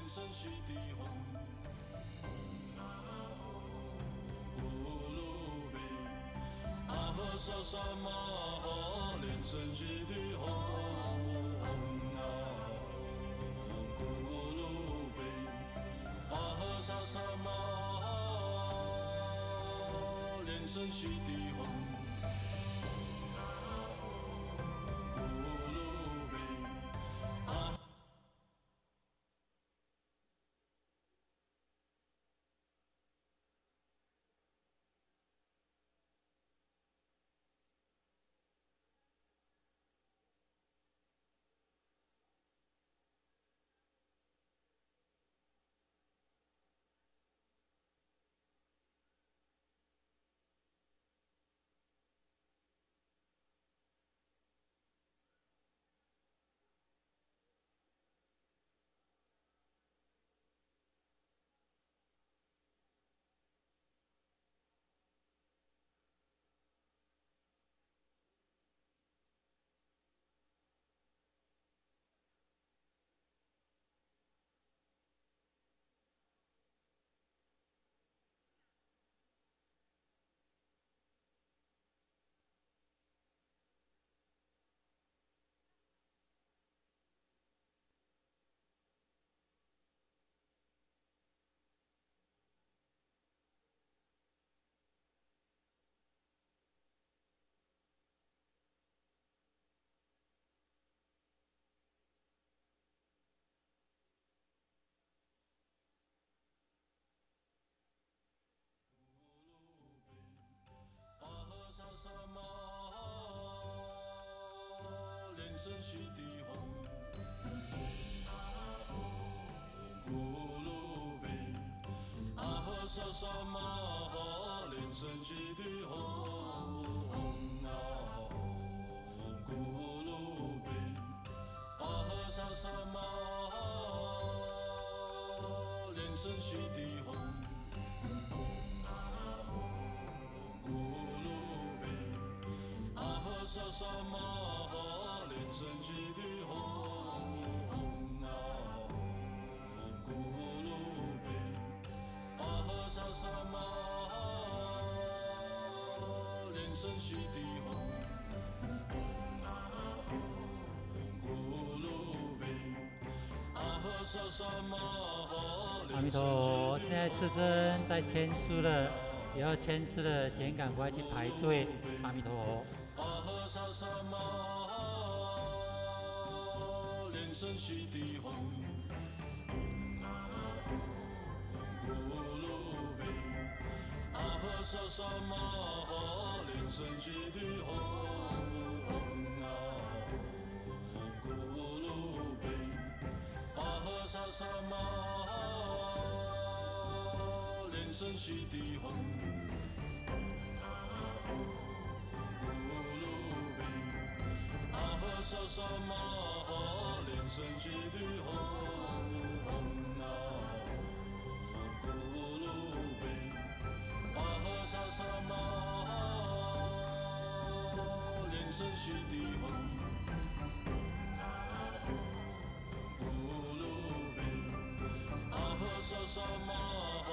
生悉地吽，咕噜贝，阿呵萨萨玛哈，莲生悉地吽，咕噜贝，阿呵萨萨玛哈，莲生悉地吽。萨萨玛哈，莲生悉地吽，咕噜贝，阿呵萨萨玛哈，莲生悉地吽，咕噜贝，阿呵萨萨玛哈，莲生悉地吽。萨萨玛哈，莲生悉地吽，咕噜贝，阿呵萨萨玛哈，莲生悉地吽，咕噜贝，阿呵萨萨玛哈。阿弥陀佛，现在世尊在签书了，也要签书了，请赶快去排队。阿弥陀佛。萨萨玛哈，莲生悉地吽，咕噜贝，阿呵萨萨玛哈，莲生悉地吽，咕噜贝，阿呵萨萨玛哈，莲生悉地吽。萨萨玛哈，莲生悉地吽，咕噜贝，阿呵萨萨玛哈，莲生悉地吽，咕噜贝，阿呵萨萨玛哈，莲生悉地吽。萨萨玛哈，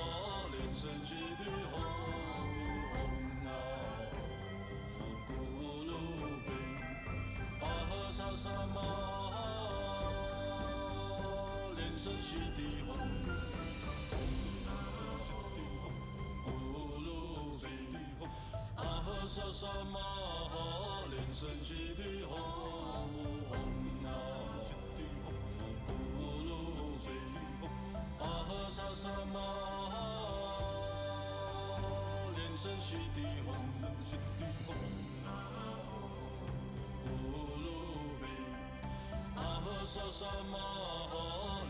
莲生悉地吽，咕噜贝，阿呵萨萨玛哈，莲生悉地吽，咕噜贝，阿呵萨萨玛哈，莲生悉地吽。萨萨玛哈，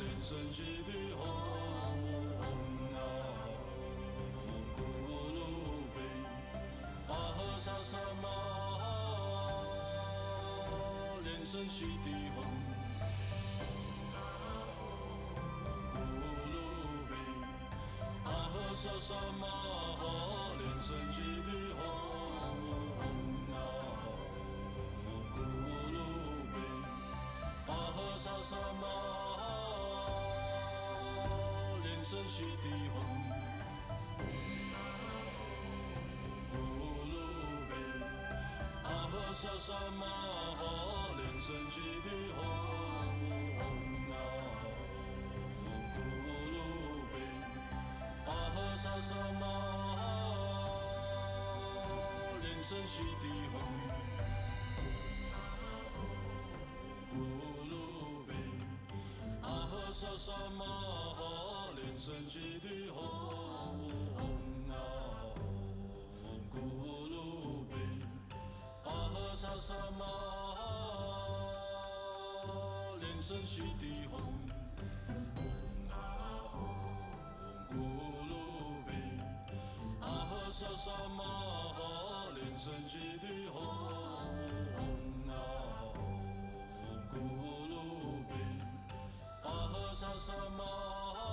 莲生悉地吽，咕噜贝，阿呵萨萨玛哈，莲生悉地吽，咕噜贝，阿呵萨萨玛哈，莲生悉地吽。萨萨玛哈，莲生悉地吽，咕噜贝，阿呵萨萨玛哈，莲生悉地吽，咕噜贝，阿呵萨萨玛哈，莲生悉地吽。萨萨玛哈，莲生悉地吽，咕噜贝，阿呵萨萨玛哈，莲生悉地吽，咕噜贝，阿呵萨萨玛哈，莲生悉地吽，咕噜贝。萨萨玛哈，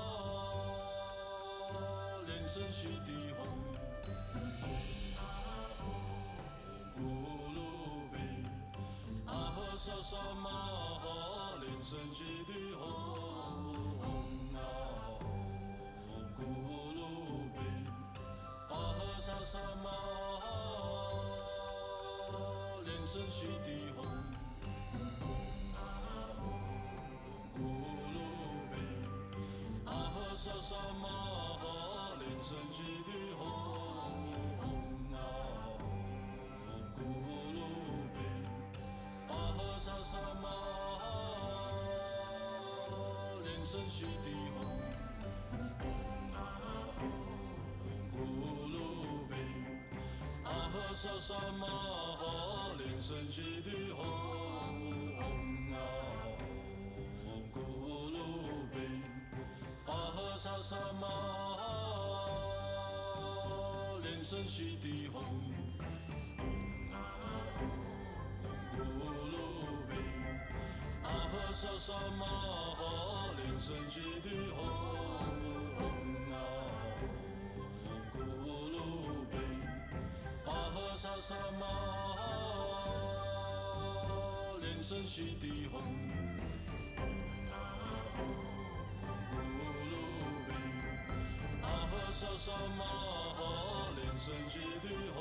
莲生悉地吽，咕噜贝，阿呵萨萨玛哈，莲生悉地吽，咕噜贝，阿呵萨萨玛哈，莲生悉地吽。萨萨玛哈，莲生悉地吽，咕噜贝，阿呵萨萨玛哈，莲生悉地吽，咕噜贝，阿呵萨萨玛哈，莲生悉地吽。萨萨玛哈，莲生悉地吽，咕噜贝，阿呵萨萨玛哈，莲生悉地吽，咕噜贝，阿呵萨萨玛哈，莲生悉地吽。萨萨玛哈，莲生悉地吽，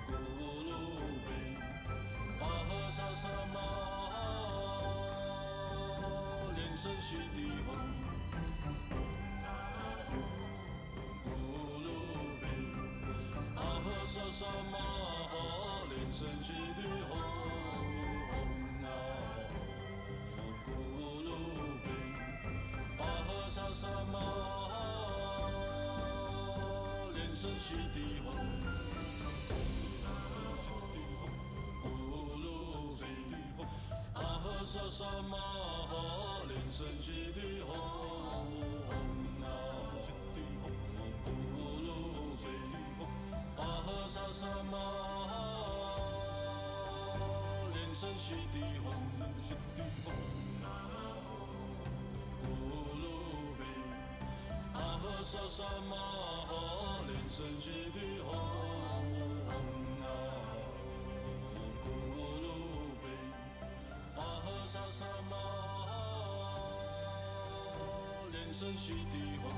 咕噜贝，阿呵萨萨玛哈，莲生悉地吽，咕噜贝，阿呵萨萨玛哈，莲生悉地吽。萨萨玛哈，莲生悉地吽，咕噜贝，阿呵萨萨玛哈，莲生悉地吽，咕噜贝，阿呵萨萨玛哈，莲生悉地吽。萨萨玛哈，莲生悉地吽，咕噜贝，阿呵萨萨玛哈，莲生悉地吽，咕噜贝，阿呵萨萨玛哈，莲生悉地吽。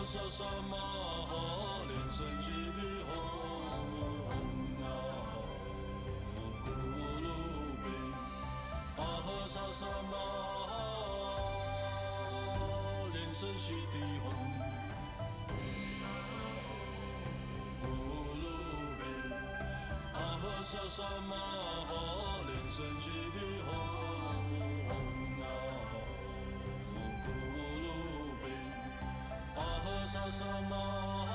萨萨玛哈，莲生悉地吽，咕噜贝，阿呵萨萨玛哈，莲生悉地吽，咕噜贝，阿呵萨萨玛哈，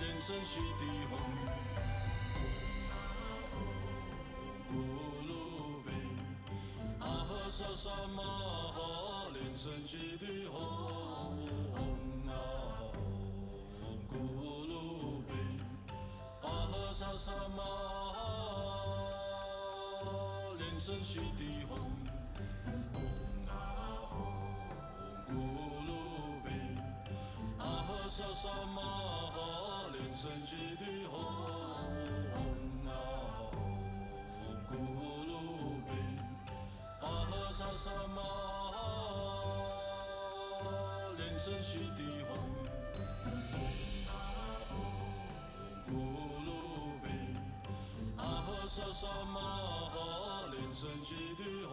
莲生悉地吽。萨萨玛哈，莲生悉地吽，咕噜贝，阿呵萨萨玛哈，莲生悉地吽，咕噜贝，阿呵萨萨玛哈，莲生悉地吽。萨萨玛哈，莲生悉地吽，咕噜贝，阿呵萨萨玛哈，莲生悉地吽，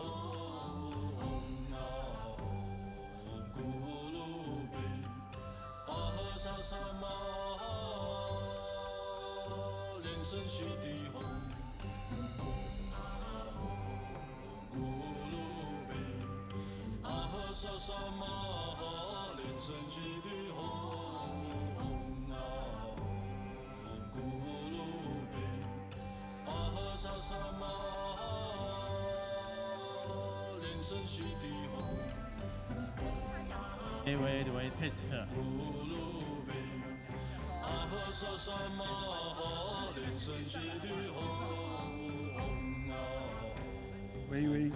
咕噜贝，阿呵萨萨玛哈，莲生悉地吽。萨萨玛哈，莲生悉地吽，咕噜贝，阿呵萨萨玛哈，莲生悉地吽。喂 test。咕噜贝，阿呵萨萨玛哈，莲生悉地吽，喂。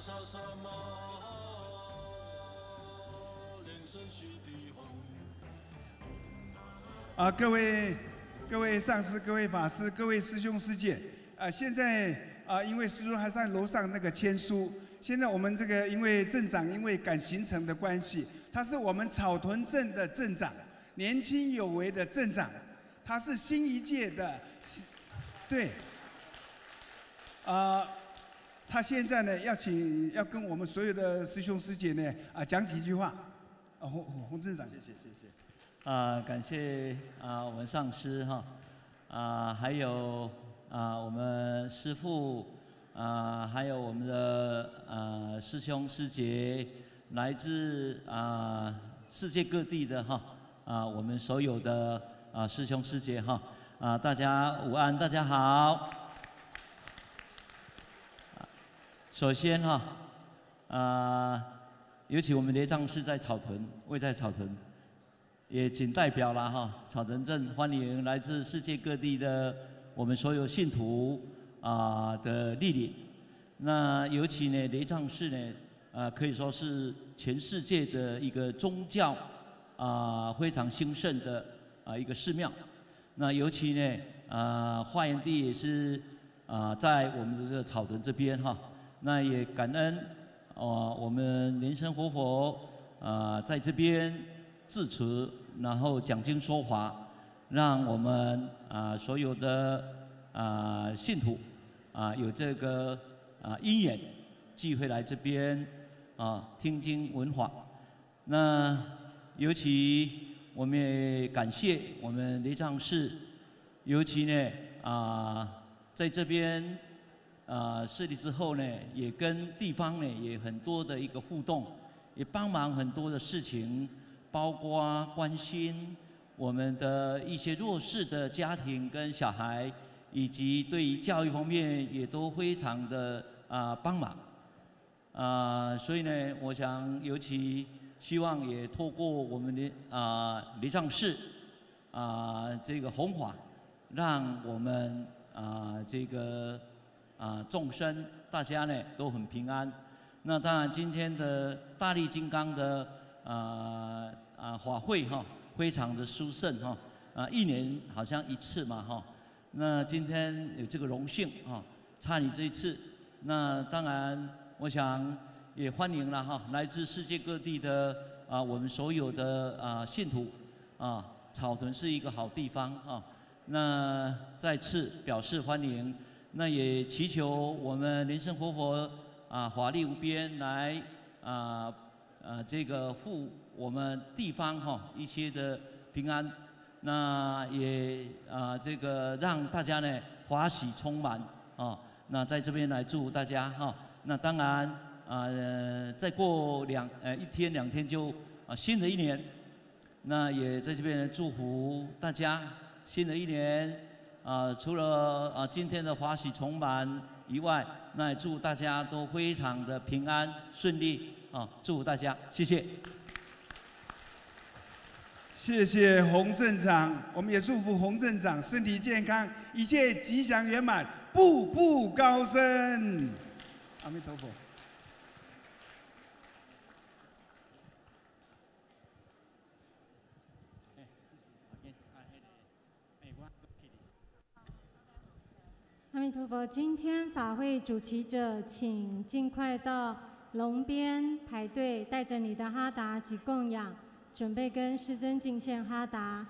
萨萨玛哈，莲生悉地吽。各位上师、各位法师、各位师兄师姐，现在因为师兄还在楼上那个签书，现在我们这个因为镇长因为赶行程的关系，他是我们草屯镇的镇长，年轻有为的镇长，他是新一届的，对，他现在呢要跟我们所有的师兄师姐呢讲几句话。洪镇长，谢谢。感谢我们上师哈，还有我们师父还有我们的师兄师姐，来自世界各地的我们所有的师兄师姐大家午安，大家好。首先尤其我们雷藏寺在草屯，位在草屯，也仅代表了草屯镇欢迎来自世界各地的我们所有信徒的莅临。那尤其呢，雷藏寺呢可以说是全世界的一个宗教非常兴盛的一个寺庙。那尤其呢化缘地也是在我们的这个草屯这边那也感恩我们莲生活佛在这边致辞，然后讲经说法，让我们所有的信徒有这个因缘聚会来这边听经闻法。那尤其我们也感谢我们雷藏寺，尤其呢在这边设立之后呢，也跟地方呢也很多的一个互动，也帮忙很多的事情，包括关心我们的一些弱势的家庭跟小孩，以及对于教育方面也都非常的帮忙。所以呢，我想尤其希望也透过我们的雷藏寺这个弘法，让我们这个众生大家呢都很平安。那当然今天的大力金刚的法会非常的殊胜一年好像一次嘛那今天有这个荣幸参与这一次。那当然我想也欢迎了来自世界各地的我们所有的信徒草屯是一个好地方那再次表示欢迎。那也祈求我们莲生活佛法力无边来这个护我们地方一些的平安。那也这个让大家呢法喜充满那在这边来祝福大家那当然再过一天两天就新的一年。那也在这边祝福大家新的一年。除了今天的法喜充满以外，那也祝大家都非常的平安顺利祝福大家，谢谢。谢谢洪镇长，我们也祝福洪镇长身体健康，一切吉祥圆满，步步高升。阿弥陀佛。阿弥陀佛，今天法会主持者，请尽快到龙边排队，带着你的哈达及供养，准备跟师尊敬献哈达。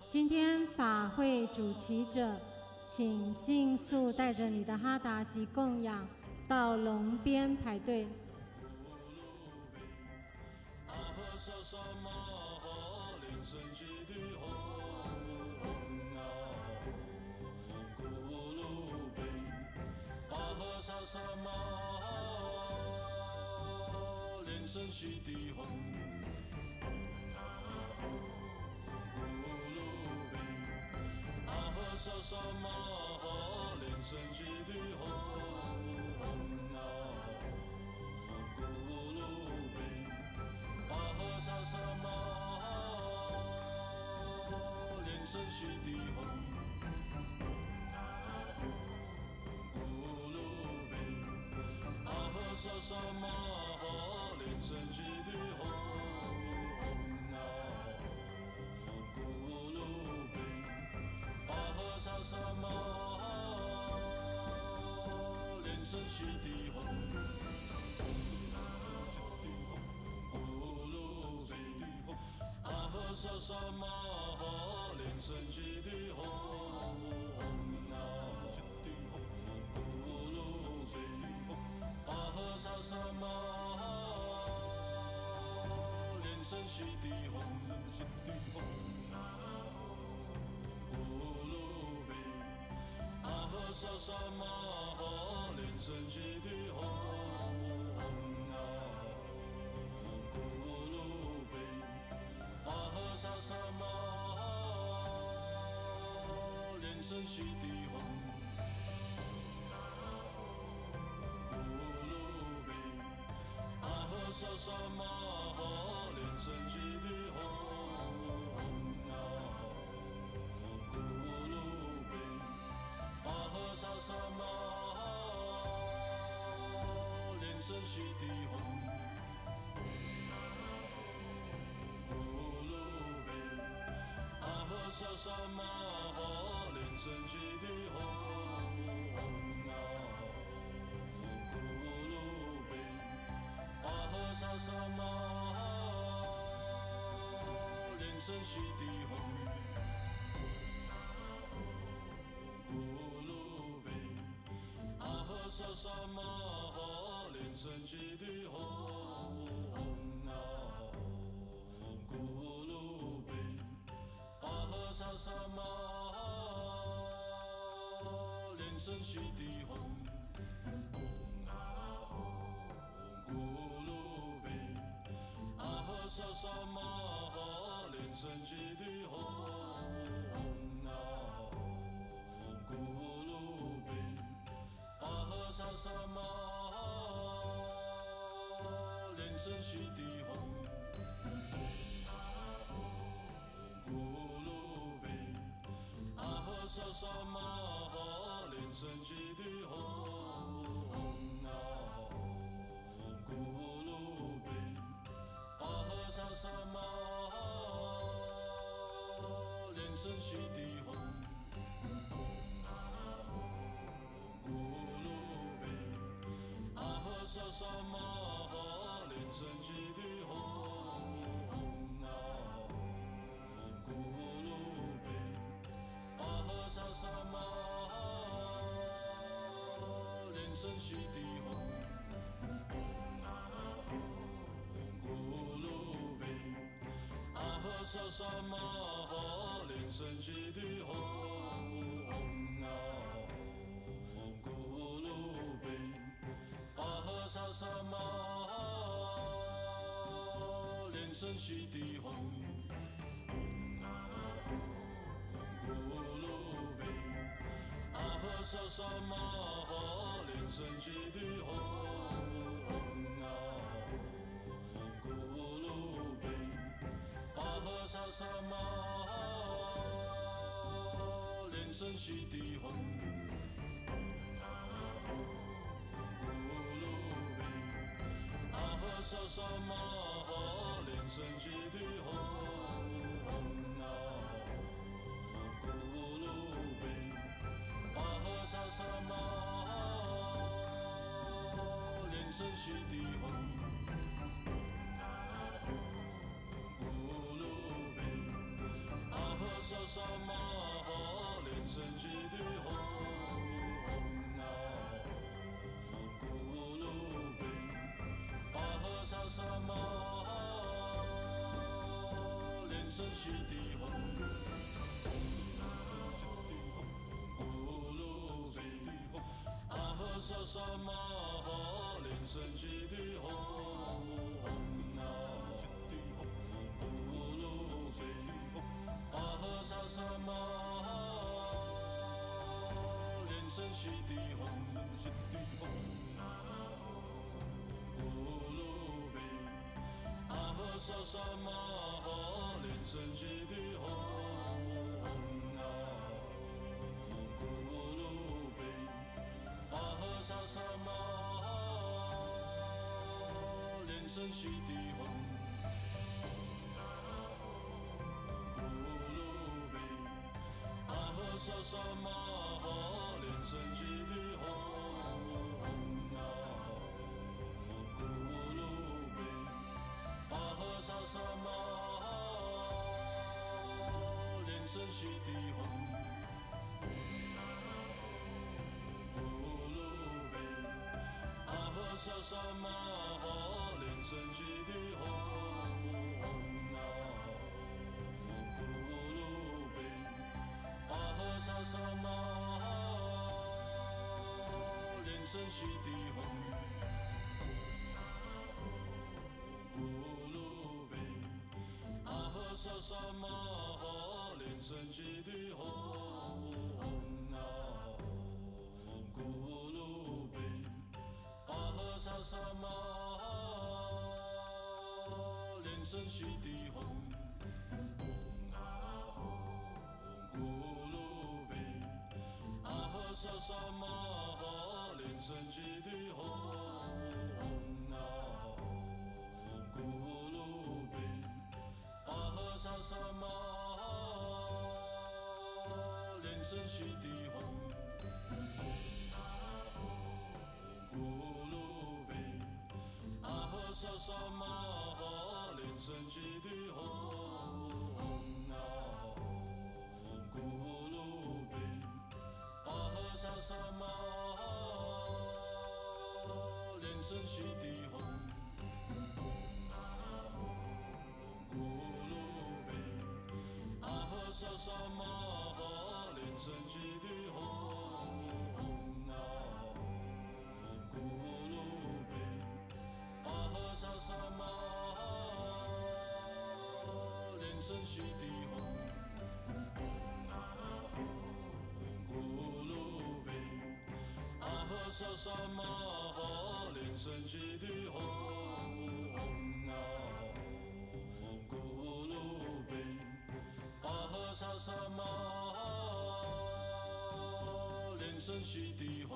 今天法会主持者，请尽速带着你的哈达及供养到龙边排队。莲生悉地吽，阿呵萨萨玛哈，莲生悉地吽，咕噜贝，阿呵萨萨玛哈，莲生悉地吽。萨萨玛哈，莲生悉地吽，咕噜贝，阿呵萨萨玛哈，莲生悉地吽，咕噜贝，阿呵萨萨玛哈，莲生悉地吽。萨萨玛哈，莲生悉地吽，咕噜贝，阿呵萨萨玛哈，莲生悉地吽，咕噜贝，阿呵萨萨玛哈，莲生悉地吽。萨萨玛哈，莲生悉地吽，咕噜贝，阿呵萨萨玛哈，莲生悉地吽，咕噜贝，阿呵萨萨玛哈，莲生悉地吽。萨萨玛哈，莲生悉地吽，咕噜贝，阿呵萨萨玛哈，莲生悉地吽，咕噜贝，阿呵萨萨玛哈，莲生悉地吽。萨萨玛哈，莲生悉地吽，咕噜贝，阿呵萨萨玛哈，莲生悉地吽，咕噜贝，阿呵萨萨玛哈，莲生悉地吽。萨萨玛哈，莲生悉地吽，咕噜贝，阿呵萨萨玛哈，莲生悉地吽，咕噜贝，阿呵萨萨玛哈，莲生悉地吽。萨萨玛哈，莲生悉地吽，咕噜贝，阿呵萨萨玛哈，莲生悉地吽，咕噜贝，阿呵萨萨玛哈，莲生悉地吽。萨萨玛哈，莲生悉地吽，咕噜贝，阿呵萨萨玛哈，莲生悉地吽，咕噜贝，阿呵萨萨萨玛莲生悉地吽，咕噜贝阿呵萨萨玛莲生悉地吽，咕噜贝阿呵萨萨玛莲生悉地吽。萨萨玛哈莲生悉地吽，咕噜贝阿呵萨萨玛莲生悉地吽，咕噜贝阿呵萨萨玛哈莲生悉地吽。萨萨玛莲生悉地吽，咕噜贝阿呵萨萨玛莲生悉地吽，咕噜贝阿呵萨萨玛莲生悉地吽。萨萨玛哈莲生悉地吽，咕噜贝阿呵萨萨玛莲生悉地吽，咕噜贝阿呵萨萨玛哈莲生悉地吽，咕噜贝阿呵萨萨玛莲生悉地吽，咕噜贝阿呵萨萨玛莲生悉地吽，咕噜贝阿呵萨萨玛莲生悉地吽。萨萨玛哈莲生悉地吽，咕噜贝阿呵萨萨玛莲生悉地吽，咕噜贝阿呵萨萨玛哈莲生悉地吽。萨萨玛莲生悉地吽，咕噜贝阿呵萨萨玛莲生悉地吽，咕噜贝阿呵萨萨玛莲生悉地吽。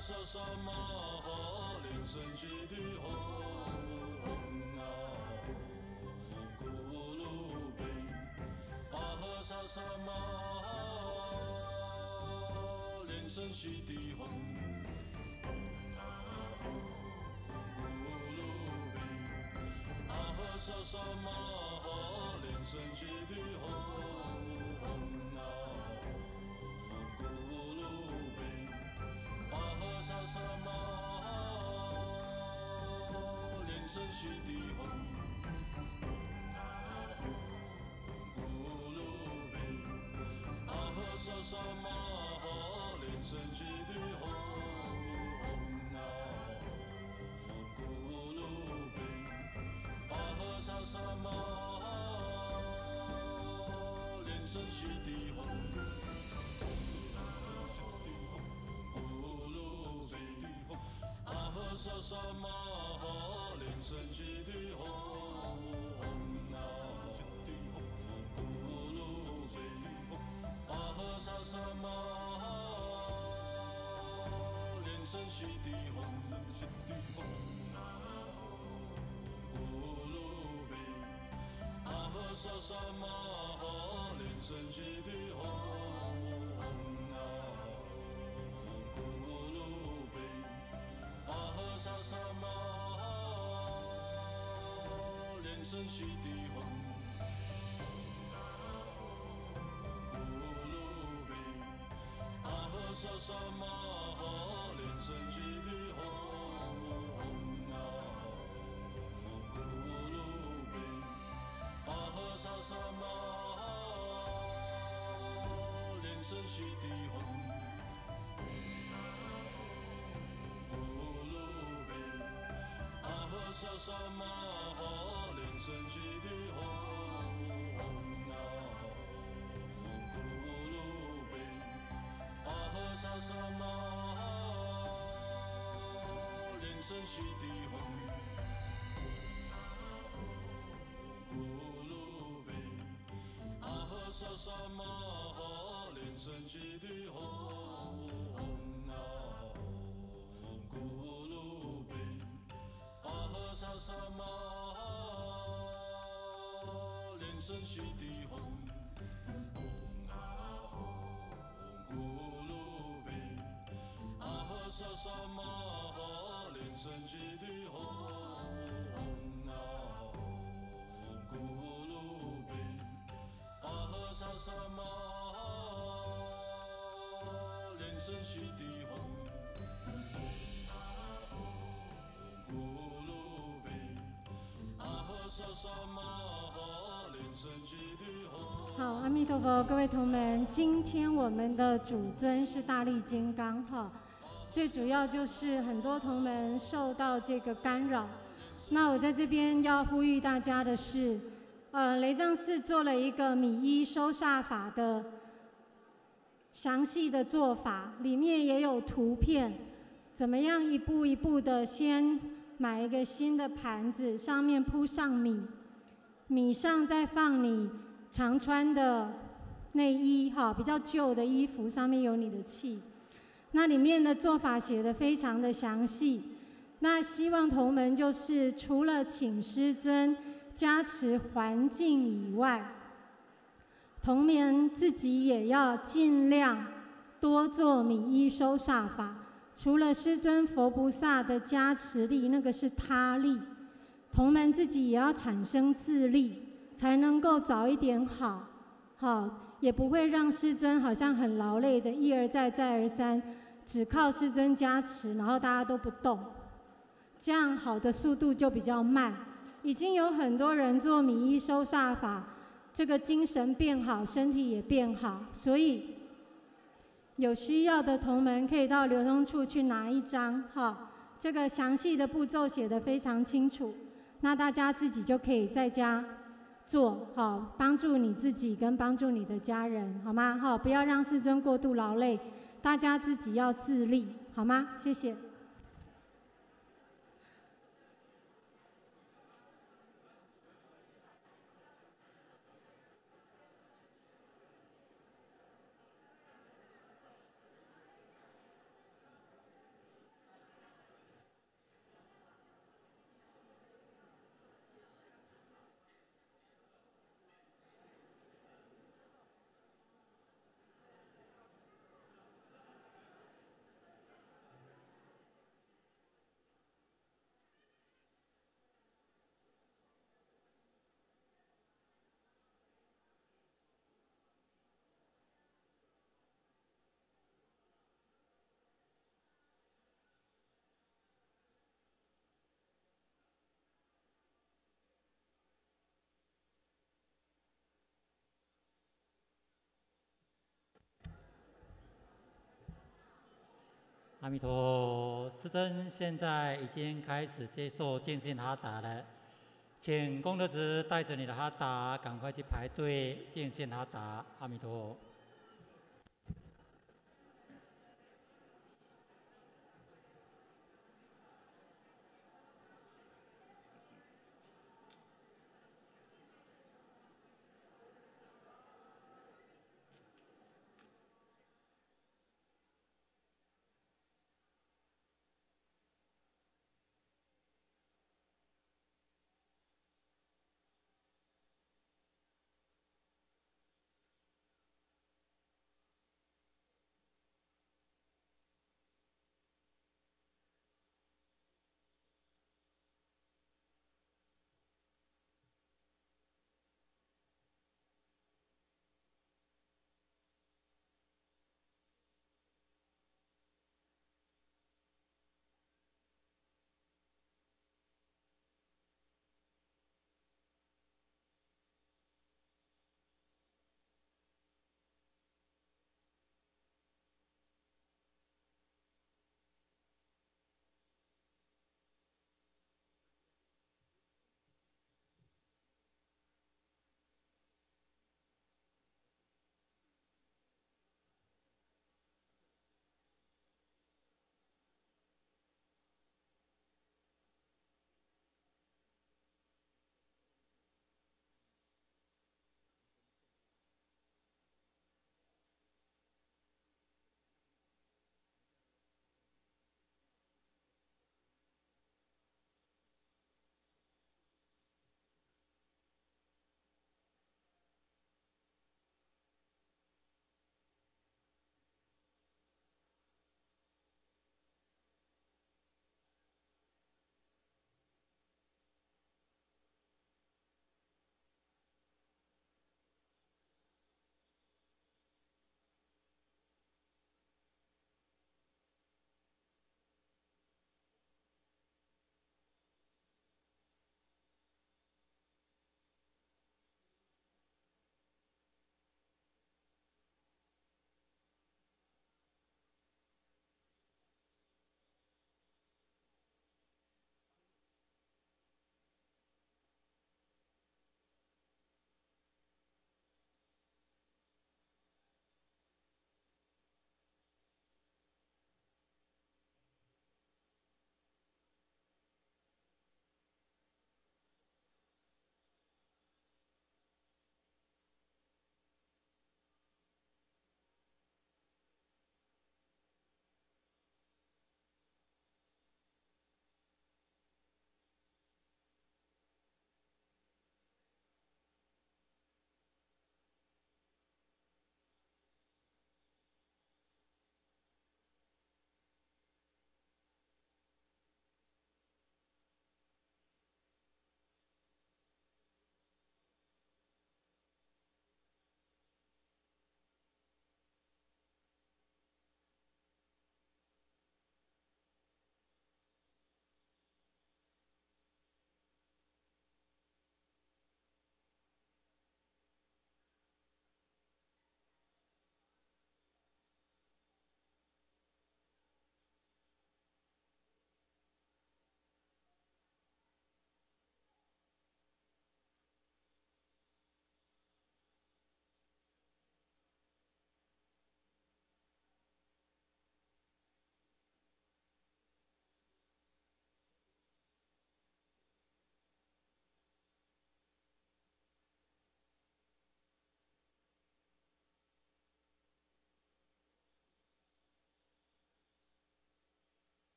萨萨玛哈莲生悉地吽，咕噜贝阿呵萨萨玛莲生悉地吽，咕噜贝阿呵萨萨玛莲生悉地吽。萨萨玛莲生悉地吽，咕噜贝阿呵萨萨玛莲生悉地吽，咕噜贝阿呵萨萨玛莲生悉地吽。萨萨玛莲生悉地吽，咕噜贝阿呵萨萨玛莲生悉地吽，咕噜贝阿呵萨萨玛哈莲生悉地吽啊咕噜贝阿呵萨萨玛哈莲生悉地吽咕噜贝阿呵萨萨玛哈莲生悉地吽啊咕噜贝阿呵萨萨玛哈莲生悉地吽咕噜贝阿呵萨萨玛哈莲生悉地吽啊咕噜贝阿呵萨萨玛哈莲生悉地吽咕噜贝阿呵萨萨玛哈莲生悉地吽啊咕噜贝阿呵萨萨玛哈莲生悉地吽啊咕噜贝阿呵萨萨玛哈莲生悉地吽啊咕噜贝阿呵萨萨玛哈莲生悉地吽咕噜贝阿呵萨萨玛哈莲生悉地吽。好，阿弥陀佛，各位同门，今天我们的主尊是大力金刚哈，最主要就是很多同门受到这个干扰。那我在这边要呼吁大家的是，雷藏寺做了一个米衣收煞法的详细的做法，里面也有图片，怎么样一步一步的先买一个新的盘子，上面铺上米，米上再放你常穿的内衣哈，比较旧的衣服，上面有你的气。那里面的做法写得非常的详细。那希望同门就是除了请师尊加持环境以外，同门自己也要尽量多做米衣收煞法。除了师尊佛菩萨的加持力，那个是他力，同门自己也要产生自力，才能够早一点好，也不会让师尊好像很劳累的一而再再而三，只靠师尊加持，然后大家都不动，这样好的速度就比较慢。已经有很多人做米衣收煞法，这个精神变好，身体也变好，所以有需要的同门可以到流通处去拿一张哈，这个详细的步骤写得非常清楚，那大家自己就可以在家做好，帮助你自己跟帮助你的家人，好吗？好，不要让师尊过度劳累，大家自己要自立，好吗？谢谢。阿弥陀佛，师尊现在已经开始接受见信哈达了，请功德值带着你的哈达赶快去排队见信哈达。阿弥陀佛。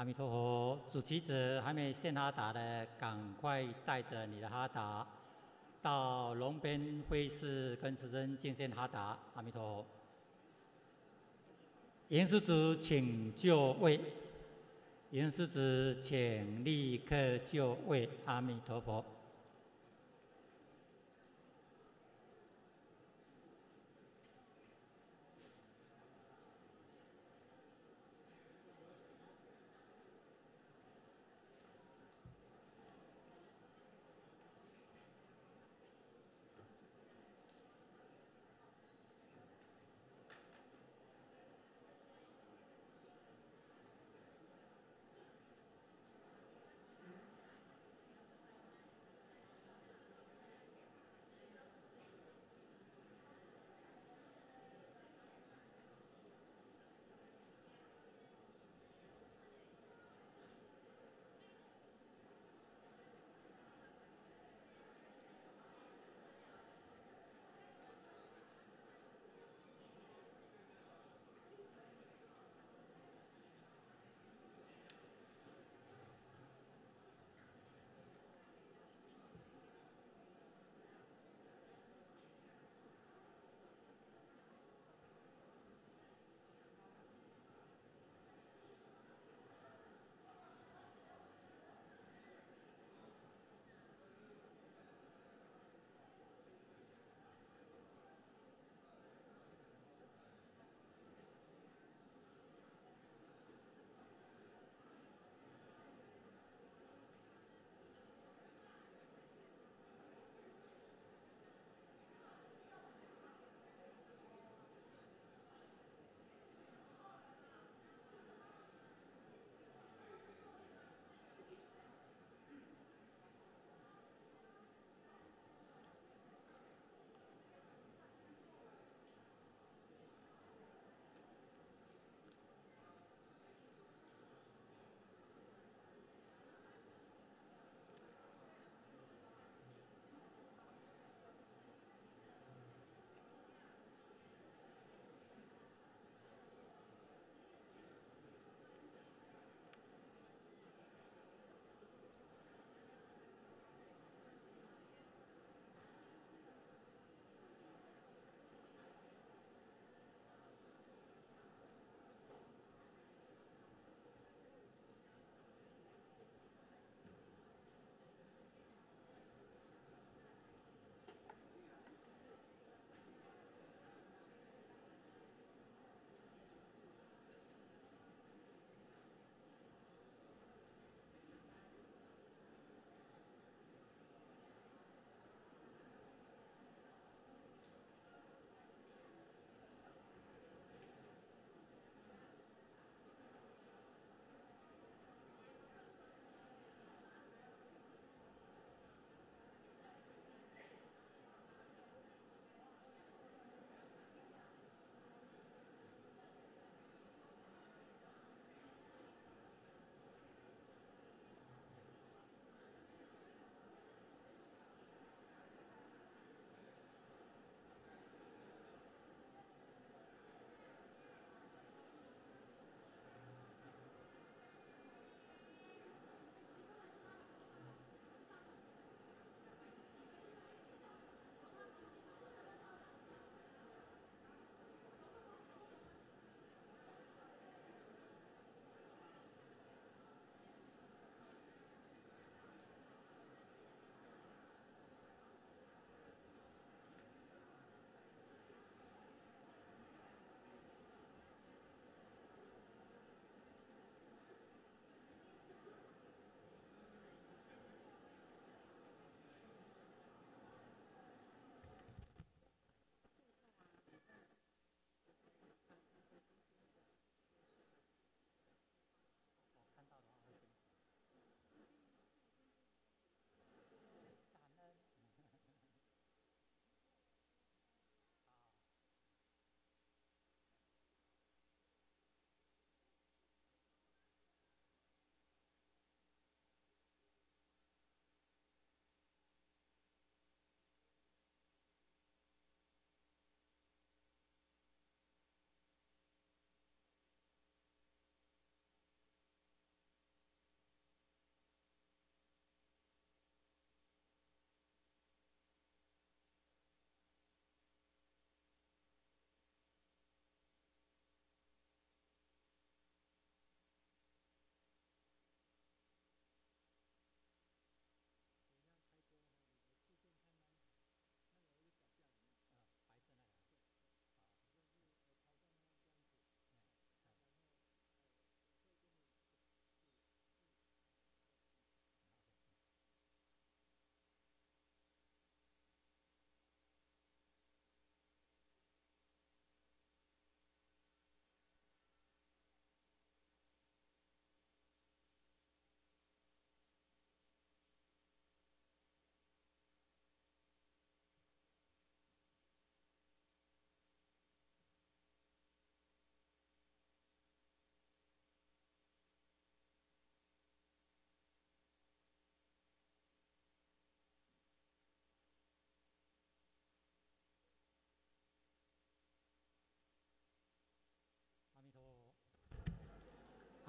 阿弥陀佛，主持者还没献哈达的，赶快带着你的哈达到龙边会室跟师尊敬献哈达。阿弥陀佛。严施主，请就位。严施主，请立刻就位。阿弥陀佛。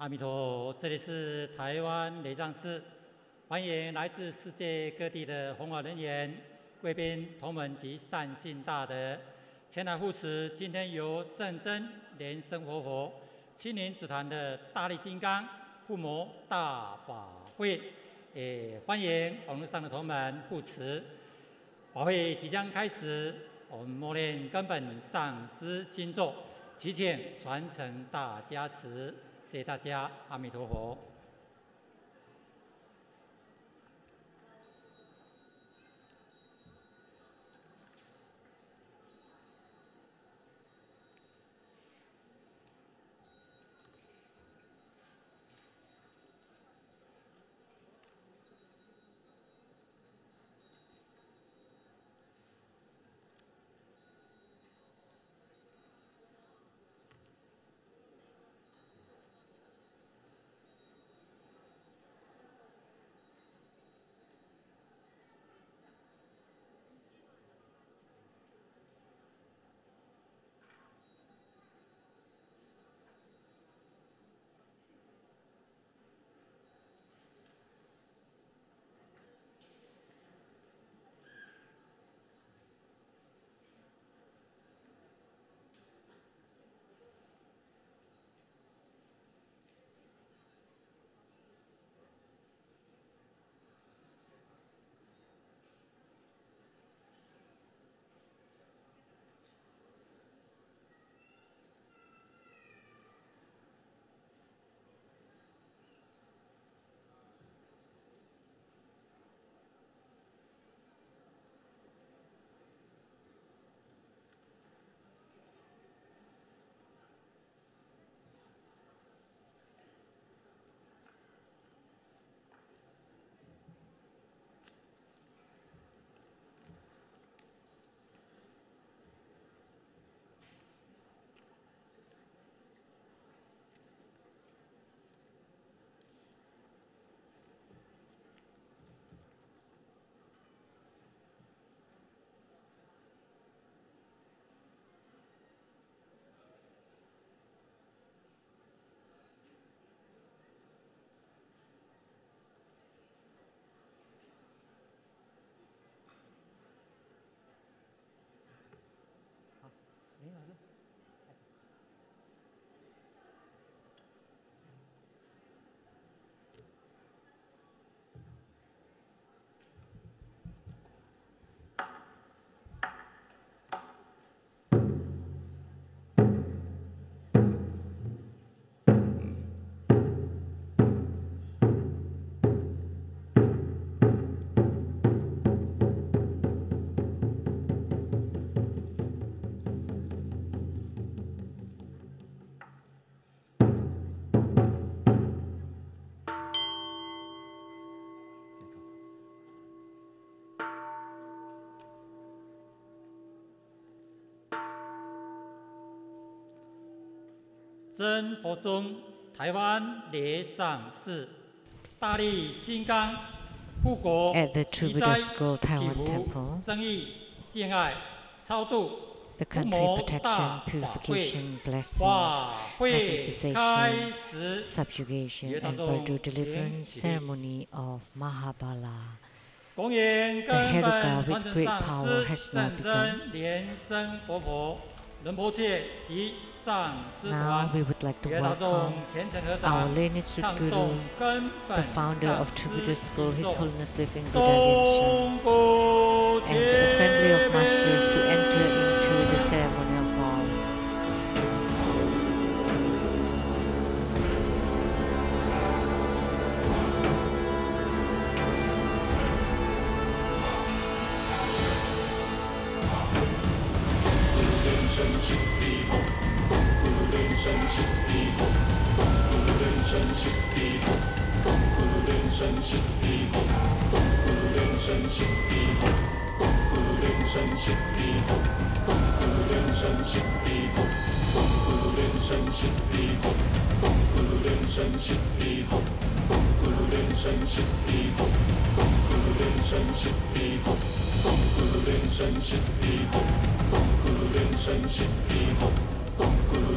阿弥陀佛，这里是台湾雷藏寺，欢迎来自世界各地的弘法人员、贵宾、同门及善信大德前来护持。今天由圣真莲生活佛亲临指坛的大力金刚护摩大法会，也欢迎网络上的同门护持。法会即将开始，我们默念根本上师心咒，祈请传承大加持。谢谢大家，阿弥陀佛。真佛宗台湾雷藏寺大力金刚护国奇哉祈福增益敬爱超度护摩大法会，法会开始。subjugation and Purdue deliverance ceremony of Mahabala. 恭迎根本传承上师圣真莲生活佛仁波切及上师团，给大众虔诚合掌，唱诵根本上师中国结。 and the assembly of masters to enter into the ceremonial hall. 莲生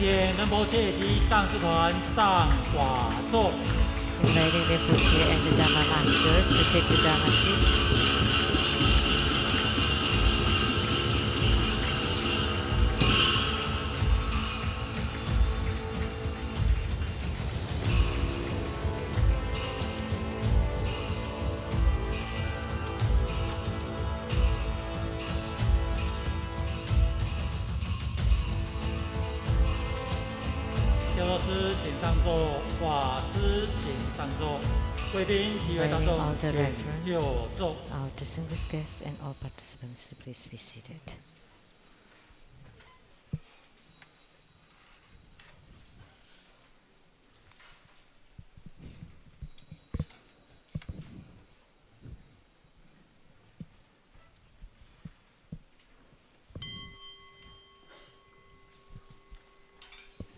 请仁波切及上师团上瓦座。Inviting Rinpoche and the Dharma masters to take the Dharma seat. 法师请上座，贵宾及会当众请就座。Our distinguished guests and all participants, please be seated.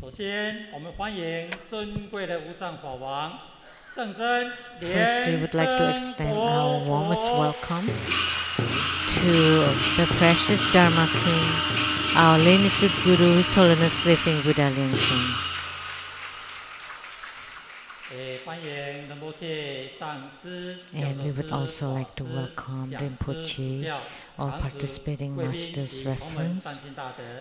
首先，我们欢迎尊贵的无上法王圣真莲 First, we would like to extend our warmest welcome to the precious Dharma King, our lineage Guru, His Holiness Living Buddha Lian-Sheng. 欢迎仁波切上师。And we would also like to welcome Rinpoche, all participating masters reference,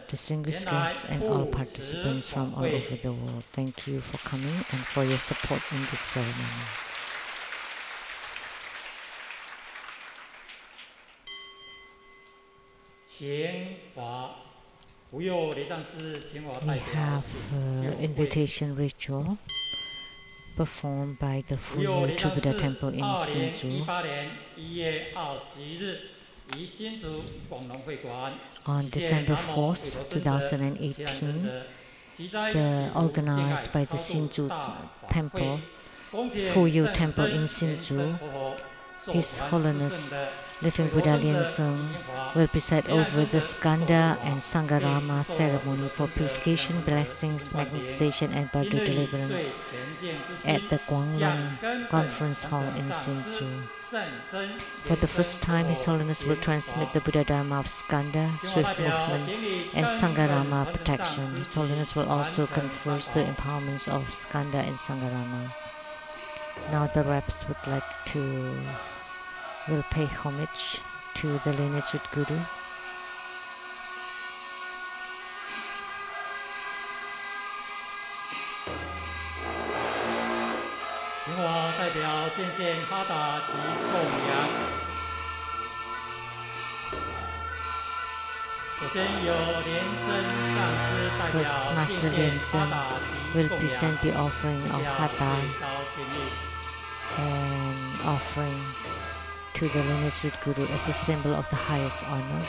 distinguished guests, and all participants from all over the world. Thank you for coming and for your support in this ceremony. 请法无有礼藏师，请我 We 代表 have invitation ritual performed by the Fuyu Buddha Temple in Hsinchu. 2018年1月21日，于新竹广隆会馆。On December 4th, 2018, organized by the Hsinchu Temple, Fuyu Temple in Hsinchu, His Holiness Living Buddha Lian-Sheng will preside over the Skanda and Sangharama ceremony for purification, blessings, magnetization, and Bardo deliverance at the Guanglong Conference Hall in Hsinchu. For the first time, His Holiness will transmit the Buddha Dharma of Skanda, swift movement, and Sangharama protection. His Holiness will also confer the empowerments of Skanda and Sangharama. Now the reps will pay homage to the lineage Guru. 请我代表见线哈达及供养。首先由莲真上师代表 First, Master 见线哈 Lian-Sheng 达及 will 供 present 养。 the offering of 要 Hatha 最高敬意。 and offering to the lineage Guru as a symbol of the highest honor.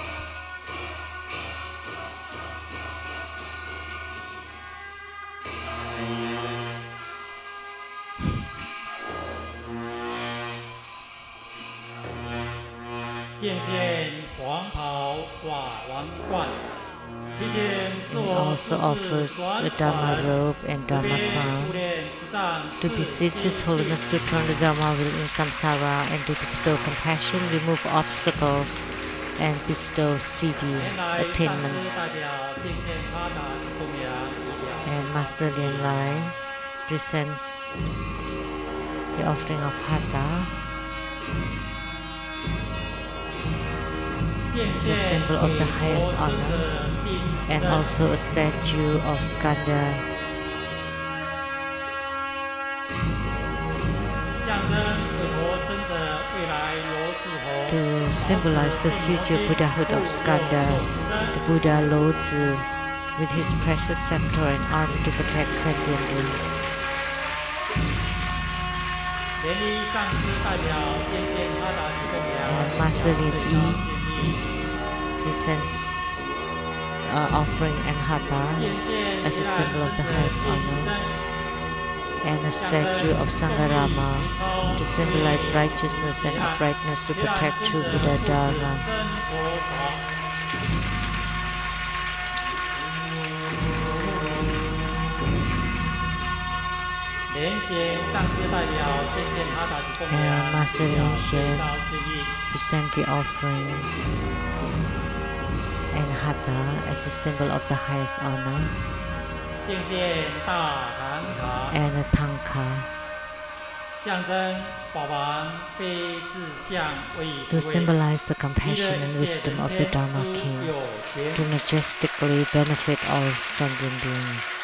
见线黄袍挂王冠，其前 He also offers the Dharma robe and Dharma crown to beseech His Holiness to turn the Dharma wheel in samsara and to bestow compassion, remove obstacles, and bestow siddhi attainments. And Master Lian Lai presents the offering of Hatha as a symbol of the highest honor, and also a statue of Skanda to symbolize the future Buddhahood of Skanda, the Buddha Lozi, with his precious scepter and arm to protect sentient beings. And Master Lien Yi presents offering and Hatha as a symbol of the highest honor, and a statue of Sangharama to symbolize righteousness and uprightness to protect true Buddha Dharma. And Master Lian-Sheng present the offering and Hatha as a symbol of the highest honor, 敬献大唐卡 and a Tanka 象征法王非自相为 to symbolize the compassion and wisdom of the Dharma King to majestically benefit all sentient beings.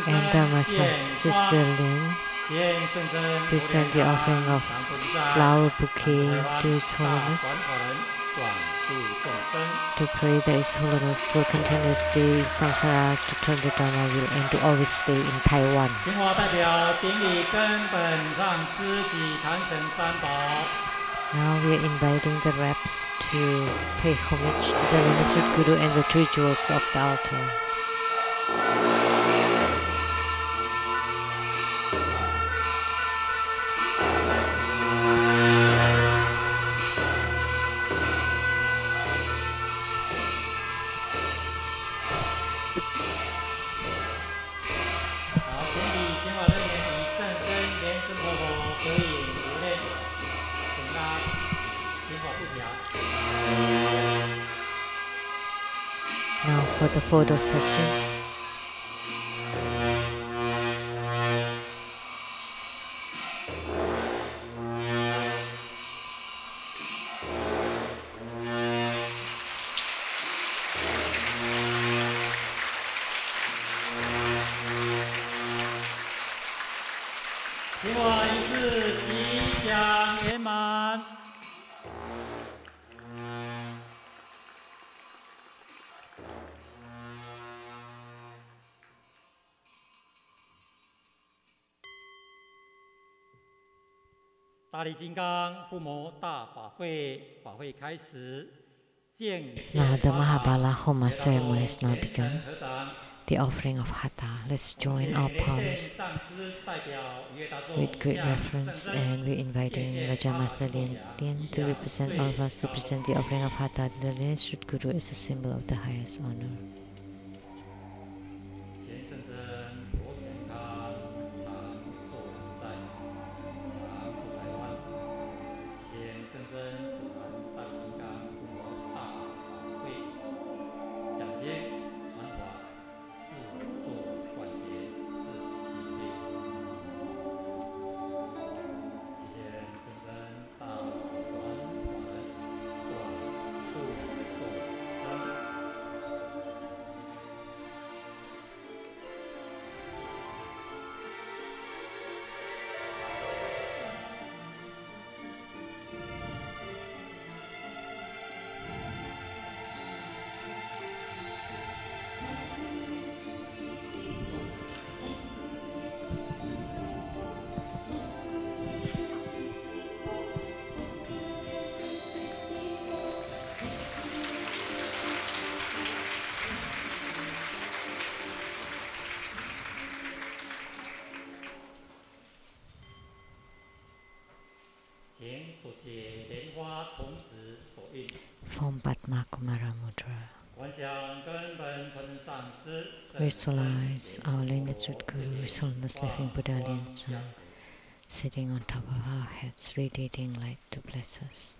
And Dharma Sister Lin present the offering of flower bouquet to His Holiness to pray that His Holiness will continuously in samsara to turn the Dharma wheel and to always stay in Taiwan. Now we are inviting the reps to pay homage to the Renaissance Guru and the three jewels of the altar. Now for the photo session.大力金刚护摩大法会开始。 Now the Mahabala Homa ceremony is now begun. The offering of Hatha. Let's join our palms with great reverence, and we're inviting Vajramaster Lian to represent all of us to present the offering of Hatha to the Lian-Sheng Guru as a symbol of the highest honor. Form Padma Kumara Mudra. Visualize our lineage Guru, His Holiness Living Buddha Lian-Sheng, sitting on top of our heads, radiating light to bless us.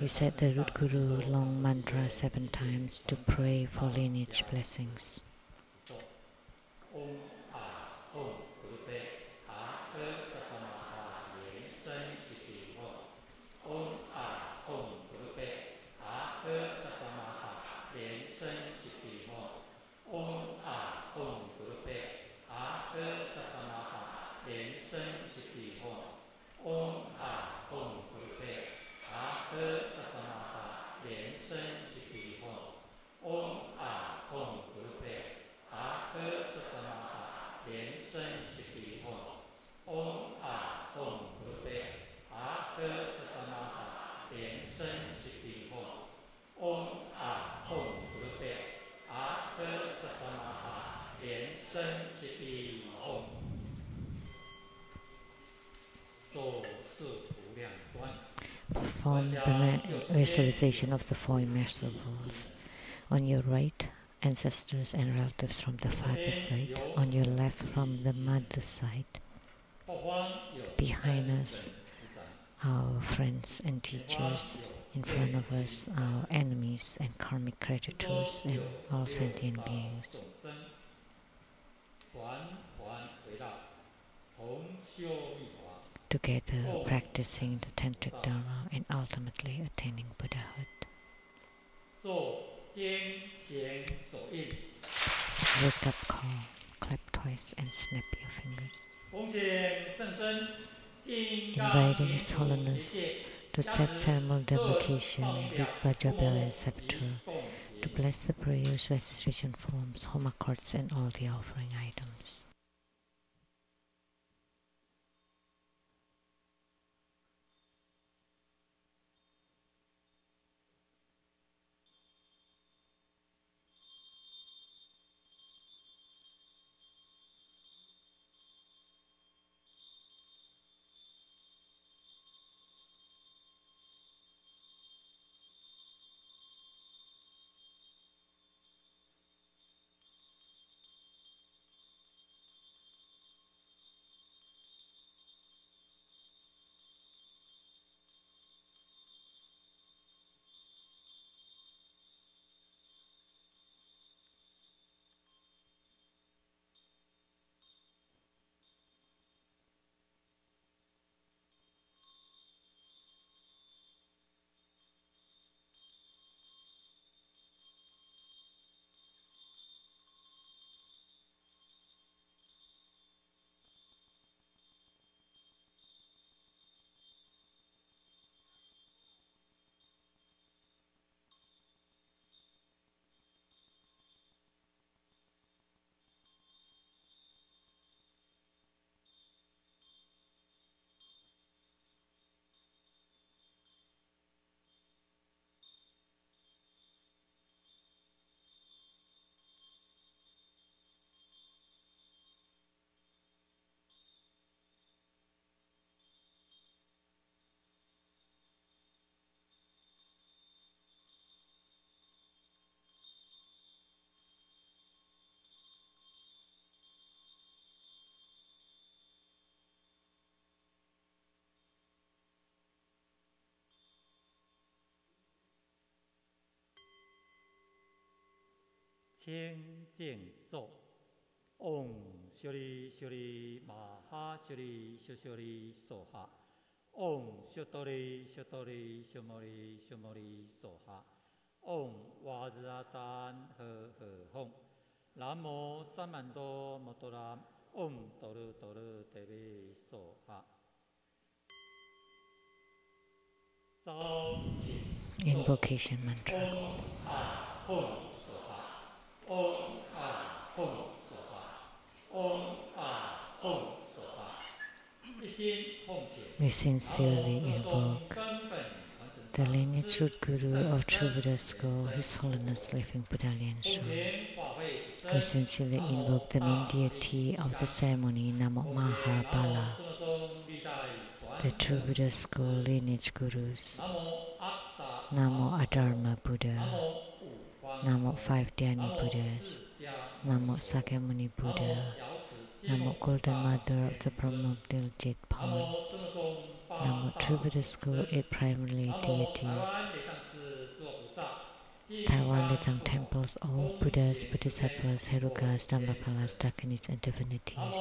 We said the root Guru long mantra 7 times to pray for lineage blessings. Perform the visualization of the 4 immersibles on your right ancestors and relatives from the father's side, on your left from the mother's side. Behind us, our friends and teachers. In front of us, our enemies and karmic creditors and all sentient beings. Together practicing the tantric Dharma and ultimately attaining Buddhahood. Wake up call, clap twice and snap your fingers. Inviting His Holiness to set ceremonial devocation with Vajra bell and scepter, to bless the prayers, registration forms, home accords and all the offering items.清净咒，Om Shri Shri Maha Shri Shri Soha Om Shri Shri Shri Shri Soha Om Vajradhan He Hong Namo Samando Motoram Om Toru Toru Devi Soha. Invocation mantra. Om Ahum Soha. Om Ahum Soha. We sincerely invoke the lineage root guru of True Buddha School, His Holiness Living Buddha Lian-Sheng. We sincerely invoke the main deity of the ceremony, Namo Mahabala, the True Buddha School lineage gurus, Namo Adharma Buddha, Namo Five Dhyani Buddhas, Namo Sakyamuni Buddha, Namo Golden Mother of the Primordial Jet Pond, Namo True Buddha School 8 primary deities, Taiwan Lei Tsang temples, all Buddhas, Bodhisattvas, Herukas, Dhammapalas, Dakinis and divinities.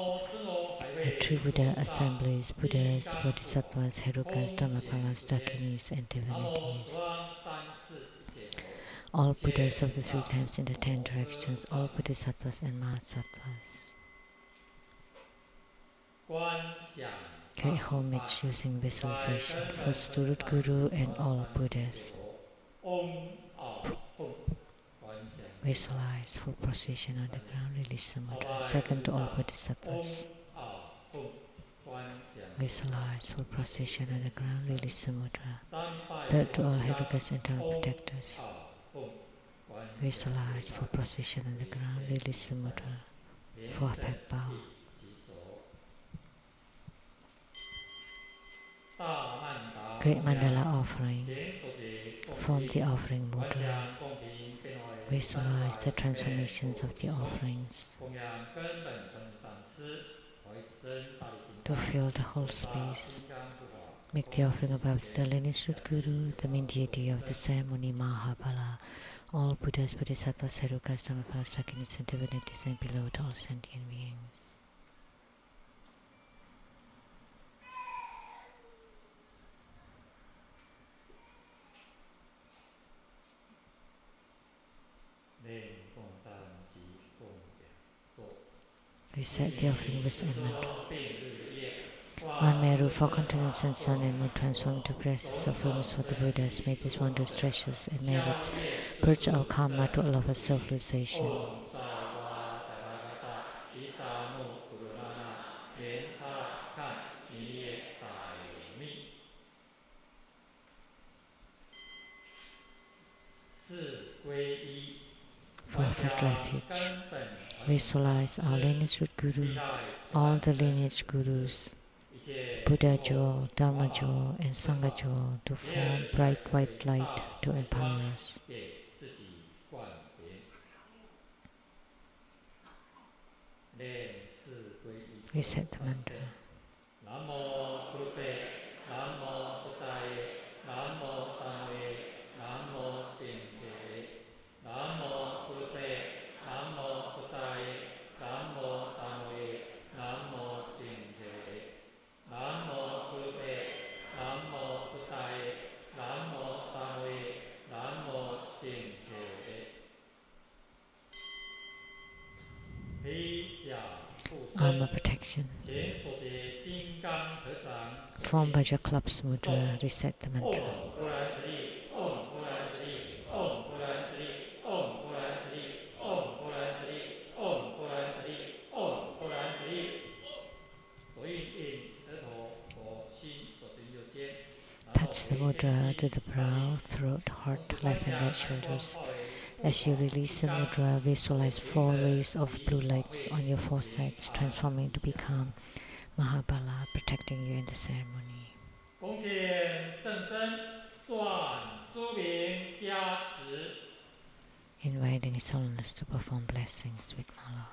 At True Buddha assemblies, Buddhas, Bodhisattvas, Herukas, Dhammapalas, Dakinis and divinities. All Buddhas of the 3 times in the 10 directions, all Bodhisattvas and Mahasattvas. Great homage using visualization, first to Root Guru and all Buddhas. Visualize full procession on the ground, release the mudra. Second to all Bodhisattvas. Visualize full procession on the ground, release the mudra. Third to all Herukas and Dharma protectors. Visualize full procession on the ground, release the mudra. Fourth head bow. great mandala offering. Form the offering mudra. Visualize the transformations of the offerings to fill the whole space. Make the offering above the lineage root Guru, the main deity of the ceremony, Mahabala. All Buddhas, Bodhisattvas, Herukas, Dharmapalas, Sakinis, and divinities, and below to all sentient beings. Recite the offering with enmant. One Meru, 4 continents and sun and moon transform into precious offerings for the Buddhas. May these wondrous treasures and merits purge our karma to all of us self-realization. Fourth refuge. Visualize our lineage root Guru, all the lineage Gurus, Buddha jewel, Dharma jewel, and Sangha jewel to form bright white light to empower us. Recite the mantra. Armor protection. Form Vajra clubs mudra. Recite the mantra. Touch the mudra to the brow, throat, heart, left and right shoulders. As you release the mudra, visualize 4 rays of blue lights on your 4 sides, transforming to become Mahabala, protecting you in the ceremony. Inviting His Holiness to perform blessings with Mala.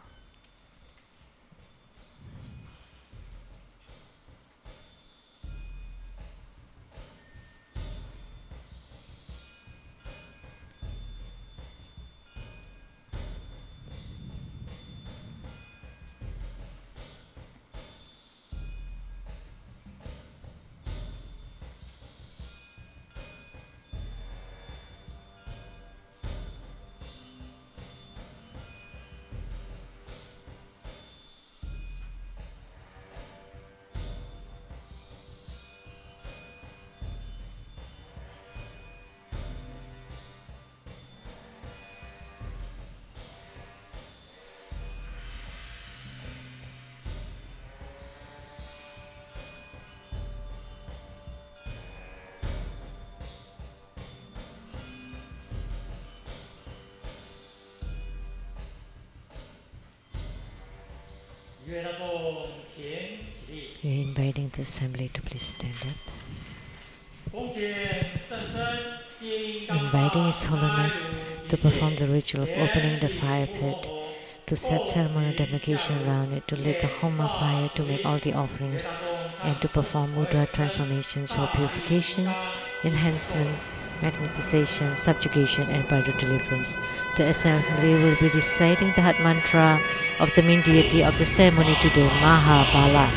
We're inviting the assembly to please stand up. Inviting His Holiness to perform the ritual of opening the fire pit, to set ceremonial dedication around it, to lit the Homa fire, to make all the offerings, and to perform mudra transformations for purifications, enhancements, magnetization, subjugation, and further deliverance. The assembly will be reciting the Hat Mantra of the main deity of the ceremony today, Mahabala.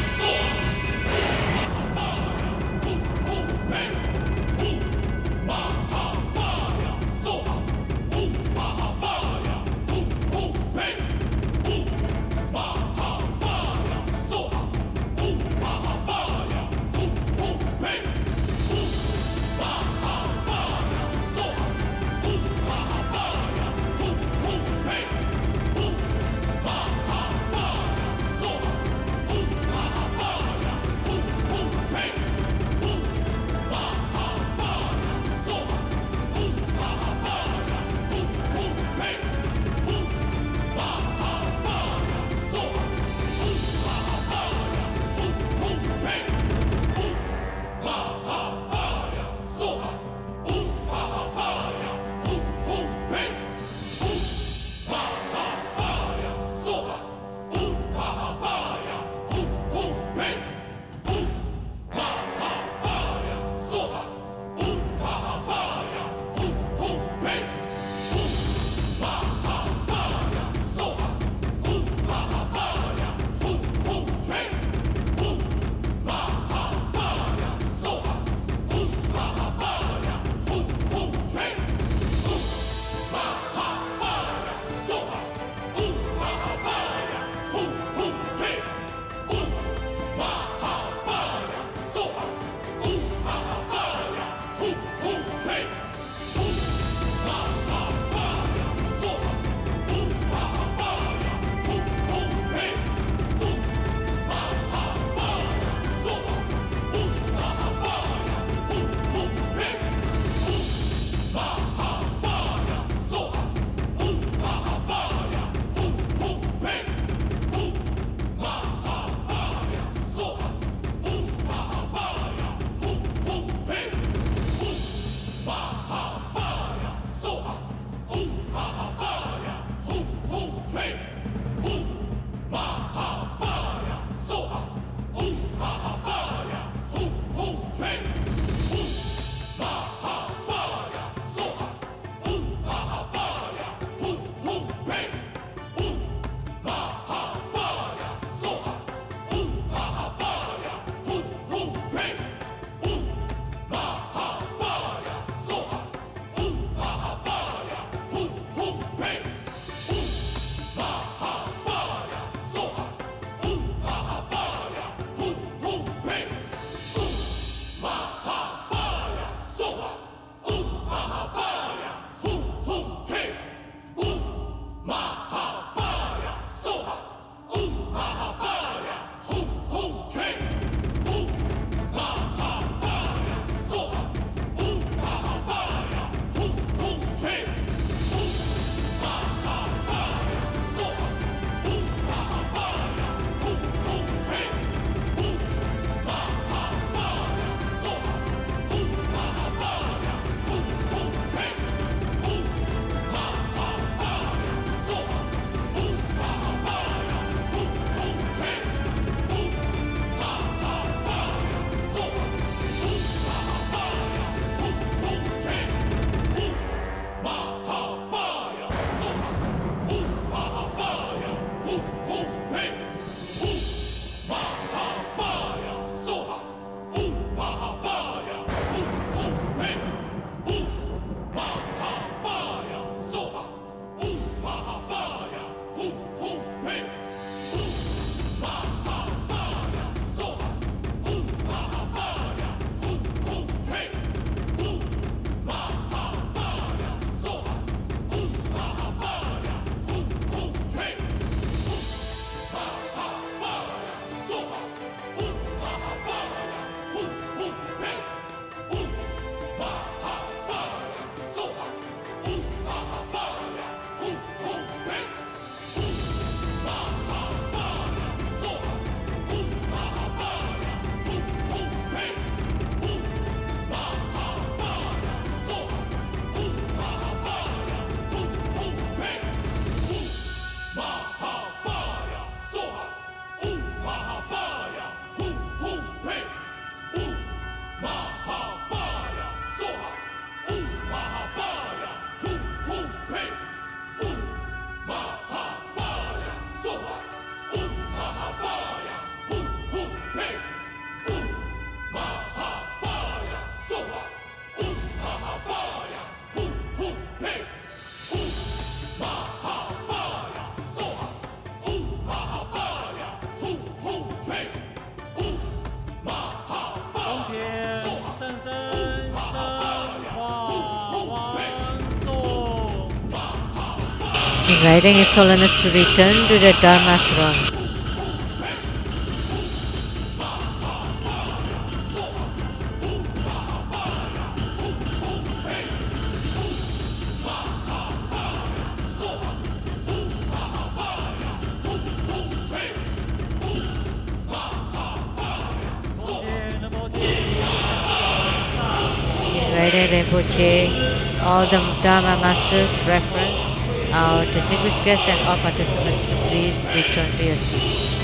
Inviting His Holiness to return to the Dharma throne. Inviting Rinpoche, all the Dharma Masters, reference, our distinguished guests and all participants to please return to your seats.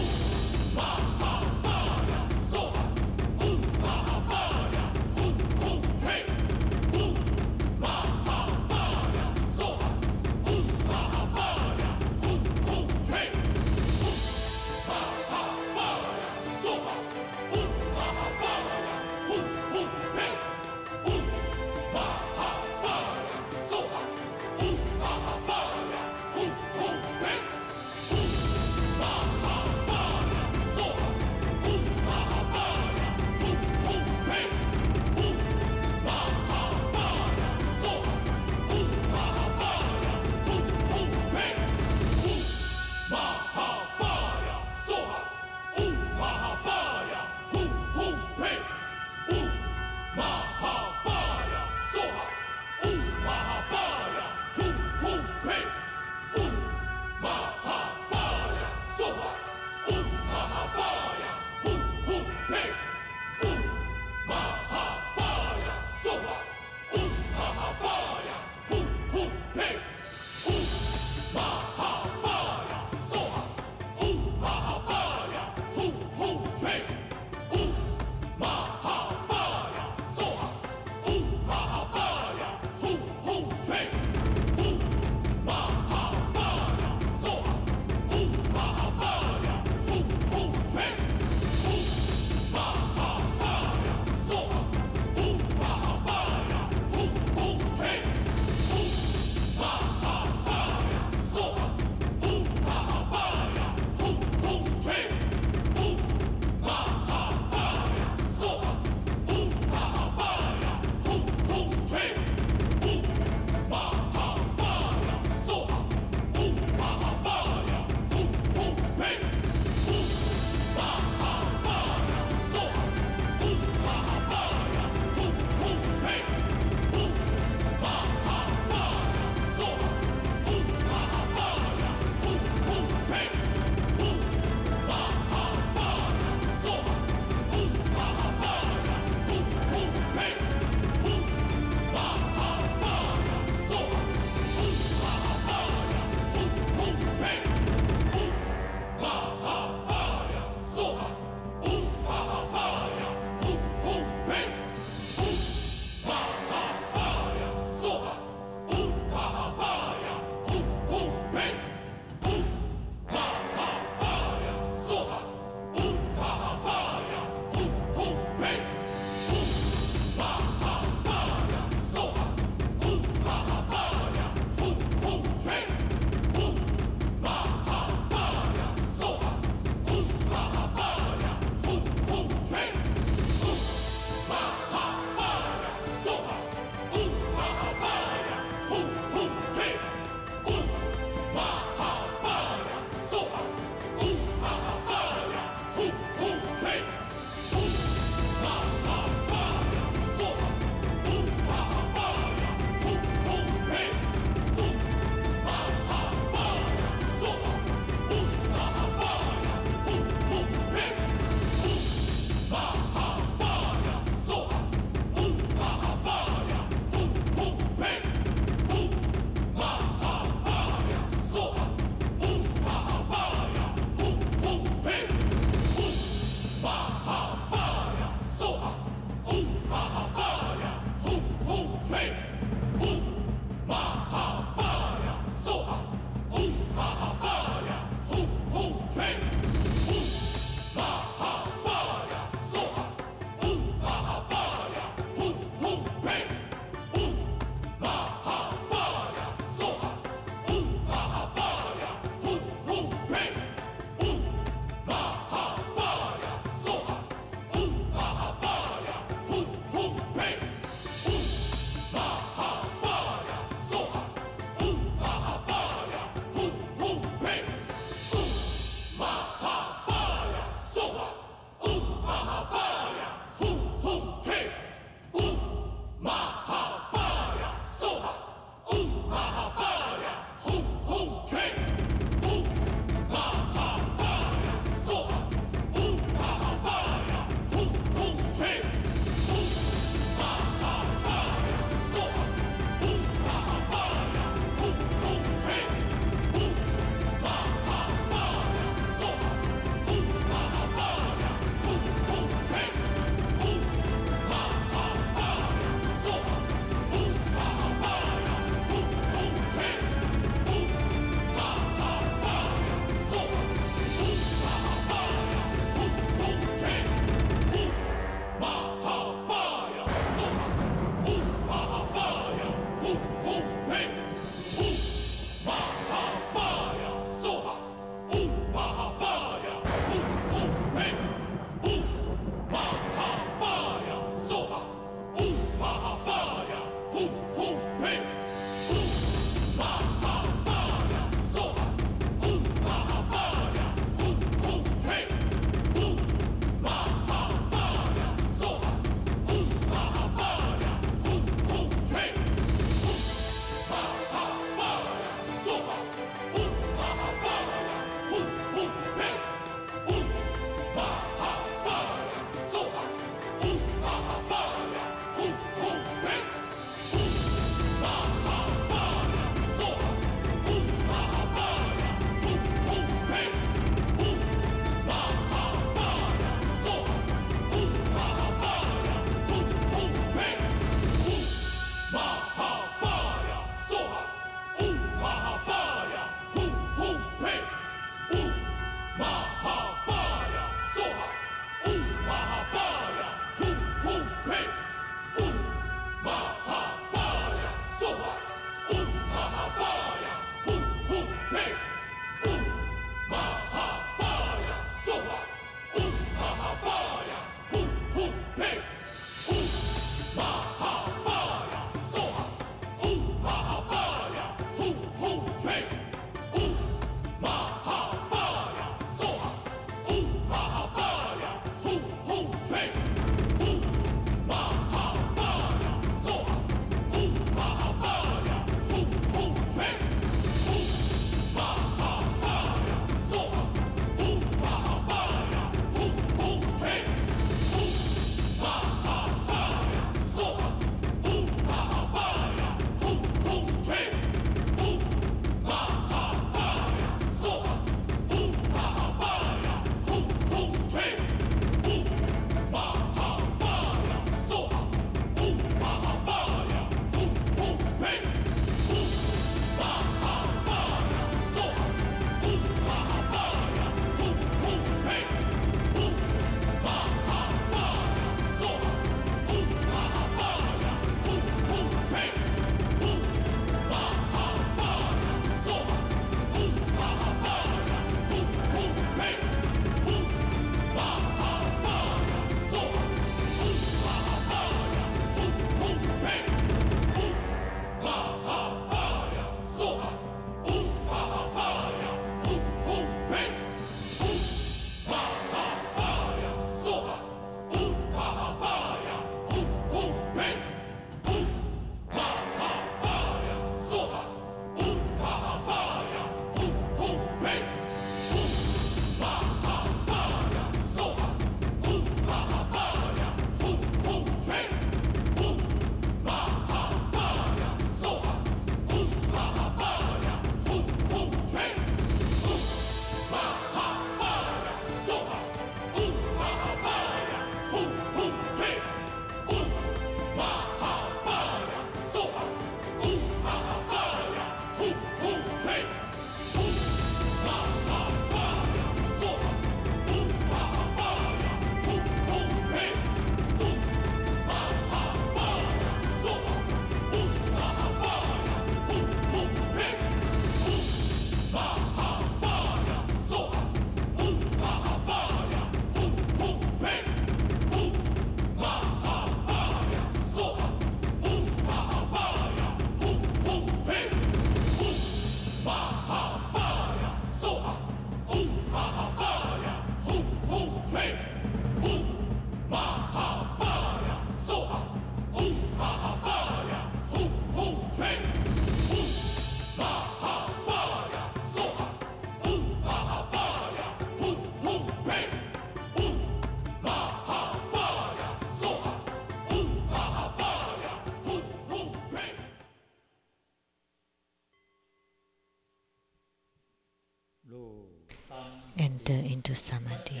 enter into samadhi.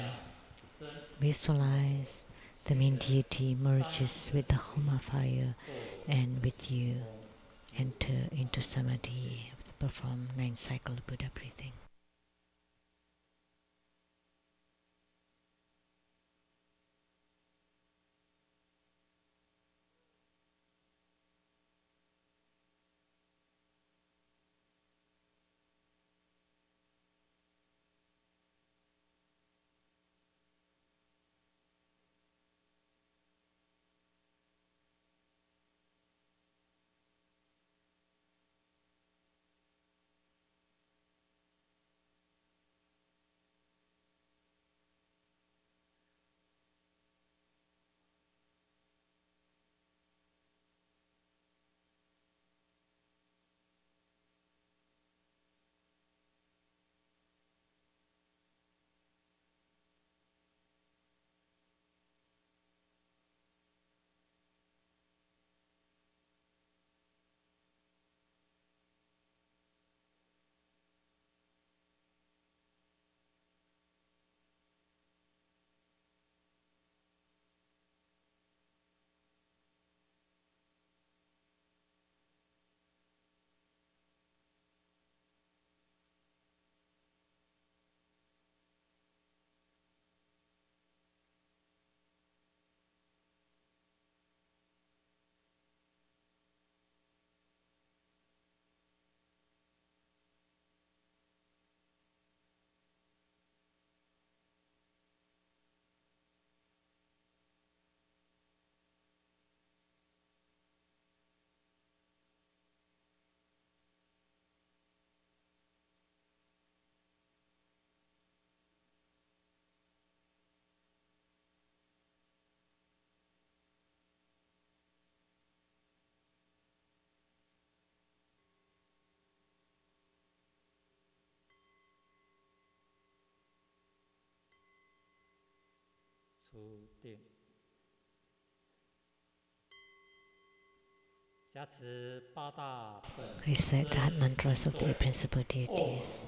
Visualize the main deity merges with the Homa fire, and with you enter into samadhi. Perform 9 cycles of Buddha breathing. Recite the heart mantras of the eight principal deities.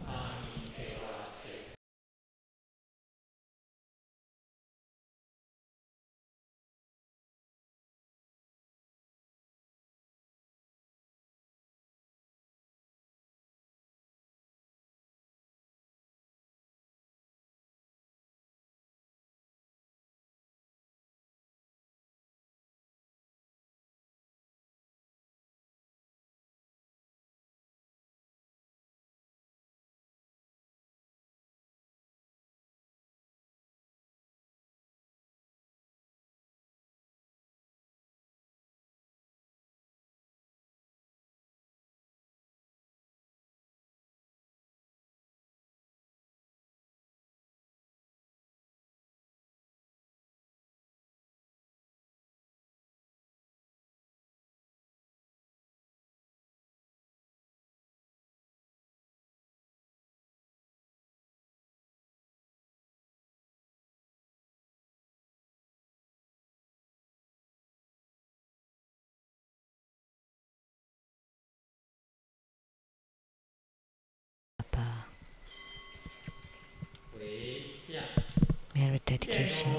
Merit dedication.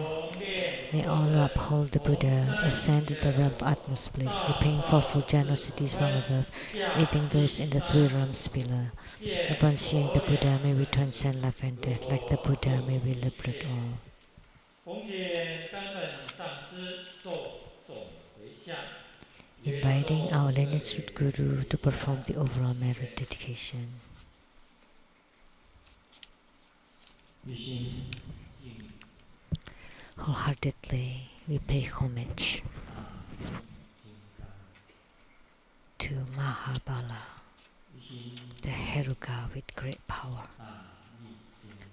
May all who uphold the Buddha ascend to the realm of utmost bliss, repaying fourfold generosities from above, aiding those in the 3 realms below. Upon seeing the Buddha, may we transcend life and death. Like the Buddha, may we liberate all. Inviting our lineage Guru to perform the overall merit dedication. Wholeheartedly, we pay homage to Mahabala, the Heruka with great power.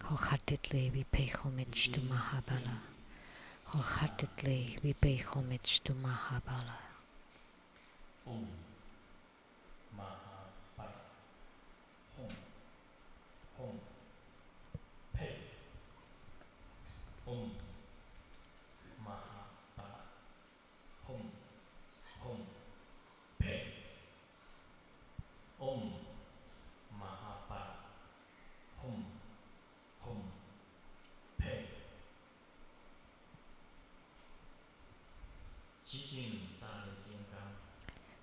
Wholeheartedly, we pay homage to Mahabala. Wholeheartedly, we pay homage to Mahabala.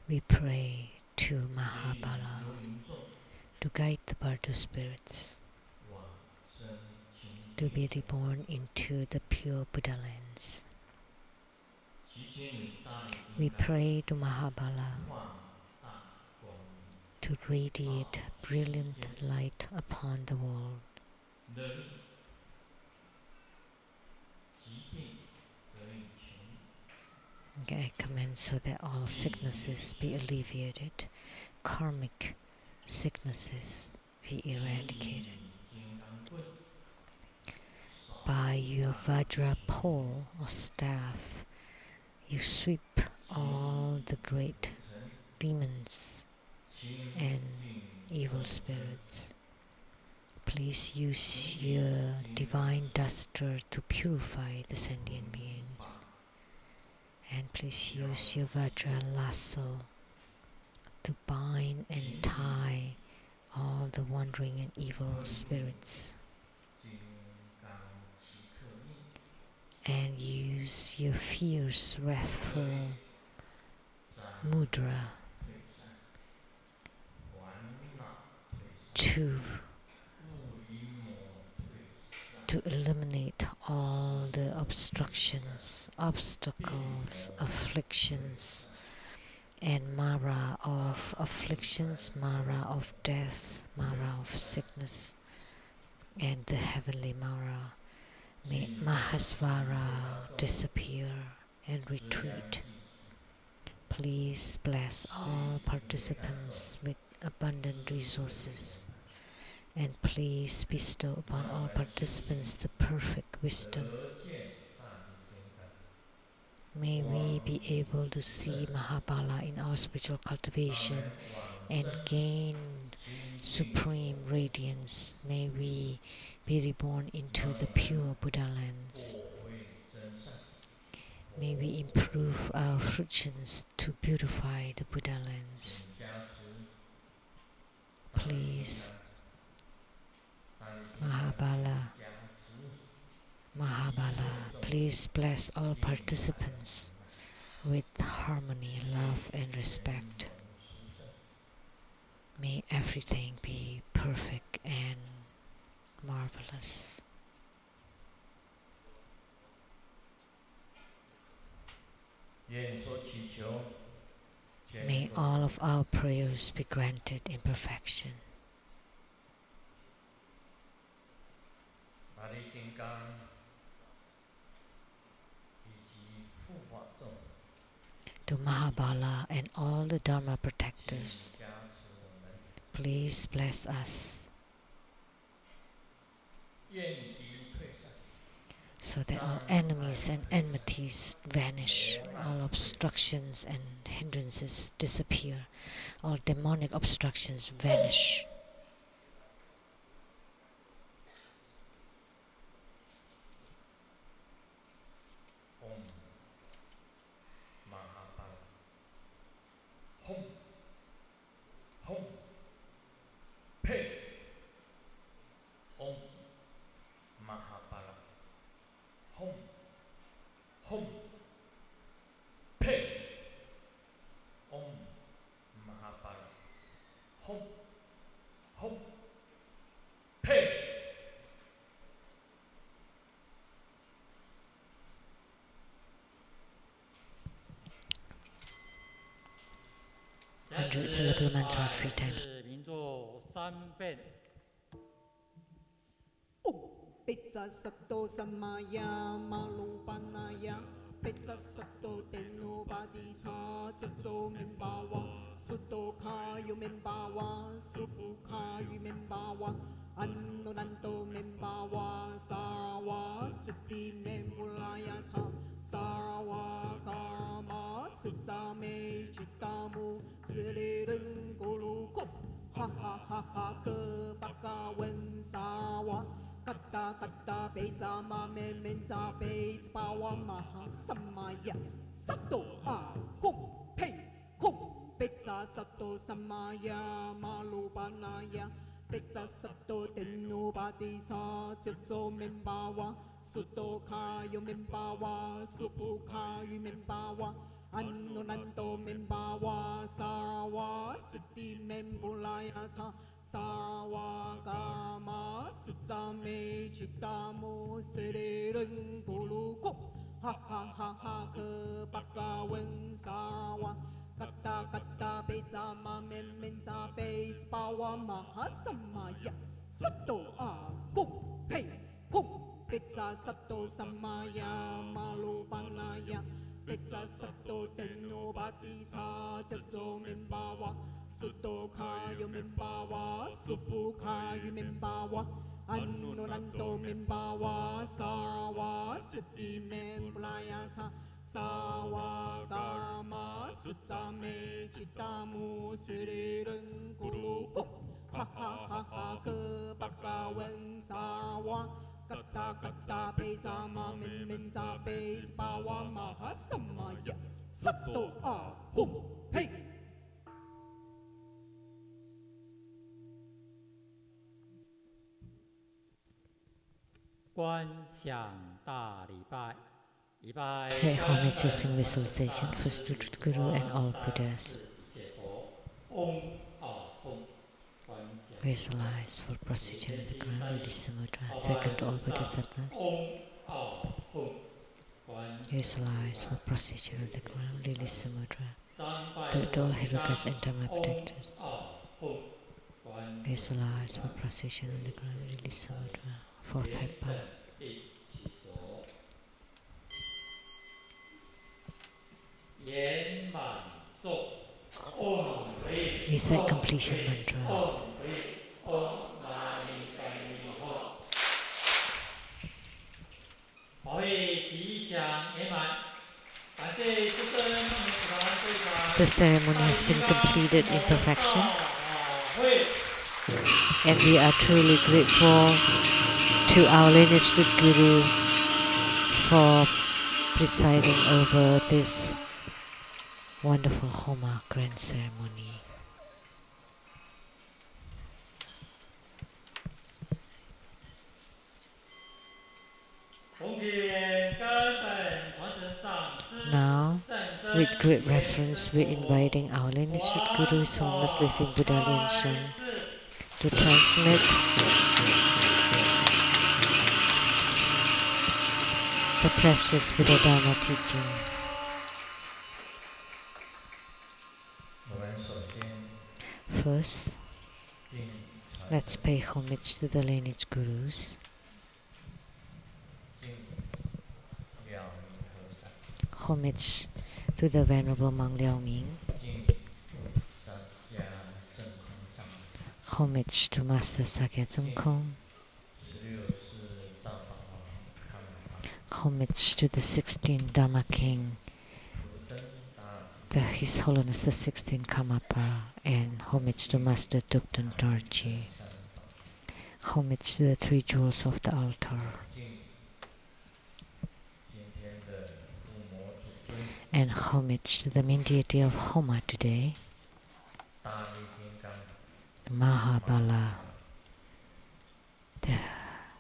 We pray to Mahabala to guide the Bardo spirits to be reborn into the pure Buddha lands. We pray to Mahabala to radiate brilliant light upon the world. I command so that all sicknesses be alleviated, karmic sicknesses be eradicated. By your Vajra pole or staff, you sweep all the great demons and evil spirits. Please use your divine duster to purify the sentient beings. And please use your Vajra lasso to bind and tie all the wandering and evil spirits. And use your fierce, wrathful mudra to eliminate all the obstructions, obstacles, afflictions, and Mara of afflictions, Mara of death, Mara of sickness, and the heavenly Mara. May Mahasvara disappear and retreat. Please bless all participants with abundant resources, and please bestow upon all participants the perfect wisdom. May we be able to see Mahabala in our spiritual cultivation and gain supreme radiance. May we be reborn into the pure Buddha lands. May we improve our fortunes to beautify the Buddha lands. Please, Mahabala, please bless all participants with harmony, love, and respect. May everything be perfect and marvelous. May all of our prayers be granted in perfection. To Mahabala and all the Dharma protectors, please bless us so that all enemies and enmities vanish, all obstructions and hindrances disappear, all demonic obstructions vanish. Syllable mantra 3 times. Pizza Sato Samaya Malupanaya Pizza Sato Tenu Badita Tso Mimbawa Sutoka Yumimbawa Supuka Yumimbawa Anunanto Mimbawa Sawa Siti Membulaya Sawa Kama Sitsame Chitamu Silirin Gulukup Ha ha ha ha Kebaka Wensawa Kata kata beza ma me menza bez bawa maha samaya sato a kum pei kum beza sato samaya malubanaya 贝扎萨多电努巴迪查，节奏面巴瓦，速度卡有面巴瓦，速不卡与面巴瓦。安努南多面巴瓦，萨瓦斯蒂面布拉雅查，萨瓦伽玛斯扎美吉达姆塞里人布鲁库，哈哈哈哈克巴嘎文萨瓦。Kata kata beza ma men menza bez bawa maha samaya sato a kum pei kum beza sato samaya malu banaya beza sato tenu bati cha jazo men bawa suto kayo men bawa supu kayo men bawa anu nanto men bawa sawa seti men playa cha sawa kama sutame citamu siriren kuluku ha ha ha ha ke bakawan sawa kata kata beza ma men menza bez bawa maha samaya sato a hum hey 观想大礼拜。 Pay homage using visualization first to the Guru and all Buddhas. Visualize for procession of the ground release the mudra. Second to all Bodhisattvas. Visualize for procession of the ground release the mudra. Third to all Herukas and Dharma protectors. Visualize for procession of the ground release the mudra. Fourth head bow. Recite completion mantra. The ceremony has been completed in perfection, and we are truly grateful to our lineage Guru for presiding over this wonderful Homa grand ceremony. Now, with great reverence, we're inviting our lineage Guru, His Holiness Living Buddha Lian-Sheng, to transmit the precious Buddha Dharma teaching. First, let's pay homage to the lineage Gurus. Homage to the Venerable Monk Liaoming. Homage to Master Sakya Tsongkhong. Homage to the 16th Dharma King, His Holiness the 16th Karmapa, and homage to Master Tupten Dorji. Homage to the three jewels of the altar. And homage to the main deity of Homa today, Mahabala, the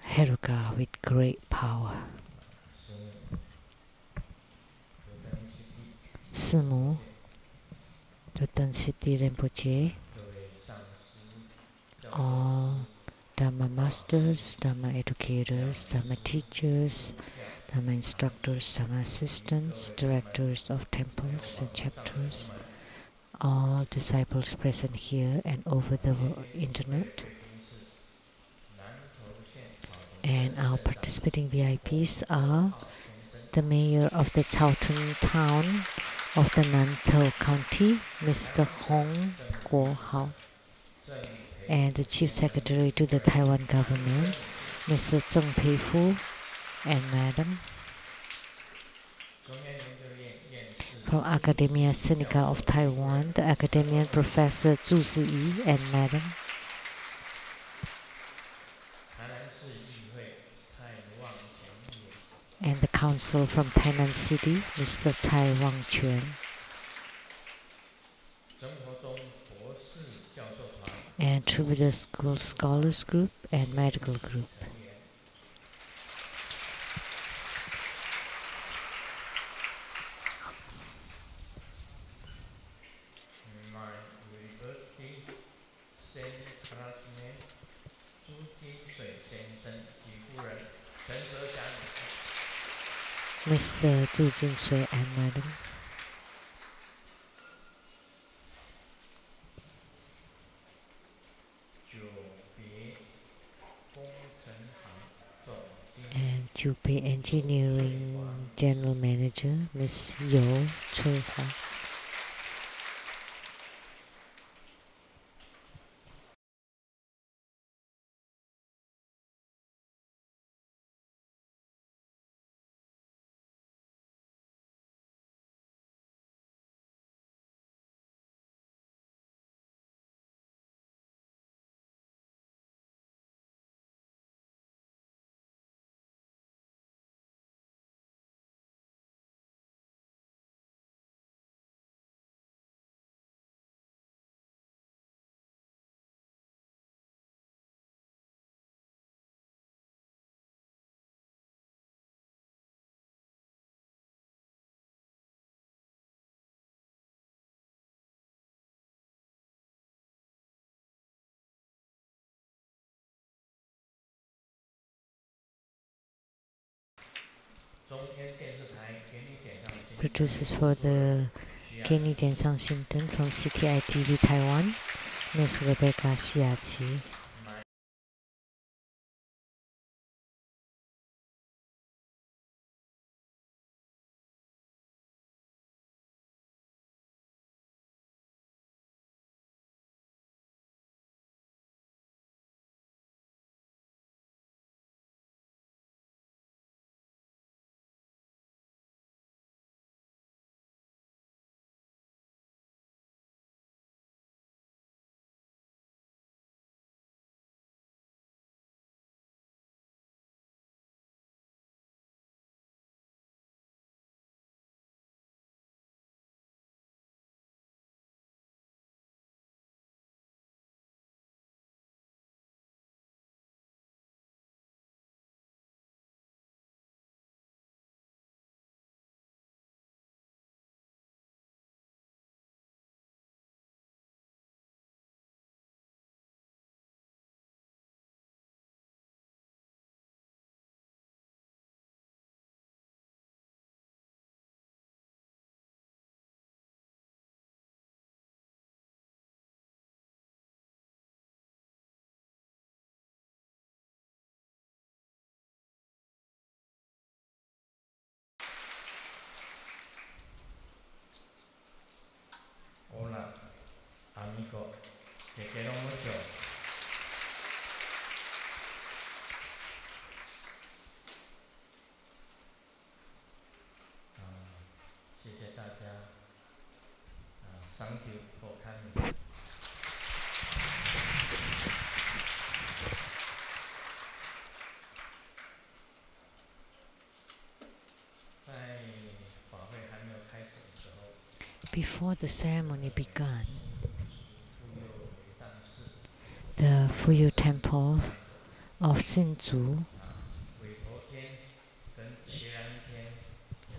Heruka with great power. Simu, Tutan Siddhi Rinpoche, all Dharma masters, Dharma educators, Dharma teachers, Dharma instructors, Dharma assistants, directors of temples and chapters, all disciples present here and over the internet, and our participating VIPs are the mayor of the Chaotun town of the Nantou County, Mr. Hong Guo-hao, and the Chief Secretary to the Taiwan government, Mr. Zheng Peifu, and Madam. From Academia Sinica of Taiwan, the Academian Professor Zhu Ziyi, and Madam. And the Council from Tainan City, Mr. Tsai Wang-Quan. and Troubadour School Scholars Group and Medical Group. Mr. Zhu Jinshui and Madam. And Tupei Engineering General Manager, Ms. Yo Choi-ha. Producers for the Kenny Diansang Shinton from CTI TV Taiwan, Ms. Rebecca Shiachi. Hola, amigo, te quiero mucho. Thank you for coming. 在法会还没有开始的时候 Before the ceremony began, the Fuyu Temple of Hsinchu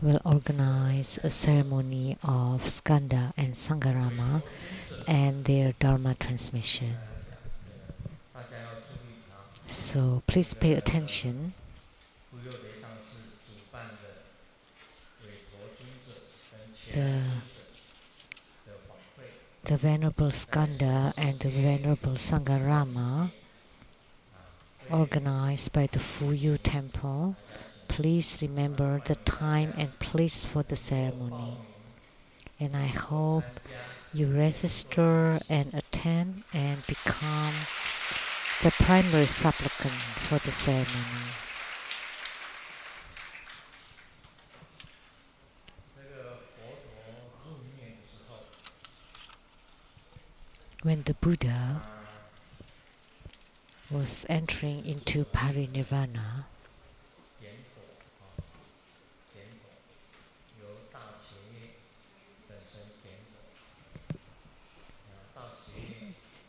will organize a ceremony of Skanda and Sangharama and their Dharma transmission. So please pay attention. The Venerable Skanda and the Venerable Sangharama, organized by the Fuyu Temple, please remember the time and place for the ceremony. And I hope you register and attend and become the primary supplicant for the ceremony. When the Buddha was entering into parinirvana,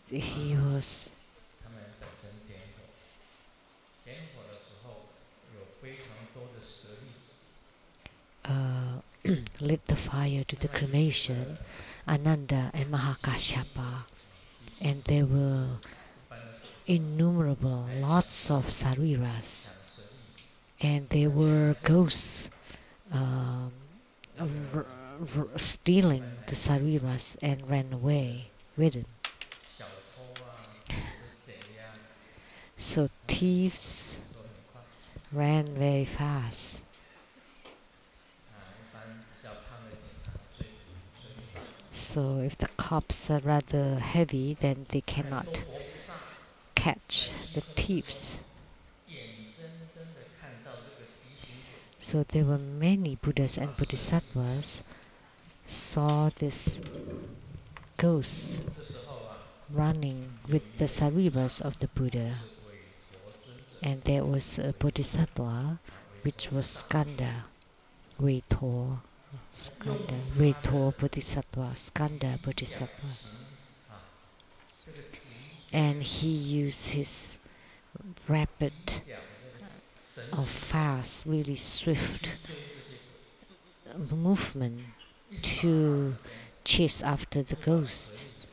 he was lit the fire to the cremation, Ananda and Mahakashyapa, and there were innumerable, lots of sariras, and there were ghosts stealing the sariras and ran away with them. So thieves ran very fast. So if the cops are rather heavy, then they cannot catch the thieves. So there were many Buddhas and Bodhisattvas saw this ghost running with the sariras of the Buddha. And there was a Bodhisattva which was Skanda, Veitho, Skanda, Veitho Bodhisattva, Skanda Bodhisattva. And he used his rapid or fast, really swift movement to chase after the ghosts.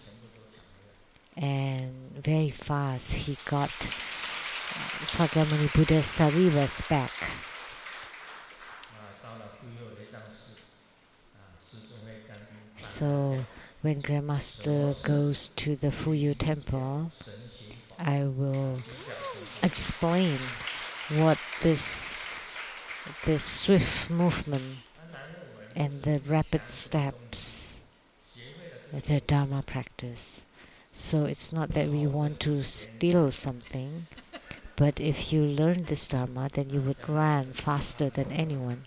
And very fast he got Sakyamuni Buddha's sariras back. So when Grandmaster goes to the Fuyu temple, I will explain what this swift movement and the rapid steps, the Dharma practice. So it's not that we want to steal something, but if you learn this Dharma, then you would run faster than anyone.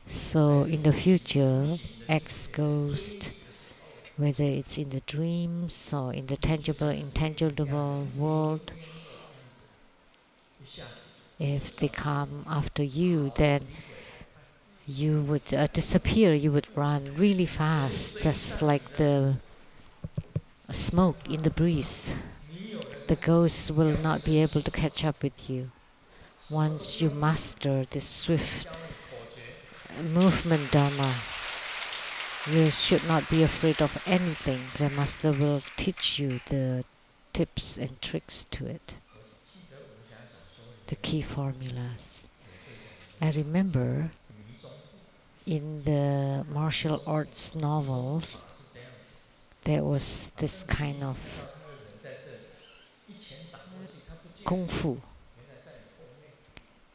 So in the future, ex-ghost, whether it's in the dreams or in the tangible, intangible world, if they come after you, then you would disappear, you would run really fast, just like the smoke in the breeze. The ghosts will not be able to catch up with you. Once you master this swift movement Dharma, you should not be afraid of anything. The Master will teach you the tips and tricks to it, the key formulas. I remember in the martial arts novels, there was this kind of kung fu.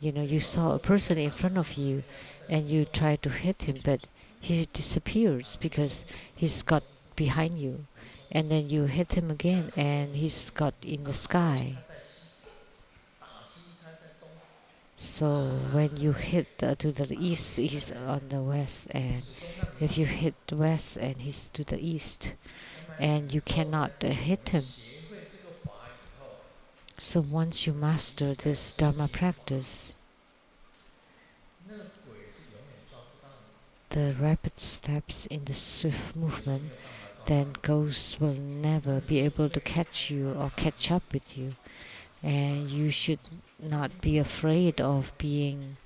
You know, you saw a person in front of you and you try to hit him, but he disappears because he's got behind you. And then you hit him again and he's got in the sky. So when you hit to the east, he's on the west, and if you hit the west and he's to the east, and you cannot hit him. So once you master this Dharma practice, the rapid steps in the swift movement, then ghosts will never be able to catch you or catch up with you. And you should not be afraid of being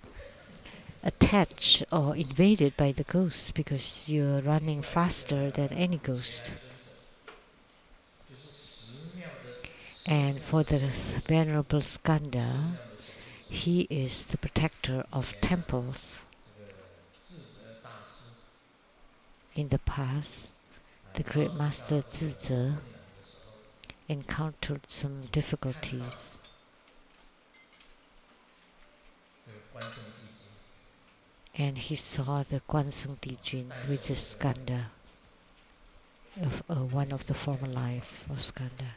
attached or invaded by the ghosts, because you're running faster than any ghost. And for the Venerable Skanda, he is the protector of temples. In the past, the great Master Zizhe encountered some difficulties. And he saw the Kwansung Dijin, which is Skanda, of one of the former life of Skanda.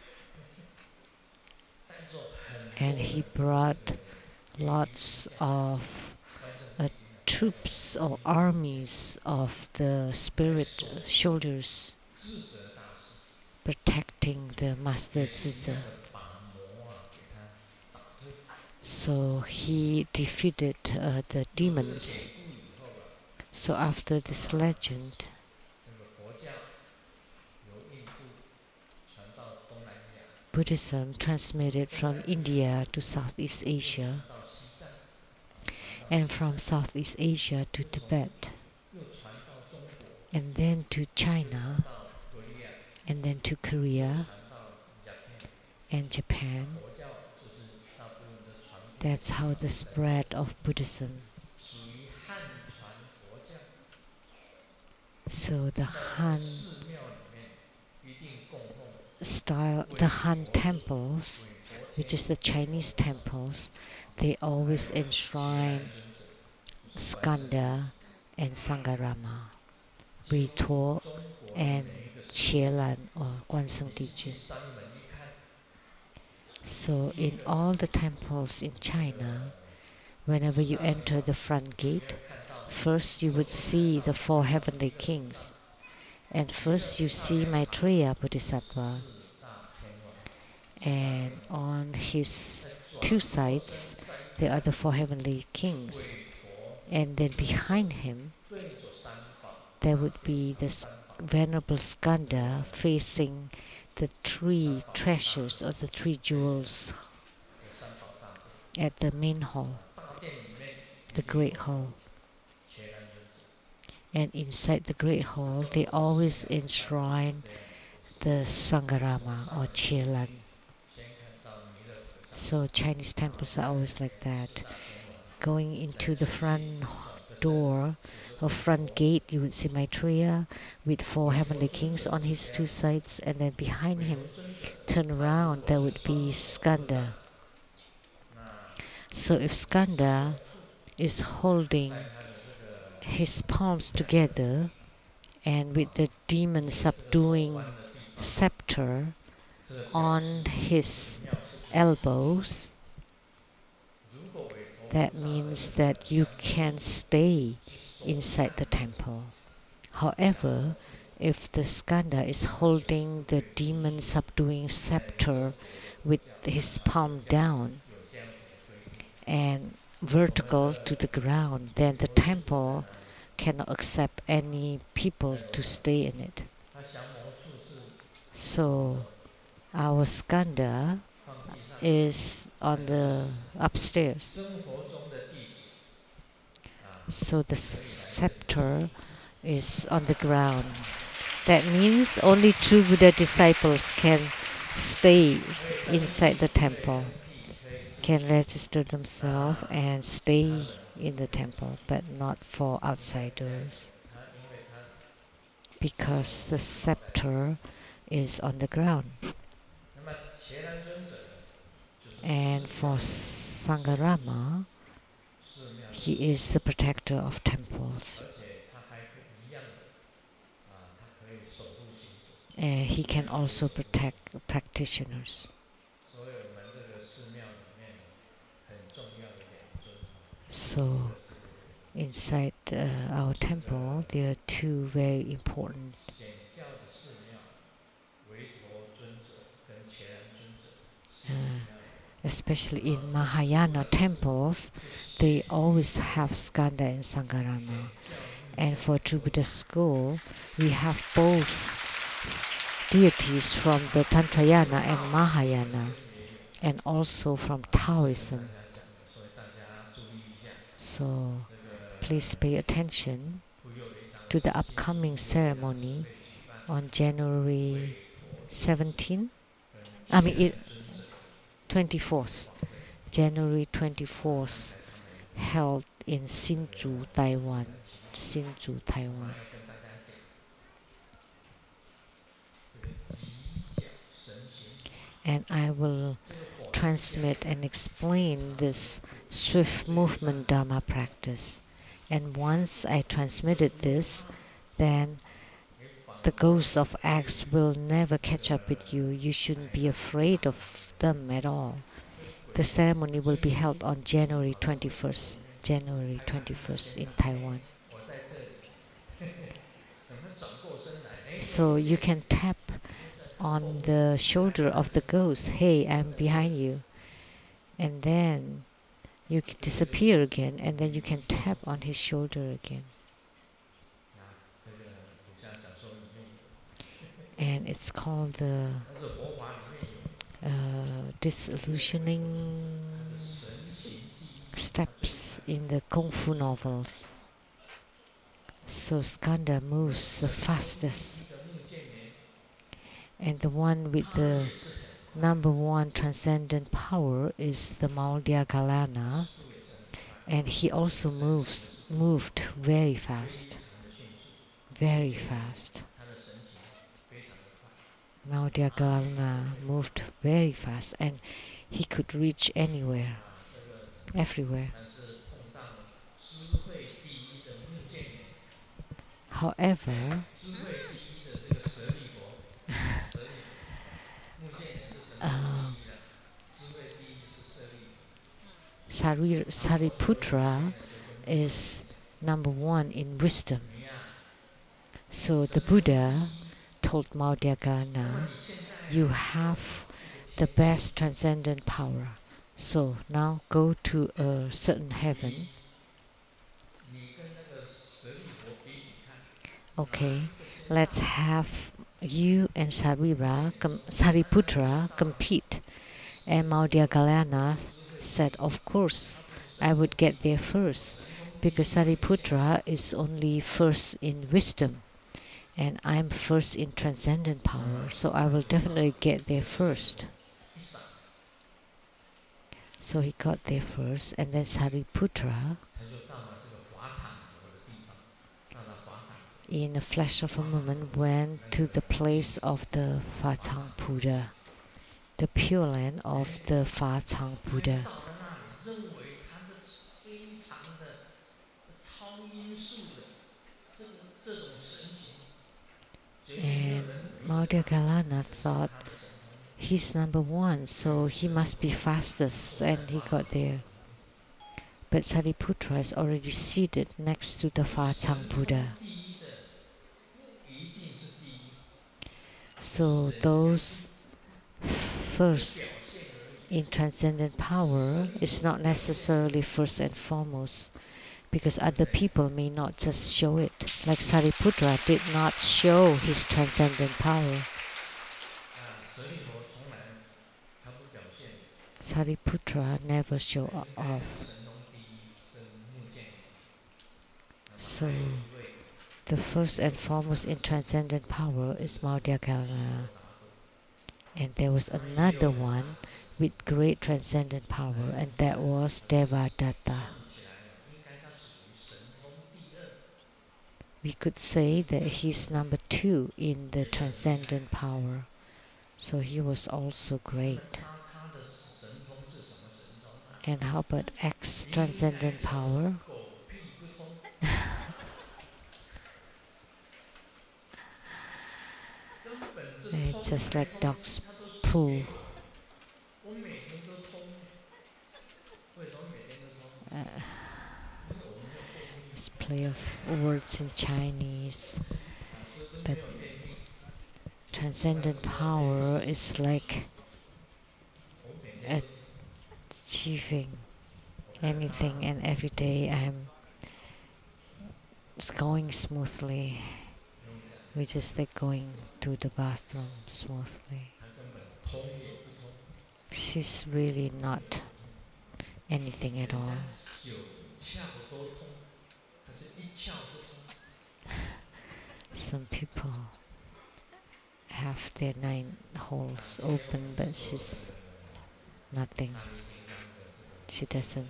And he brought lots of troops or armies of the spirit soldiers protecting the Master Zizhe. So he defeated the demons. So after this legend, Buddhism transmitted from India to Southeast Asia, and from Southeast Asia to Tibet, and then to China, and then to Korea and Japan. That's how the spread of Buddhism. So the Han style, the Han temples, which is the Chinese temples, they always enshrine Skanda and Sangharama, Weituo and Qielan or Guanseng Dijun. So in all the temples in China, whenever you enter the front gate, first you would see the 4 heavenly kings. And first you see Maitreya Bodhisattva. And on his 2 sides, there are the 4 heavenly kings. And then behind him, there would be the Venerable Skanda facing the 3 treasures or the 3 jewels at the main hall, the Great Hall. And inside the Great Hall, they always enshrine the Sangharama or Qielan. So Chinese temples are always like that. Going into the front door or front gate, you would see Maitreya with 4 heavenly kings on his 2 sides, and then behind him, turn around, there would be Skanda. So if Skanda is holding his palms together and with the demon subduing scepter on his elbows, that means that you can stay inside the temple. However, if the Skanda is holding the demon subduing scepter with his palm down and vertical to the ground, then the temple cannot accept any people to stay in it. So our Skanda is on the upstairs. So the scepter is on the ground. That means only true Buddha disciples can stay inside the temple, can register themselves and stay in the temple, but not for outsiders, because the scepter is on the ground. And for Sangharama, he is the protector of temples. And he can also protect practitioners. So inside our temple, there are 2 very important especially in Mahayana temples, they always have Skanda and Sangharama. And for True Buddha school, we have both deities from the Tantrayana and Mahayana, and also from Taoism. So please pay attention to the upcoming ceremony on January 24th, January 24th, held in Hsinchu, Taiwan. And I will transmit and explain this swift movement Dharma practice. And once I transmitted this, then the ghosts of acts will never catch up with you. You shouldn't be afraid of them at all. The ceremony will be held on January 21st in Taiwan. So you can tap on the shoulder of the ghost. Hey, I'm behind you. And then you can disappear again, and then you can tap on his shoulder again. And it's called the disillusioning steps in the Kung Fu novels. So Skanda moves the fastest. And the one with the number one transcendent power is the Maudyagalana. And he also moved very fast. Very fast. Maudyagalana moved very fast, and he could reach anywhere, everywhere. However, Sariputra is number one in wisdom. So the Buddha told Maudyagalana, you have the best transcendent power. So now go to a certain heaven. Okay, let's have you and Sariputra compete. And Maudyagalana said, of course, I would get there first, because Sariputra is only first in wisdom, and I'm first in transcendent power, so I will definitely get there first. So he got there first, and then Sariputra, in a flash of a moment, went to the place of the Fa-Chang Buddha, the Pure Land of the Fa-Chang Buddha. And Maudyagalana thought he's number one, so he must be fastest, and he got there. But Sariputra is already seated next to the Fa-Chang Buddha. So those first in transcendent power is not necessarily first and foremost, because other people may not just show it. Like Sariputra did not show his transcendent power. Sariputra never showed off. So the first and foremost in transcendent power is Maudyagalana. And there was another one with great transcendent power, and that was Devadatta. We could say that he's number two in the transcendent power. So he was also great. And how about X transcendent power? It's just like dog's poo. It's play of words in Chinese, but transcendent power is like achieving anything, and every day it's going smoothly. We just like going to the bathroom smoothly. She's really not anything at all. Some people have their 9 holes open, but she's nothing. She doesn't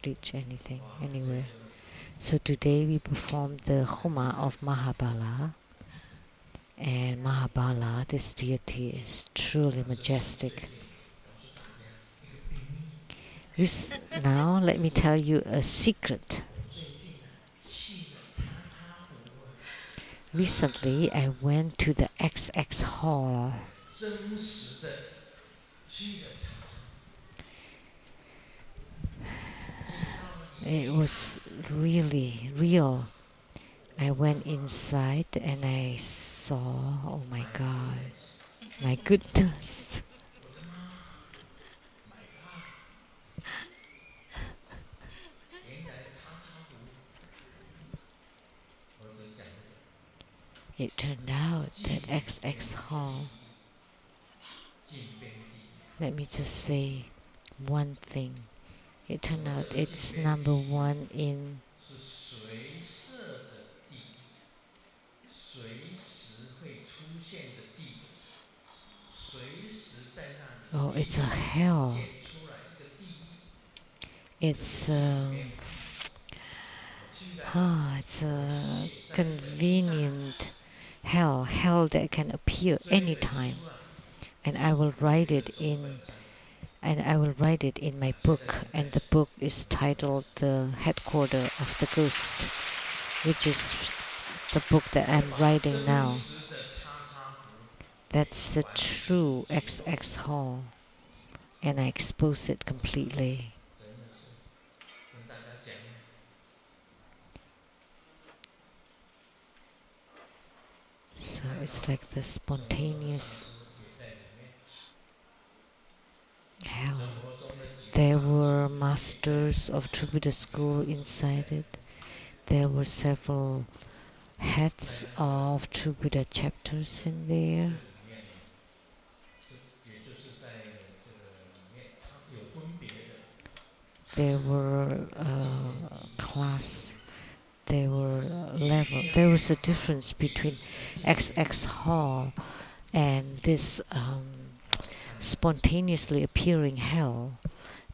reach anything, anywhere. So today we performed the Homa of Mahabala. And Mahabala, this deity, is truly majestic. Now let me tell you a secret. Recently I went to the XX Hall. It was really real. I went inside and I saw, oh my God, my goodness. It turned out that XX Hall, let me just say one thing. It turned out it's number one in it's a hell. It's it's a convenient hell that can appear anytime, and I will write it in my book, and the book is titled "The Headquarter of the Ghost," which is the book that I'm writing now. That's the true XX hall, and I expose it completely. So it's like the spontaneous hell. There were masters of True Buddha school inside it. There were several heads of True Buddha chapters in there. There were class. There were level. There was a difference between XX hall and this spontaneously appearing hell,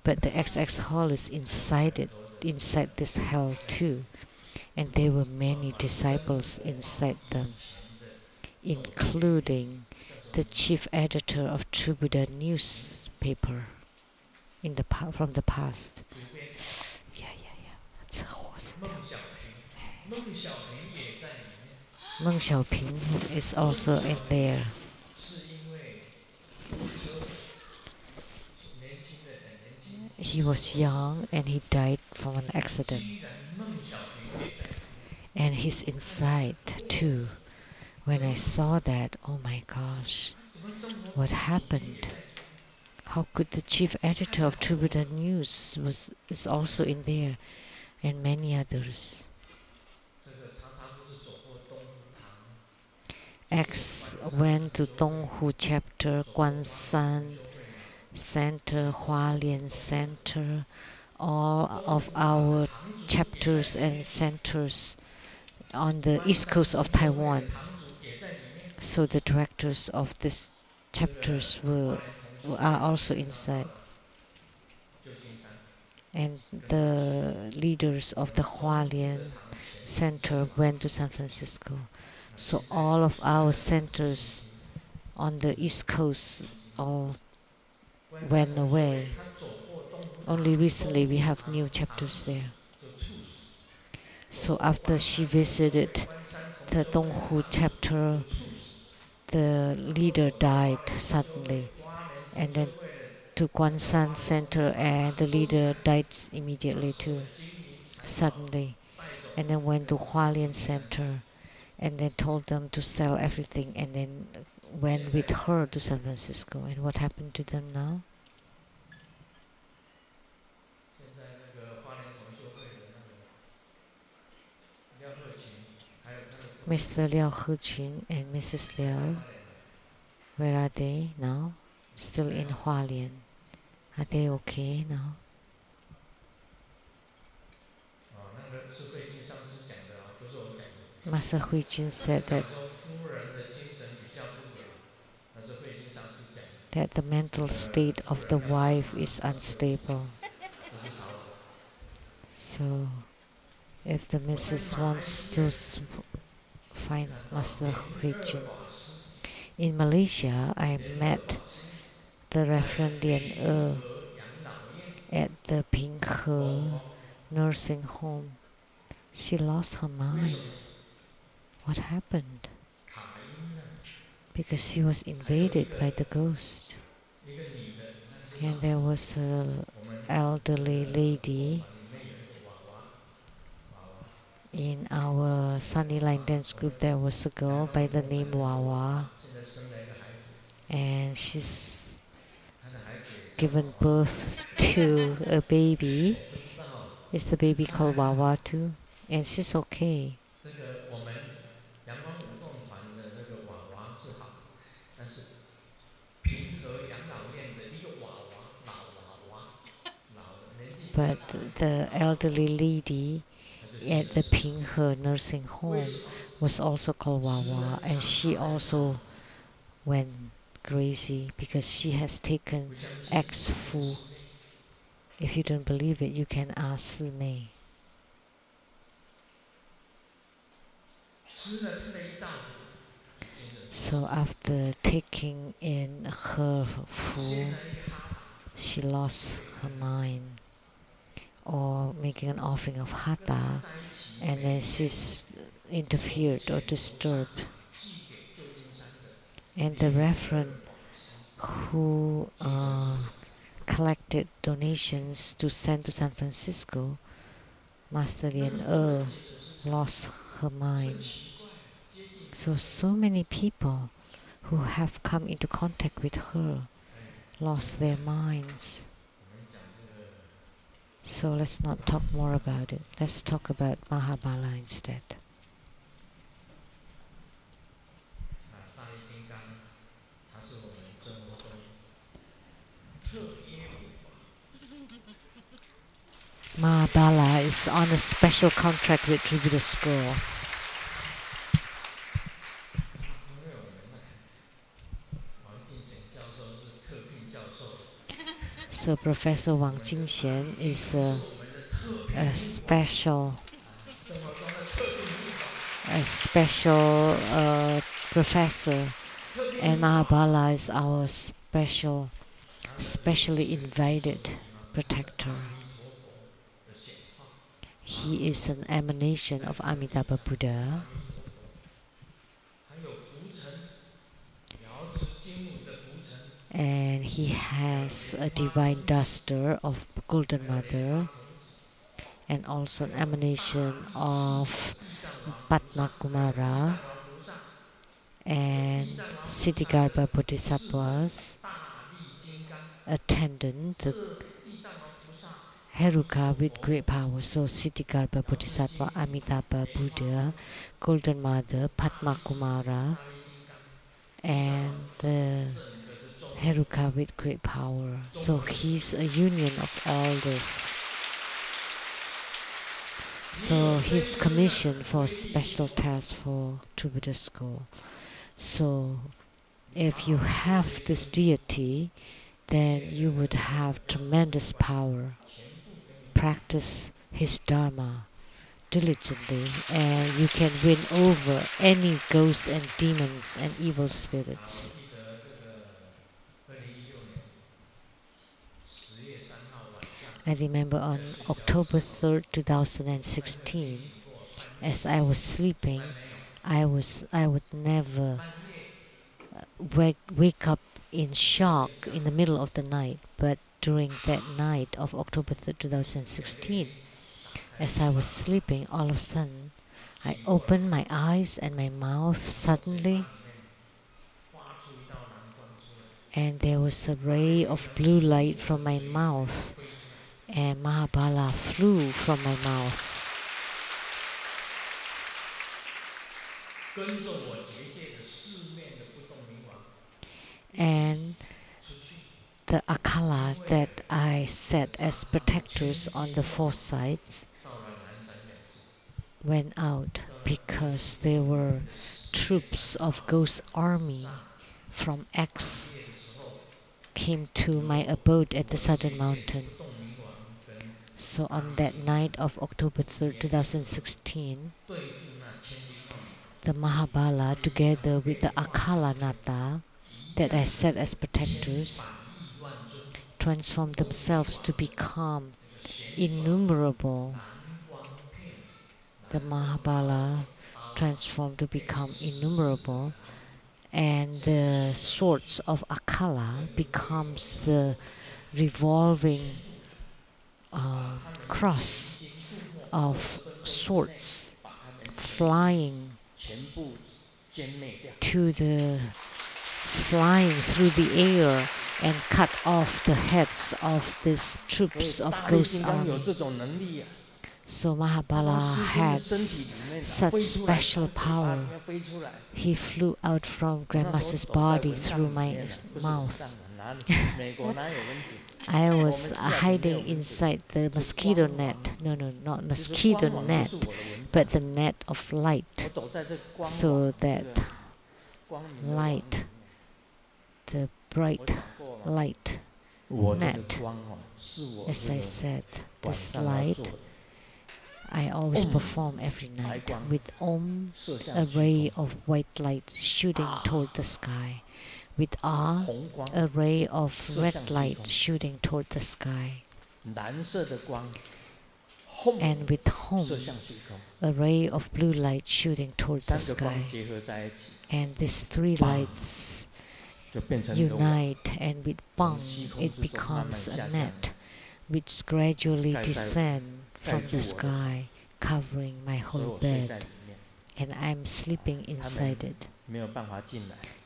but the XX hall is inside this hell too, and there were many disciples inside them, including the chief editor of True Buddha newspaper from the past. Meng Xiaoping is also in there. He was young and he died from an accident. And he's inside too. When I saw that, oh my gosh, what happened? How could the chief editor of True Buddha News is also in there, and many others? X went to Donghu chapter, Guanshan Center, Hualien Center, all of our chapters and centers on the east coast of Taiwan. So the directors of these chapters are also inside. And the leaders of the Hualien Center went to San Francisco. So all of our centers on the east coast all went away. Only recently we have new chapters there. So after she visited the Donghu chapter, the leader died suddenly. And then to Guanshan Center, and the leader died immediately too, suddenly. And then went to Hualien Center, and then told them to sell everything, and then went with her to San Francisco. And what happened to them now? Mr. Liao Hechun and Mrs. Liao, where are they now? Still in Hualien. Are they okay now? Master Huijin said that the mental state of the wife is unstable. So, if the missus wants to find Master Huijin. In Malaysia, I met the Reverend Lian at the Ping He nursing home. She lost her mind. What happened? Because she was invaded by the ghost. And there was an elderly lady in our Sunny Line dance group. There was a girl by the name Wawa, and she's given birth to a baby. Is the baby called Wawa too? And she's okay. the elderly lady at the Pinghe nursing home was also called Wawa, and she also went crazy because she has taken ex-fu. If you don't believe it, you can ask Si Mei. So after taking in her fu, she lost her mind, or making an offering of hatha, and then she's interfered or disturbed. And the reverend who collected donations to send to San Francisco, Master Lian-Sheng, lost her mind. So many people who have come into contact with her lost their minds. So let's not talk more about it. Let's talk about Mahabala instead. Mahabala is on a special contract with Tribhuta School. So Professor Wang Jingxian is a special professor, and Mahabala is our specially invited protector. He is an emanation of Amitabha Buddha. And he has a divine duster of Golden Mother, and also an emanation of Padma Kumara and Siddhigarbha Bodhisattva's attendant, the Heruka with great power. So Siddhigarbha Bodhisattva, Amitabha Buddha, Golden Mother, Padma Kumara, and the Heruka with great power. So he's a union of all this. So he's commissioned for special task for Tribhuta School. So if you have this deity, then you would have tremendous power. Practice his Dharma diligently, and you can win over any ghosts and demons and evil spirits. I remember on October 3rd, 2016, as I was sleeping, I would never wake up in shock in the middle of the night. But during that night of October 3rd, 2016, as I was sleeping, all of a sudden, I opened my eyes and my mouth suddenly, and there was a ray of blue light from my mouth, and Mahabala flew from my mouth. And the Akala that I set as protectors on the four sides went out because there were troops of ghost army from X came to my abode at the southern mountain. So on that night of October 3rd, 2016, the Mahabala together with the Akala Nata that I set as protectors transformed themselves to become innumerable. The Mahabala transformed to become innumerable, and the swords of Akala becomes the revolving cross of swords flying through the air and cut off the heads of these troops of ghost army. So Mahabala had such special power. He flew out from Grandmaster's body through my mouth. I was hiding inside the mosquito net. No, not mosquito net, but the net of light. So that light, the bright light net, as I said, this light, I always perform every night with Om, a ray of white light shooting toward the sky, with Ah, a ray of red light shooting toward the sky, and with Hom, a ray of blue light shooting toward the sky. And these three lights unite, and with Bang, it becomes a net which gradually descends from the sky, covering my whole bed, and I'm sleeping inside it,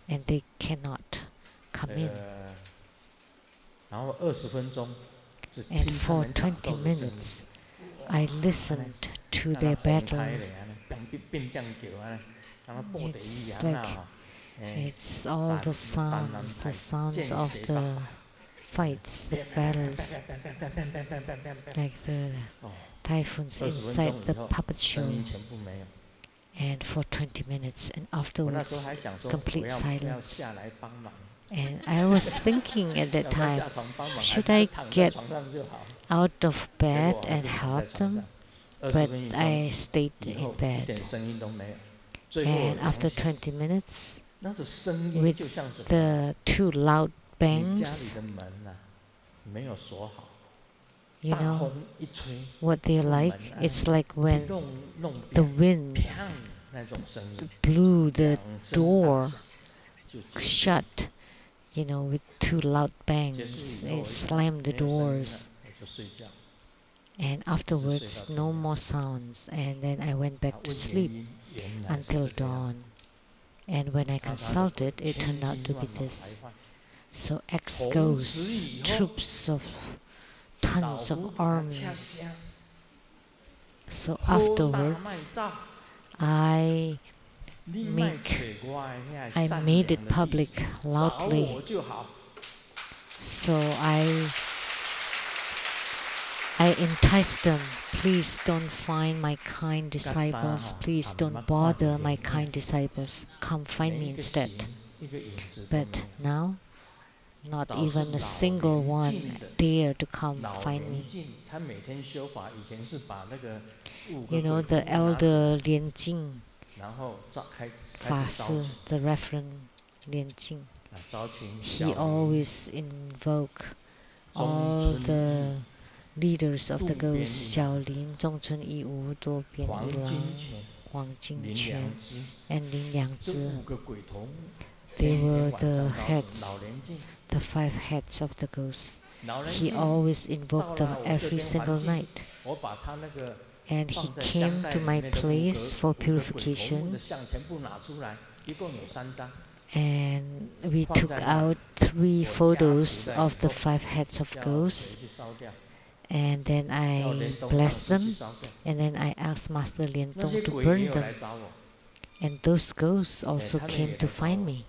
and they cannot come in. And for 20 minutes, I listened to their battle. It's all the sounds of the fights, the battles, like the typhoons inside the puppet show. And for 20 minutes, and afterwards, complete silence. And I was thinking at that time, should I get out of bed and help them? But I stayed in bed. And after 20 minutes, with the two loud bangs, you know what they're like? It's like when the wind blew the door shut, you know, with two loud bangs. It slammed the doors. And afterwards, no more sounds. And then I went back to sleep until dawn. And when I consulted, it turned out to be this. So X goes, troops of tons of armies. So afterwards, I made it public loudly. So I enticed them, please don't find my kind disciples, please don't bother my kind disciples, come find me instead. But now, not even a single one dare to come find me. You know, the elder Lian-Sheng, the Reverend Lian-Sheng, he always invoke all the leaders of the ghosts, Xiaolin, Zhongchun Yiwu, Duobian Yilang, Huang Jingquan, and Lin Liangzi. They were the heads, the 5 heads of the ghosts. He always invoked them every single night. And he came to my place for purification. And we took out 3 photos of the 5 heads of ghosts. And then I blessed them. And then I asked Master Lian Tong to burn them. And those ghosts also came to find me.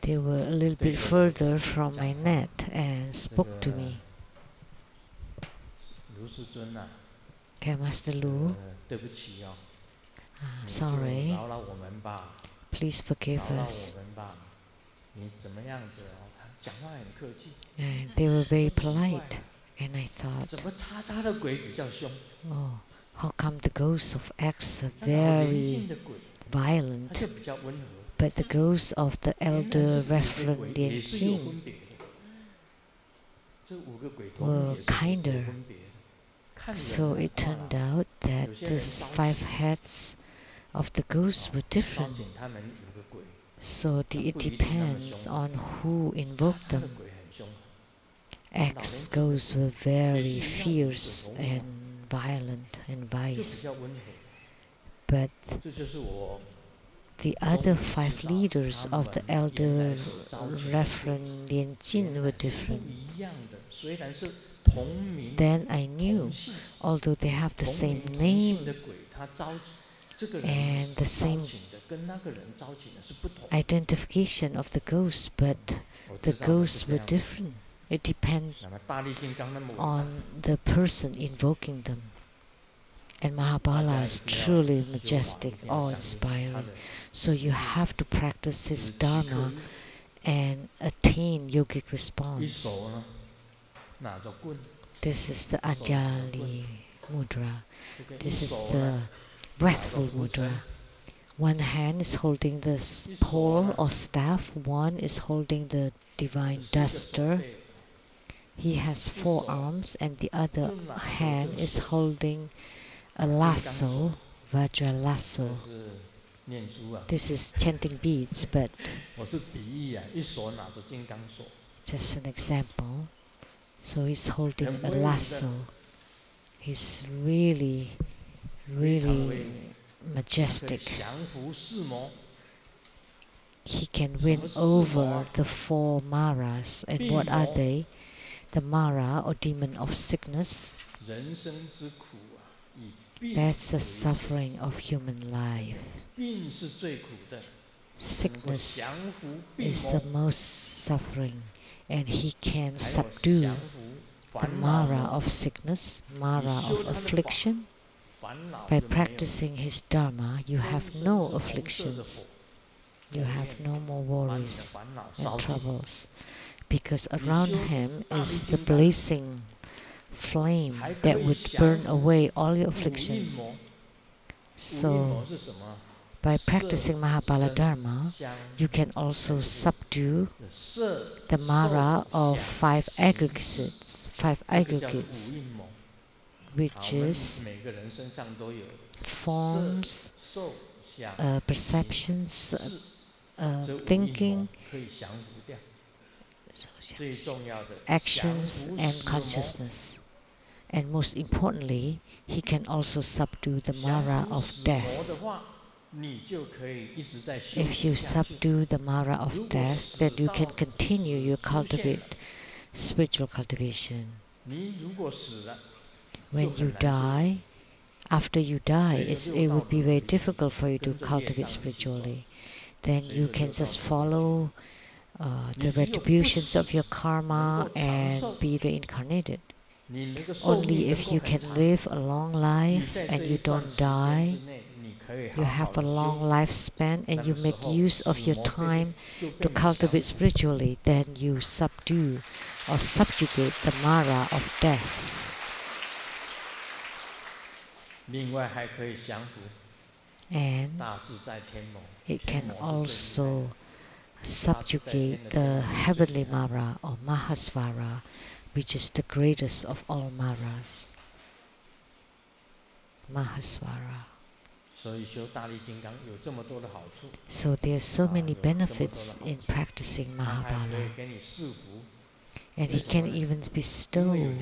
They were a little bit further from my net and spoke to me. Okay, Master Lu, sorry, please forgive us. And they were very polite, and I thought, oh, how come the ghosts of X are very violent, but the ghosts of the elder Reverend Lian-Sheng were kinder? So it turned out that these 5 heads of the ghosts were different. So it depends on who invoked them. X ghosts were very fierce and violent and wise. But the other 5 leaders of the elder Reverend Lian-Sheng were different. Then I knew, although they have the same name, and the same identification of the ghosts, but the ghosts were different. It depends on the person invoking them. And Mahabala is truly majestic, awe-inspiring. So you have to practice his Dharma and attain yogic response. This is the Anjali Mudra. This is the breathful mudra. One hand is holding the pole or staff, one is holding the divine duster. He has 4 arms and the other hand is holding a lasso, Vajra lasso. This is chanting beads, but just an example. So he's holding a lasso. He's really, really majestic. He can win over the 4 maras. And what are they? The mara or demon of sickness. That's the suffering of human life. Sickness is the most suffering, and he can subdue the mara of sickness, mara of affliction. By practicing his Dharma, you have no afflictions. You have no more worries and troubles, because around him is the blazing flame that would burn away all your afflictions. So, by practicing Mahabala Dharma, you can also subdue the mara of 5 aggregates, which is forms, perceptions, thinking, actions, and consciousness. And most importantly, he can also subdue the mara of death. If you subdue the mara of death, then you can continue your spiritual cultivation. When you die, after you die, it would be very difficult for you to cultivate spiritually. Then you can just follow the retributions of your karma and be reincarnated. Only if you can live a long life and you don't die, you have a long lifespan and you make use of your time to cultivate spiritually, then you subdue or subjugate the mara of death. And it can also subjugate the heavenly mara or Mahasvara, which is the greatest of all maras. Mahasvara. So there are so many benefits in practicing Mahabala. And he can even bestow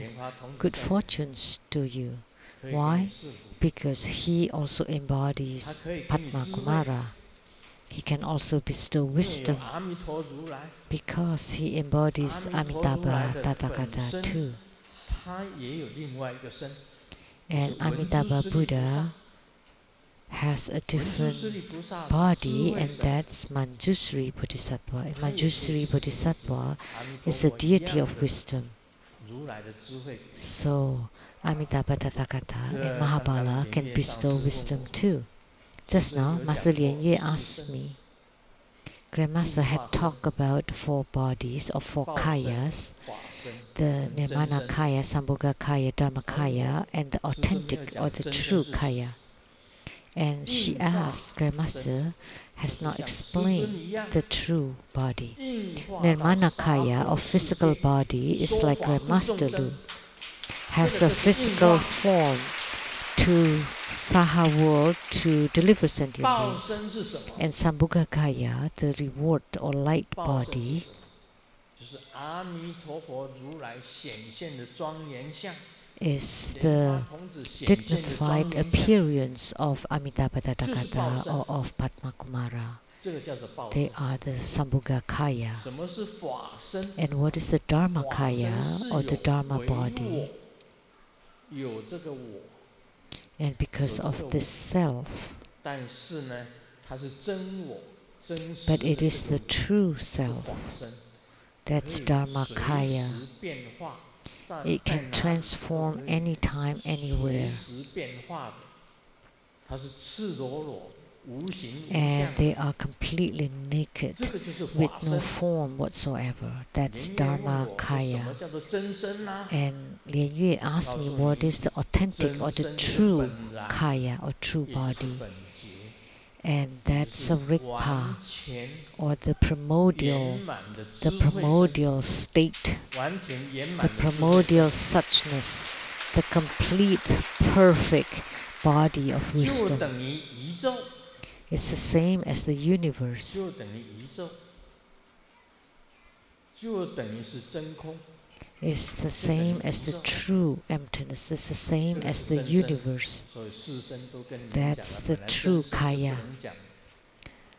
good fortunes to you. Why? Because he also embodies Padma Kumara. He can also bestow wisdom because he embodies Amitabha Tathagata too. And Amitabha Buddha has a different body, and that's Manjusri Bodhisattva. And Manjusri Bodhisattva is a deity of wisdom. So Amitabha Tathagata and Mahabala can bestow wisdom too. Just now, Master Lian-Yue asked me, Grandmaster had talked about 4 bodies or 4 kayas, the Nirmana Kaya, Sambhoga Kaya, Dharma Kaya, and the authentic or the true Kaya. And she asked, Grandmaster has not explained the true body. Nirmana Kaya or physical body is like Grandmaster do, has a physical form to Saha world to deliver sentient beings. And Sambhoga Kaya, the reward or light body, is the dignified appearance of Amitabha Tathagata or of Padma Kumara. They are the Sambhoga Kaya. And what is the Dharma Kaya or the Dharma body? And because of this self, 但是呢，它是真我，真实 But it 的 is the true self. 法身， That's 可以 Dharmakaya. 随时变化，在 It 在 can 哪里 transform 都可以 anytime, 随 anywhere. 时变化的，它是赤裸裸、无形无 And 相 they 的。 are completely naked 这个就是 with 法 no 身。 form whatsoever. That's 莲月问我说什 Dharmakaya. 么叫做真身呢？ And Lian Yue asked me what is the authentic or the 真身就是 true 本然， kaya or true 也就是 body. 本觉， And 也 that's 就 a 是 Rigpa 完全 or the 圆 primordial, 满的 the 智慧身， primordial state, 完全圆 the 满的智慧身。 primordial suchness, the complete, perfect body of 就 wisdom. 等于宇宙， It's the same as the universe. 就等于宇宙，就等于是真空。 It's the same as the true emptiness. It's the same as the universe. 所以四身都跟你们讲了， That's 本 the 来 true 真身是不 kaya. 能讲。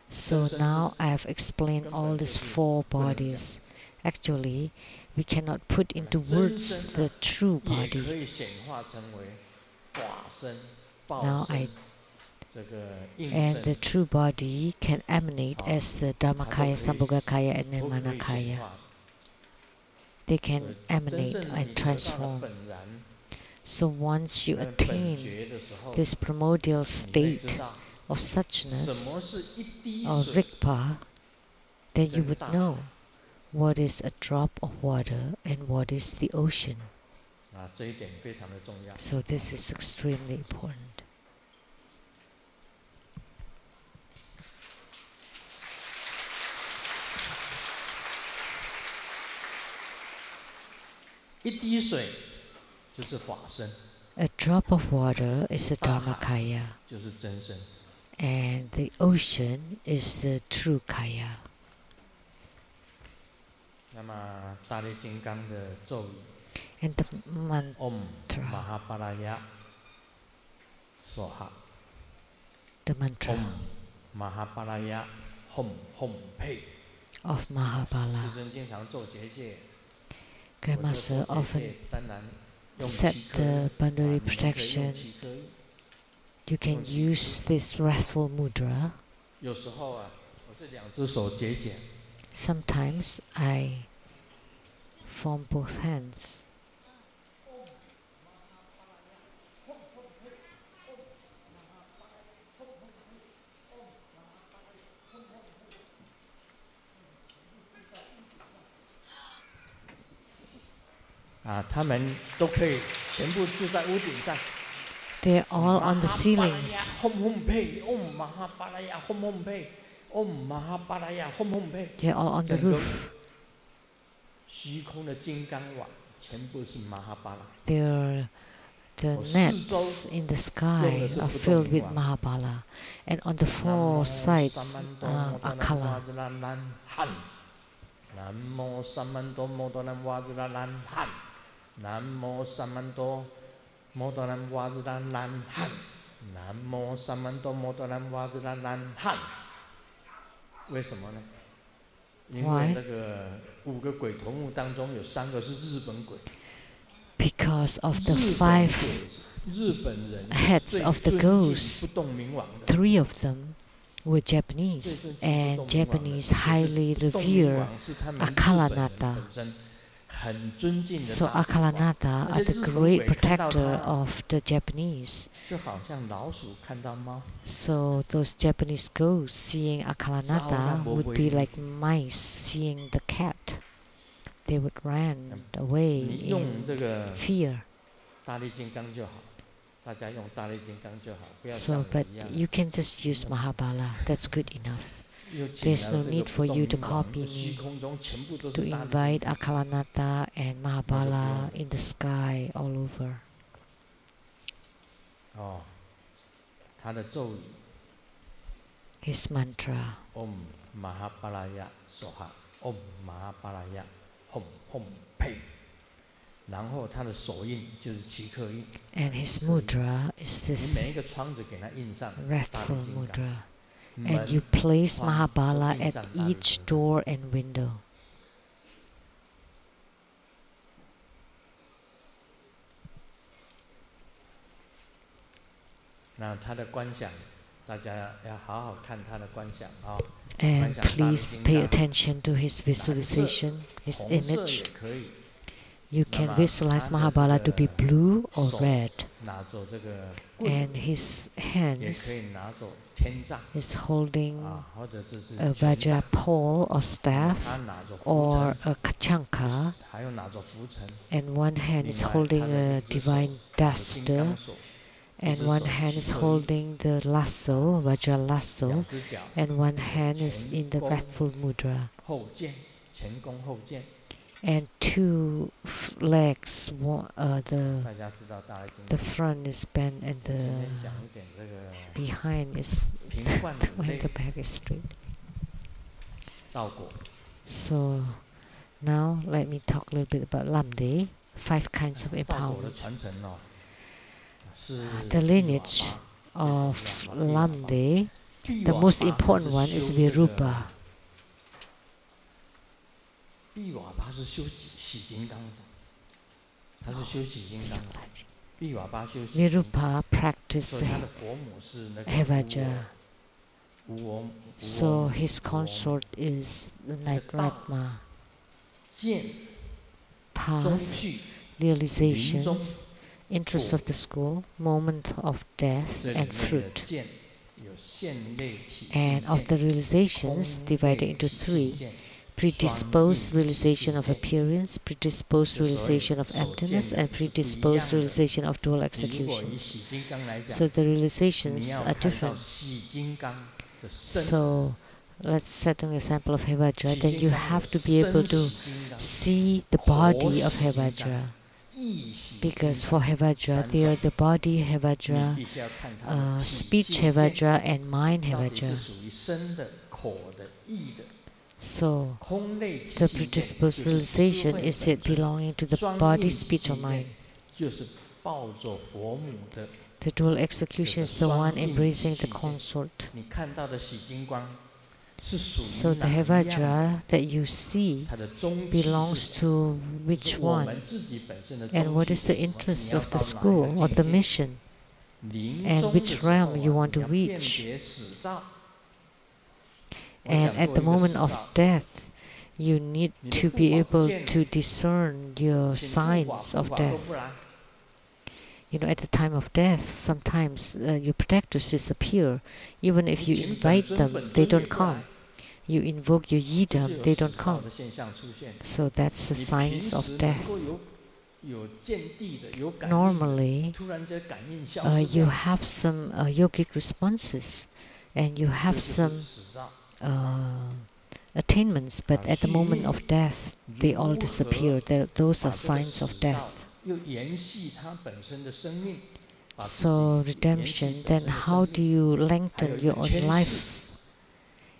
So now I've explained all these four bodies. Actually, we cannot put into words the true 也可 body. 以显化成为法身、报 Now 身 I 这个应 And the 身， true body can emanate as the Dharmakaya, Sambhogakaya, and 都可以显 Nirmanakaya. 化。 They 所 can 以真 emanate 正你 and 得到了 transform. 本然 So once you 本 attain 觉的时候， this primordial 你会知 state 道 of 什 suchness 么是一滴 or 水 Rigpa, then you 跟 would 大 know 海 what is a drop of water and what is the ocean. 啊，这一点非常的重要。 So this is extremely important. 一滴水就是法身， A drop of water is the 大海 Dharmakaya, 就是真身。 and the ocean is the true Kaya. 那么大力金刚的咒语 And the mantra ：Om Mahaparaya Swaha。 the mantra Om Mahaparaya Hom Hom Pei。 of 世 Mahabala. 尊经常做结界， Grandmaster 我这个做结 often 界当然用 set 七颗 the 印 boundary 你们可以用 protection. 七颗印 You can 用七颗 use this wrathful mudra. 有时候啊，我这两只手结茧， Sometimes I form both hands. 啊，他们都可以全部住在屋顶上。 They're all on the ceilings. Hom Hom Pei Om Mahaparaya Hom Hom Pei Om Mahaparaya Hom Hom Pei。 They're all on the 整个 roof. 虚空的金刚网全部是马哈巴拉。 The nets in the sky are filled with Mahabala, and on the four sides Akala. 南无三曼多摩多南瓦兹拉兰汉，南无三曼多摩多南瓦兹拉兰汉，南无三曼多摩多南瓦兹拉兰汉。为什么呢？因为那个5个鬼头目当中有3个是日本鬼。 Because of the 5 日本人 heads of the 最尊敬 ghosts, 不动明王的。 3 of them were Japanese, and Japanese highly revere Akalanata. So Akalanata are the great protector of the Japanese. 就好像老鼠看到猫。 So those Japanese ghosts seeing Akalanata would be like mice seeing the cat. They would run away 你用 in 这个 fear. 大力金刚就好，大家用大力金刚就好，不要 So, 像 but 我一样。 you can just use Mahabala. That's good enough. 又请 There's 来 no 这个 need 不 for 动 you to 明王 copy 虚 me, 空中全部都 to 是大力 invite 金刚。 Akalanata and Mahabala in the sky all over. 哦，他的咒语 His mantra. Om Mahaparaya Swaha Om Mahaparaya Hom Hom Pei。然后他的手印就是七颗印， And his mudra is 你每一 this 个窗子给他印上大 wrathful 力金刚。 mudra. 门 And you place 窗 Mahabala 都印 at 上大力 each 金刚。 door and window. 那他的观想 And please pay attention to his visualization, his image. You can visualize Mahabala to be blue or red. And his hands is holding a Vajra pole or staff or a kachanka. And one hand is holding a divine duster. And one hand is holding the lasso, Vajra lasso, and one hand is in the wrathful mudra. And two legs, the front is bent and the behind is when the back is straight. So now let me talk a little bit about Lamdre, 5 kinds of empowerment. The lineage of Lamdre, the most important one is Virupa. Virupa practiced Hevajra. So his consort is the Night Ratma. Path, realizations, interest of the school, moment of death, and fruit. And of the realizations, divided into 3. Predisposed realization of appearance, predisposed realization of emptiness, and predisposed realization of dual executions. So the realizations are different. So let's set an example of Hevajra. Then you have to be able to see the body of Hevajra. Because for Hevajra, they are the body Hevajra, speech Hevajra, and mind Hevajra. So, the predisposed realization is it belonging to the body, speech, or mind. The dual execution is the one embracing the consort. So the Hevajra that you see belongs to which one? And what is the interest of the school or the mission? And which realm you want to reach? And at the moment of death, you need to be able to discern your signs of death. You know, at the time of death, sometimes your protectors disappear. Even if you invite them, they don't come. You invoke your yidam, they don't come. So that's the signs of death. Normally, you have some yogic responses, and you have some attainments, but at the moment of death, they all disappear. Those are signs of death. So redemption, then how do you lengthen your own life?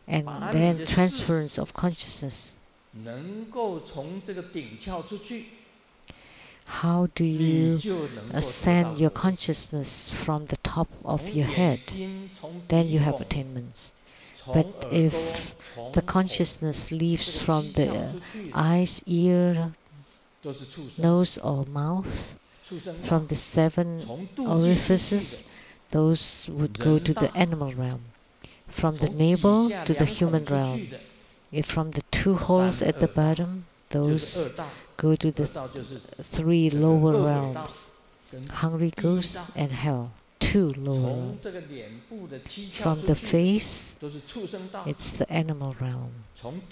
And then transference of consciousness. How do you ascend your consciousness from the top of your head? Then you have attainments. But if the consciousness leaves from the eyes, ear, nose or mouth, from the 7 orifices, those would go to the animal realm. From the navel to the human realm. If from the 2 holes at the bottom, those go to the 3 lower realms, hungry ghosts and hell. 2 lower realms. From the face, it's the animal realm. From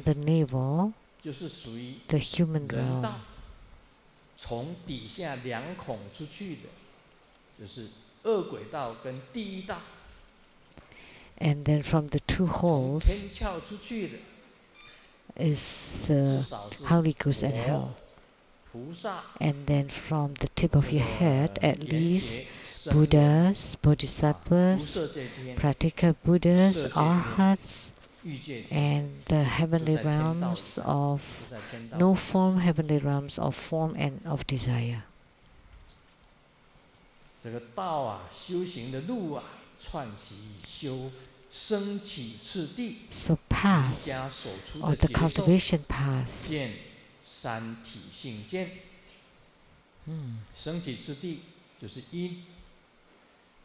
the navel, the human realm. And then from the 2 holes is the hungry ghost and hell. And then from the tip of your head, at least Buddhas, Bodhisattvas, Pratika Buddhas, Arhats, and the heavenly realms of no form, heavenly realms of form and of desire. So path, or the cultivation path,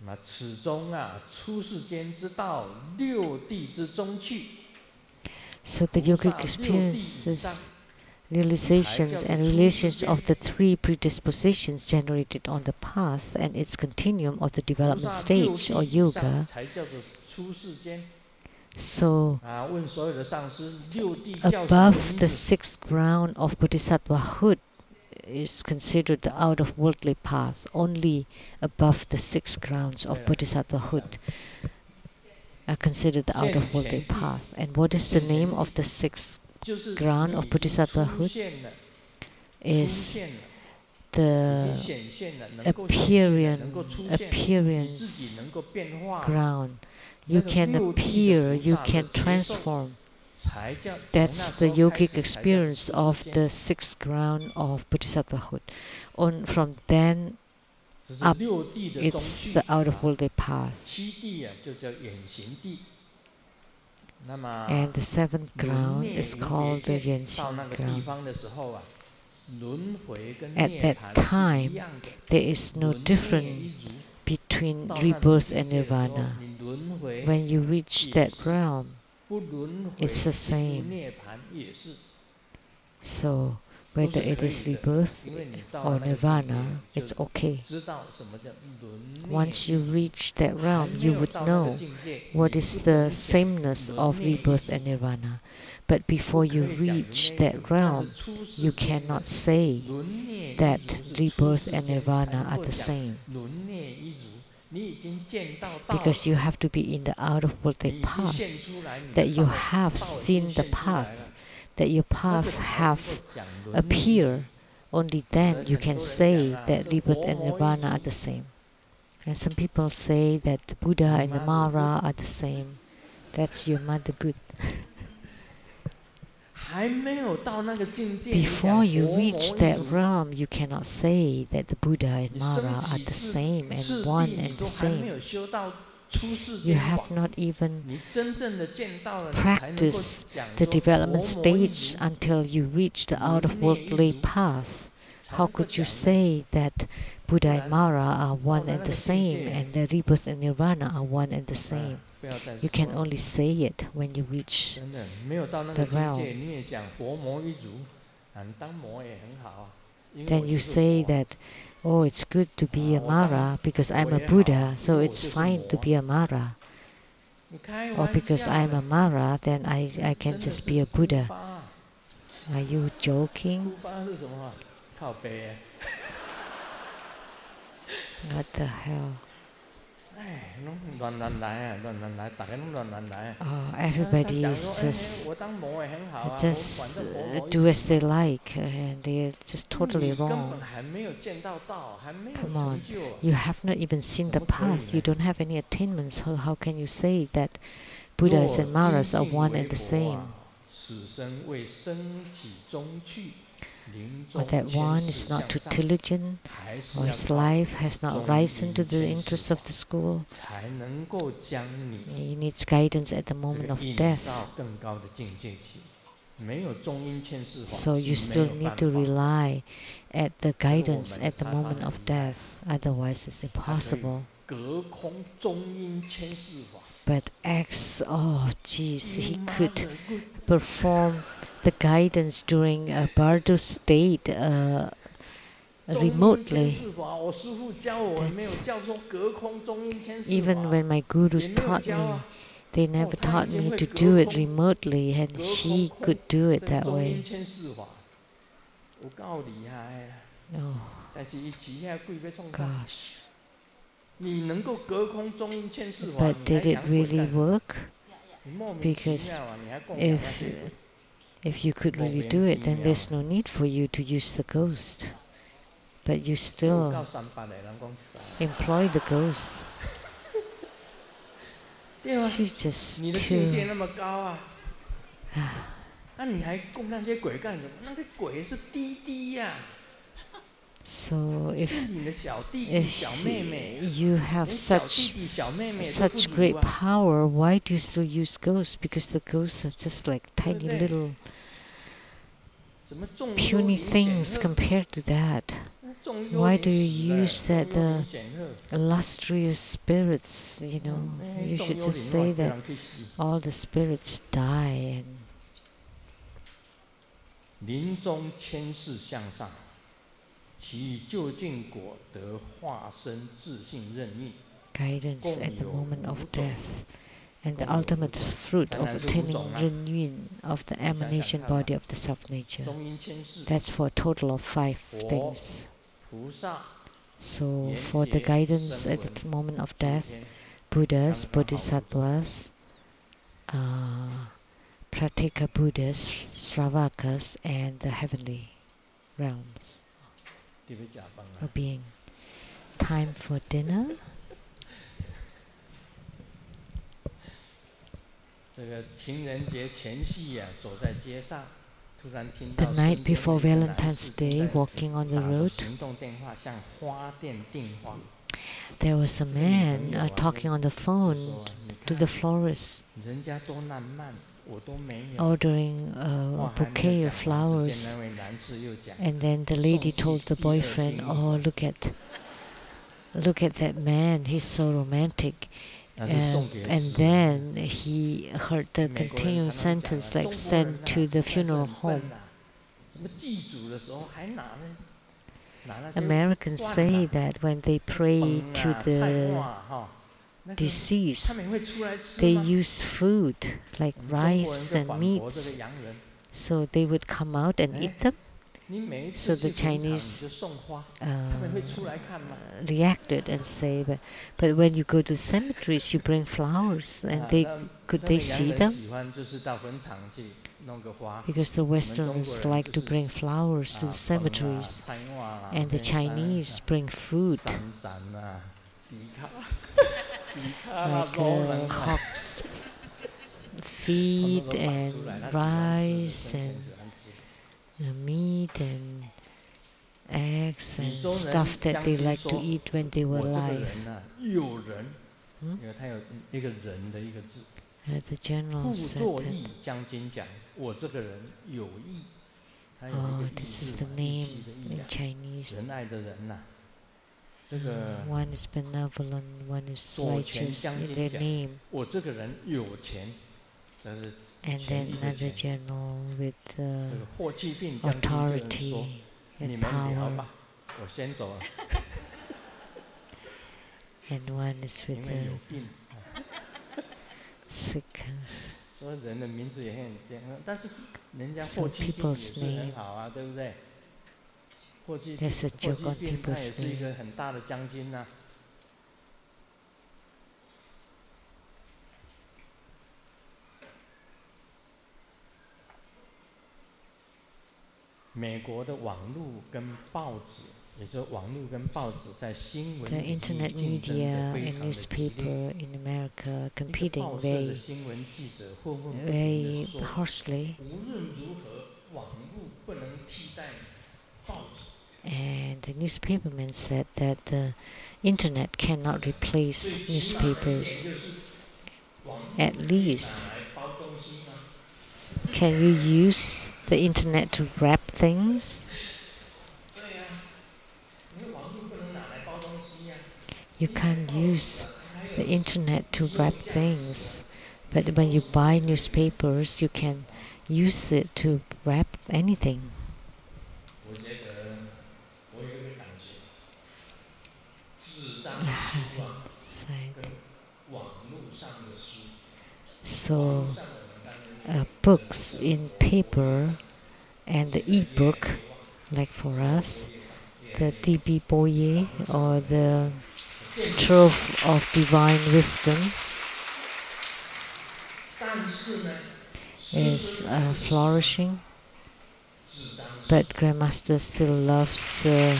那么此中啊，出世间之道，六地之中去。 So the yogic experiences, realizations and relations of the three predispositions generated on the path and its continuum of the development stage or yoga. So above the sixth ground of bodhisattvahood is considered the out-of-worldly path. Only above the six grounds of bodhisattvahood are considered the out-of-worldly path. And what is the name of the sixth ground of bodhisattvahood? Is the appearance ground. You can appear, you can transform. That's the yogic experience of the sixth ground of bodhisattvahood. From then up, it's the out-of-worldly path. And the seventh ground is called the Lian-Sheng ground. At that time, there is no difference between rebirth and nirvana. When you reach that realm, it's the same. So, whether it is rebirth or nirvana, it's okay. Once you reach that realm, you would know what is the sameness of rebirth and nirvana. But before you reach that realm, you cannot say that rebirth and nirvana are the same. Because you have to be in the out-of-worldly path, that you have seen the path, that your path have appeared. Only then you can say that rebirth and nirvana are the same. And some people say that the Buddha and the Mara are the same. That's your mother good. Before you reach that realm, you cannot say that the Buddha and Mara are the same and one and the same. You have not even practiced the development stage until you reach the out-of-worldly path. How could you say that Buddha and Mara are one and the same and the rebirth and nirvana are one and the same? You can only say it when you reach the realm. Then you say that, oh, it's good to be a Mara because I'm a Buddha, so it's fine to be a Mara. Or because I'm a Mara, then I can just be a Buddha. Are you joking? What the hell? Oh, everybody is just do as they like, and they're just totally wrong. Come on, you have not even seen the path. You don't have any attainments. So how can you say that Buddhas and Maras are one and the same? Or that one is not too diligent, or his life has not risen to the interests of the school. He needs guidance at the moment of death. So you still need to rely at the guidance at the moment of death, otherwise it's impossible. But X, oh geez, he could perform the guidance during a bardo state remotely. Even when my gurus taught me, they never taught me to do it remotely, and she could do it that way. Oh, gosh. But did it really work? Because if you could really do it, then there's no need for you to use the ghost. But you still employ the ghost. She's just too... So if you have such great power, why do you still use ghosts? Because the ghosts are just like tiny little puny things compared to that. Why do you use that the illustrious spirits, you know? You should just say that all the spirits die and 临终千世向上，其究竟果得化身自性任运。 guidance at the moment of death, and the ultimate fruit of attaining Renyun of the emanation body of the self-nature. That's for a total of 5 things. So for the guidance at the moment of death, Buddhas, Bodhisattvas, Pratika Buddhas, Sravakas, and the heavenly realms are being. Time for dinner. The night before Valentine's Day, walking on the road, there was a man talking on the phone to the florist, ordering a bouquet of flowers. And then the lady told the boyfriend, "Oh, look at that man, he's so romantic." And then he heard the continuing sentence like, "Send to the funeral home." Americans say that when they pray to the deceased, they use food like rice and meats, so they would come out and eat them. So the Chinese reacted and say, but when you go to cemeteries, you bring flowers, and could they see them? Because the Westerners like to bring flowers to the cemeteries, and the Chinese bring food, like hawks' feet and rice and meat and eggs and stuff that they like to eat when they were alive. The general said that. Oh, this is the name in Chinese. One is benevolent, one is righteous in their name. And then another general with authority and power. And one is with the sickness. So people's name. There's a joke on people's name. The internet media and newspaper in America competing very harshly. And the newspaperman said that the internet cannot replace newspapers. At least, can you use the internet to wrap things? You can't use the internet to wrap things, but when you buy newspapers, you can use it to wrap anything. So, books in paper and the e-book, like for us, the D.B. Boye or the Trove of Divine Wisdom is flourishing, but Grandmaster still loves the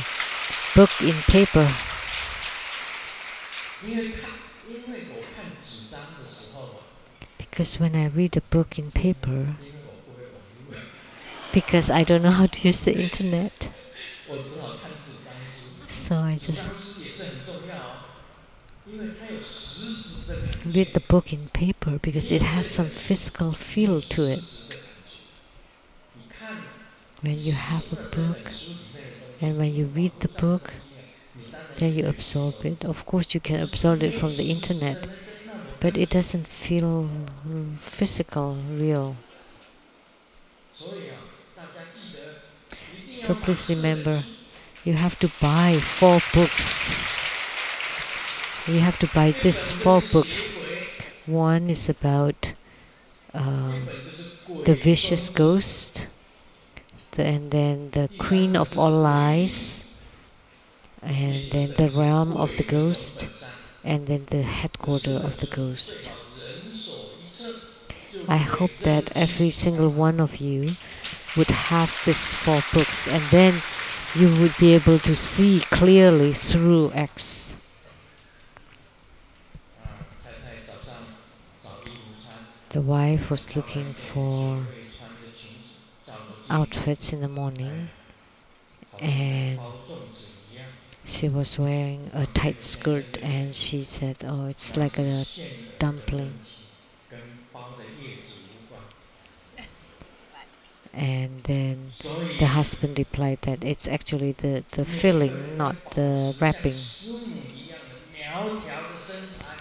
book in paper. Because when I read a book in paper, because I don't know how to use the internet, so I just read the book in paper because it has some physical feel to it. When you have a book And when you read the book, then you absorb it. Of course, you can absorb it from the internet, but it doesn't feel physical, real. So please remember, you have to buy 4 books. You have to buy these 4 books. One is about the vicious ghost, and then the queen of all lies, and then the realm of the ghost, and then the headquarters of the ghost. I hope that every single one of you would have these 4 books, and then you would be able to see clearly through X. The wife was looking for outfits in the morning, and she was wearing a tight skirt, and she said, "Oh, it's like a dumpling." And then the husband replied that it's actually the filling, not the wrapping.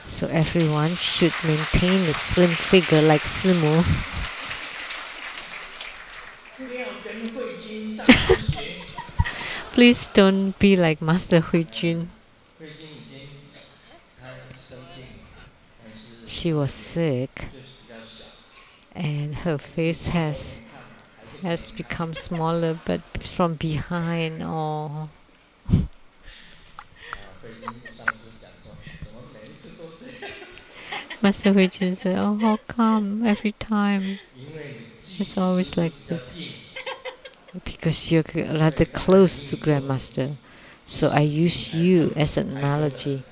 So everyone should maintain a slim figure like Simu. Please don't be like Master Hui Jun. She was sick, and her face has become smaller, but from behind, oh. Master Hui Jun said, "Oh, how come every time? It's always like this." Because you're rather close to Grandmaster, so I use you as an analogy.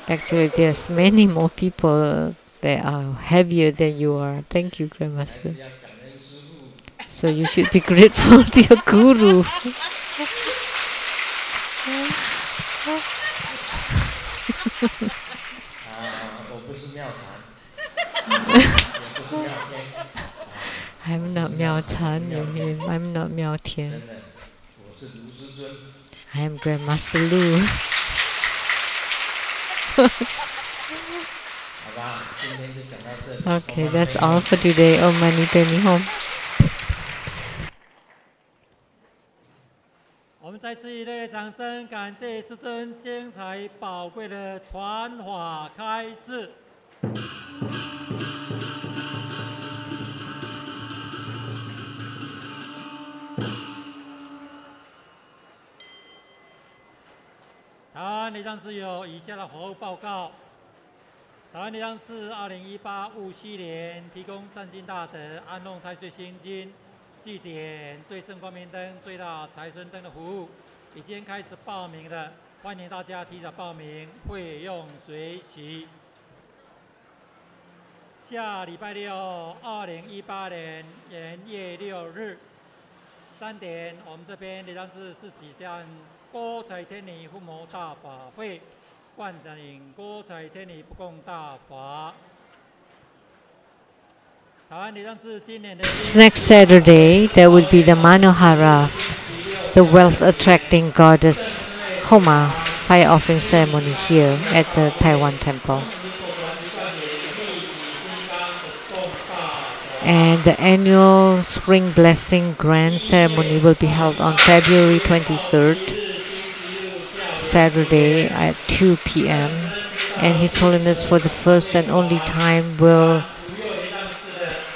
Actually, there's many more people that are heavier than you are. Thank you, Grandmaster. So you should be grateful to your guru. I'm not Miao Chan, you mean I'm not Miao Tian. I am Grandmaster Lu. Okay, that's all for today. Om Mani Padme Hum. 我们再次以热烈掌声感谢师尊精彩宝贵的传法开示。台湾礼藏寺有以下的法务报告。台湾礼藏寺2018戊戌年提供善心大德安弄太岁心经、祭典、最胜光明灯、最大财神灯的服务，已经开始报名了，欢迎大家提早报名，费用随喜。下礼拜六，2018年元月6日3点，我们这边礼藏寺自己将郭采天女护摩大法会，灌顶郭采天女不共大法。台湾礼藏寺今年的 Next Saturday, there will be the Manohara, the wealth-attracting goddess Homa fire offering ceremony here at the Taiwan Temple. And the annual Spring Blessing Grand Ceremony will be held on February 23rd, Saturday at 2 p.m. And His Holiness for the first and only time will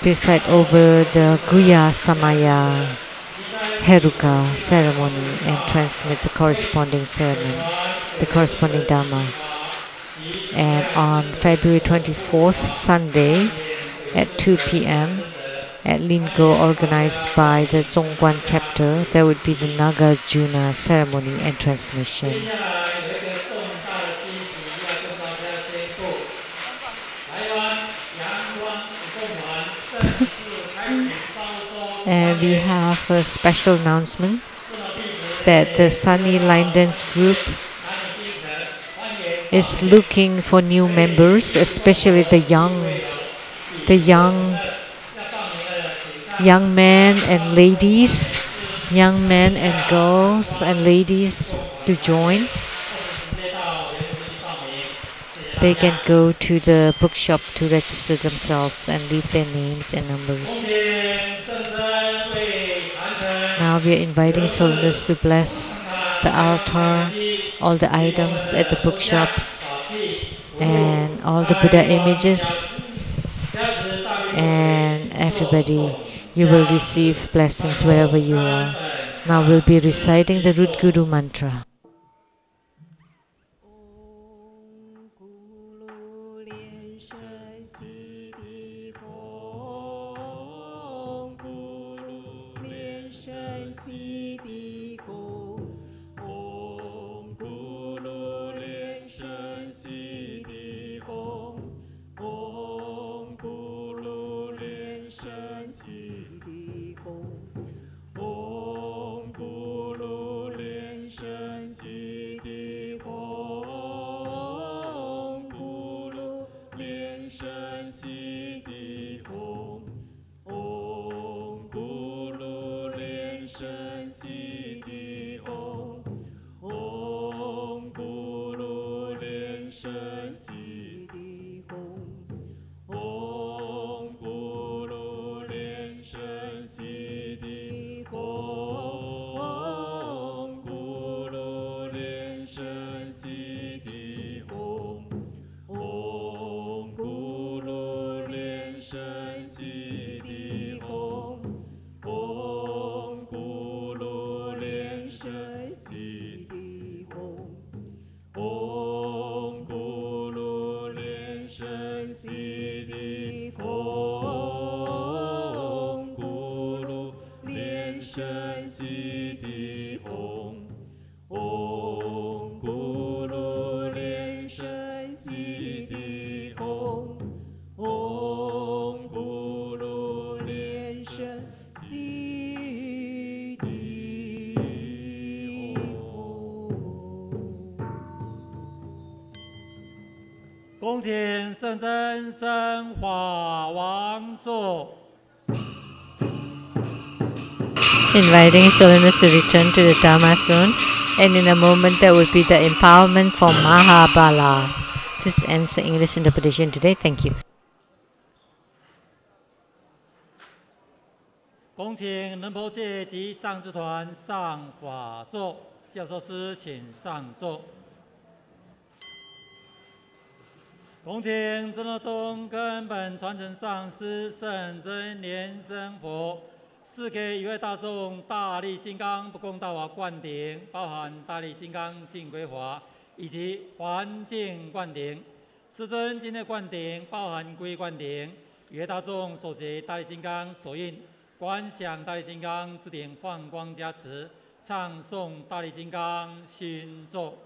preside over the Guya Samaya Heruka ceremony and transmit the corresponding ceremony, the corresponding Dharma. And on February 24th, Sunday, at 2 p.m. at Lingo, organized by the Zhongguan chapter, there would be the Nagarjuna ceremony and transmission. And we have a special announcement that the Sunny Line Dance Group is looking for new members, especially the young men and ladies young men and girls and ladies to join. They can go to the bookshop to register themselves and leave their names and numbers. Now we are inviting Solemnists to bless the altar, all the items at the bookshops, and all the Buddha images, and everybody. You will receive blessings wherever you are. Now we'll be reciting the root Guru mantra. Inviting Solemnists to return to the Dharma throne, and in a moment there will be the empowerment for Mahabala. This ends the English interpretation today. Thank you. 恭请仁波切及上师团上法座，教授师请上座。恭请真罗宗根本传承上师圣真莲生佛，赐给一位大众大力金刚不共大法灌顶，包含大力金刚净归法以及环境灌顶。世尊今天灌顶包含归灌顶，一位大众所结大力金刚所印。 观想大力金刚之顶放光加持，唱诵大力金刚心咒。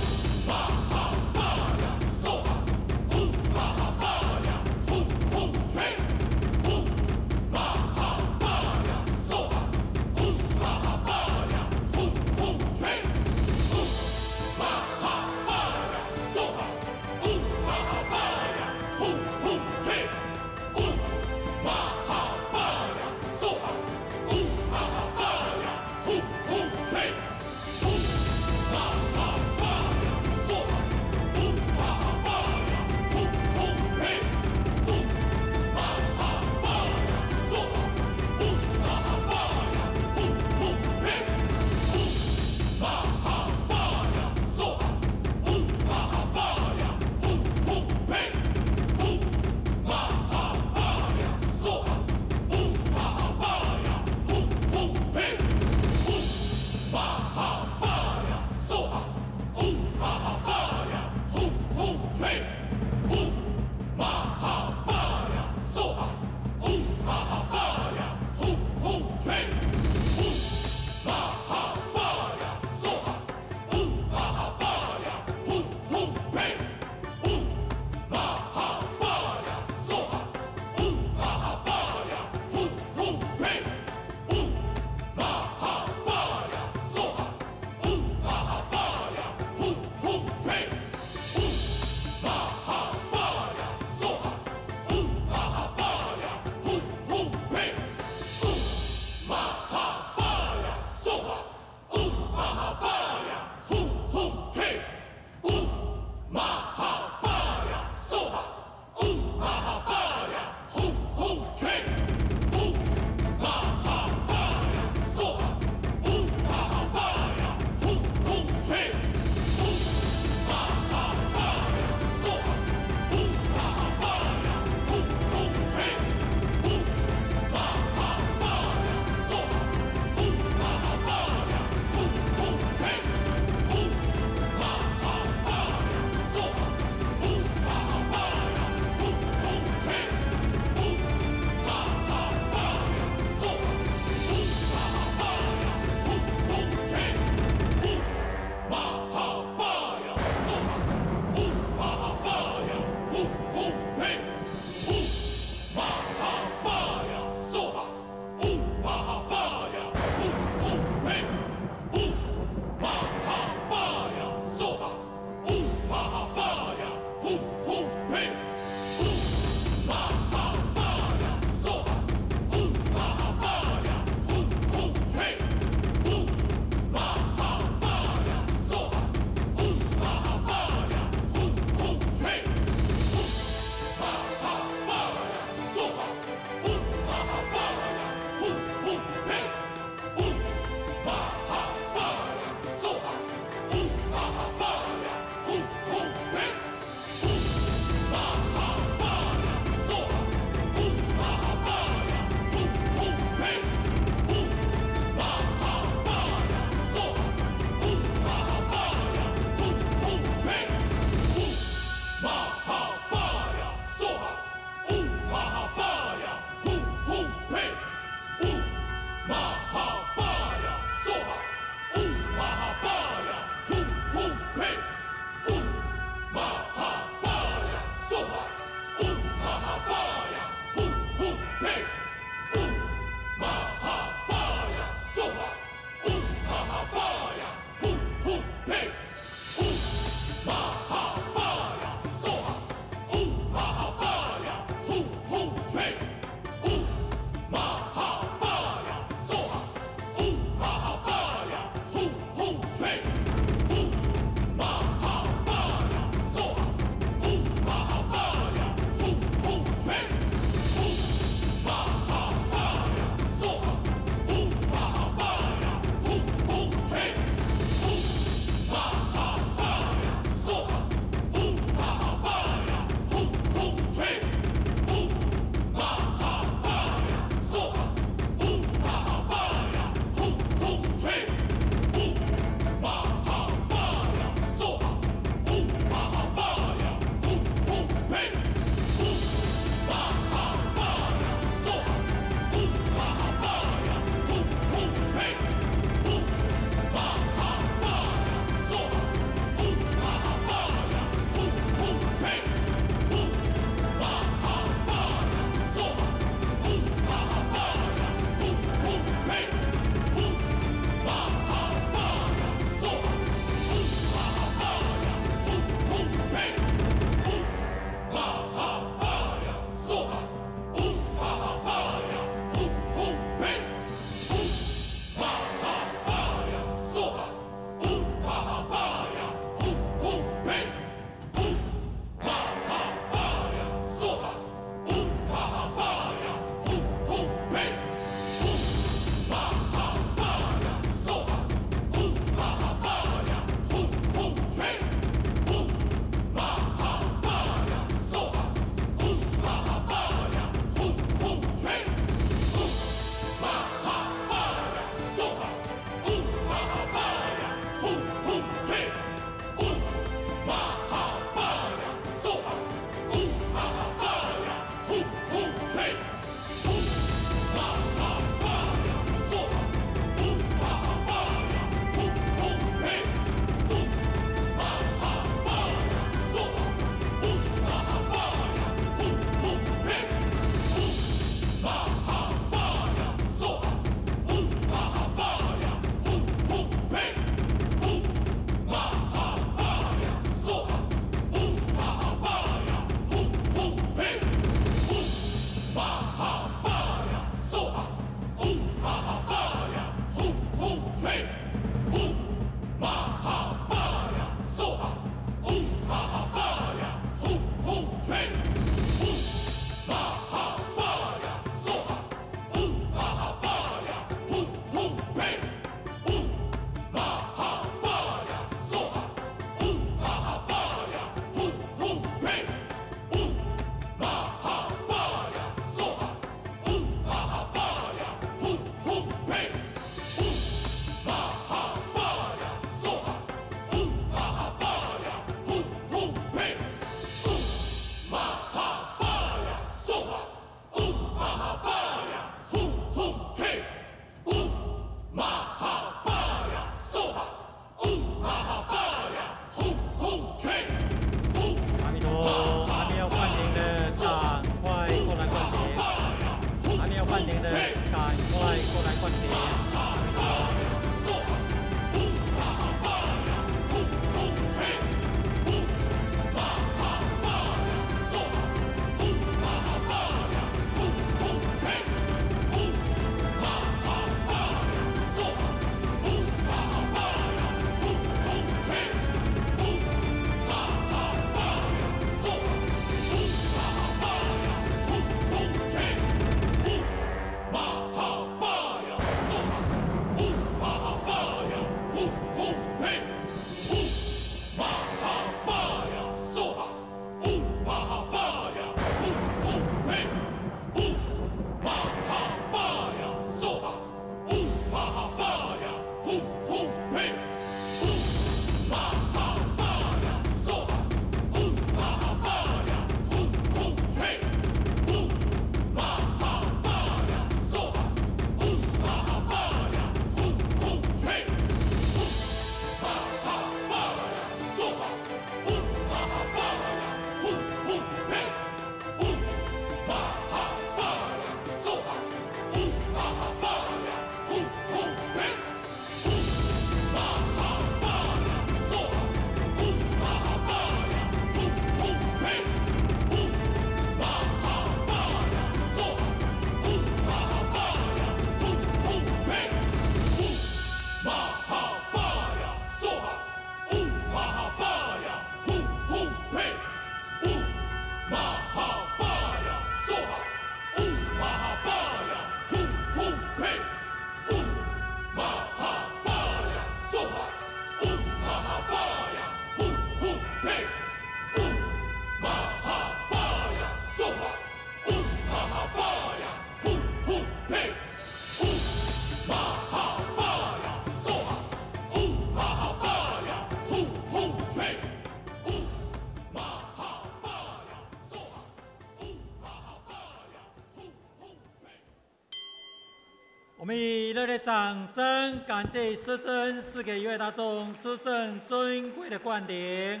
我们以热烈掌声感谢师尊赐给一位大众殊胜尊贵的灌顶。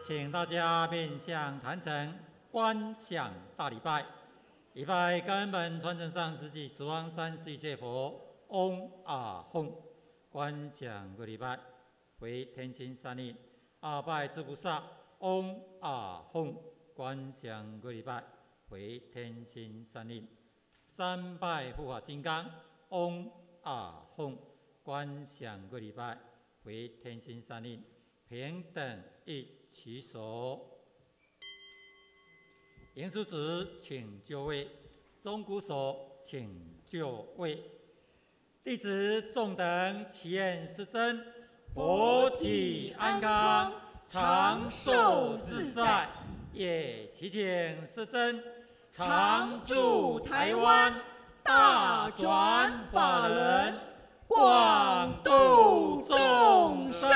请大家面向坛城，观想大礼拜。礼拜根本传承上师及十方三世一切佛，嗡啊吽。观想个礼拜，为天心三力。阿拜诸菩萨，嗡啊吽。观想个礼拜，为天心三力。三拜护法金刚，嗡啊吽。观想个礼拜，为天心三力。平等一起手。严叔子请就位，钟鼓手请就位。弟子众等祈愿师尊佛体安康，长寿自在，也祈请师尊常驻台湾，大转法轮，广度众生。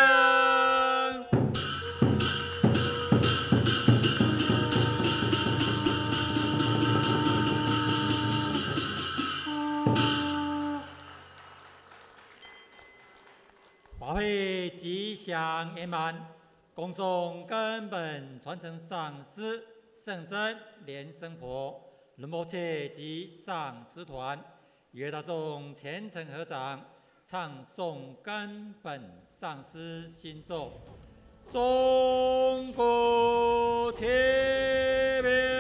法会吉祥圆满，恭送根本传承上师圣真莲生活仁波切及上师团，与大众虔诚合掌，唱诵根本上师心咒。钟鼓齐鸣。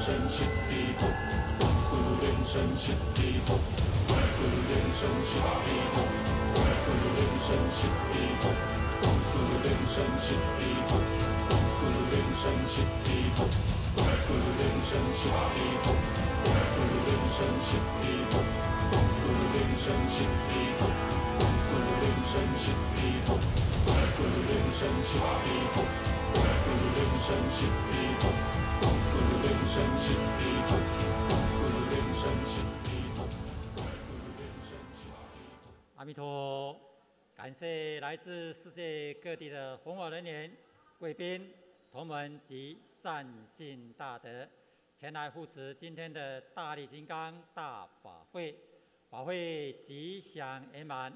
生悉地吽，嗡咕噜莲生悉地吽，嗡咕噜莲生悉地吽，嗡咕噜莲生悉地吽，嗡咕噜莲生悉地吽，嗡咕噜莲生悉地吽，嗡咕噜莲生悉地吽，嗡咕噜莲生悉地吽，嗡咕噜莲生悉地吽，嗡咕噜莲生悉地吽，嗡咕噜莲生悉地吽，嗡咕噜莲生悉地吽，嗡咕噜莲生悉地吽，嗡咕噜莲生悉地吽，嗡咕噜莲生悉地吽。阿弥陀，感谢来自世界各地的弘法人员、贵宾、同门及善信大德，前来护持今天的大力金刚大法会，法会吉祥圆满。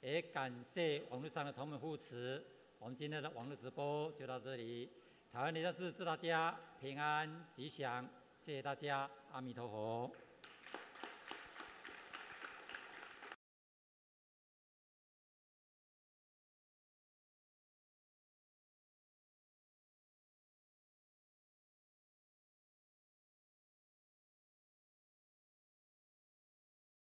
也感谢网络上的同门护持。我们今天的网络直播就到这里。台湾莲生寺祝大家平安吉祥，谢谢大家，阿弥陀佛。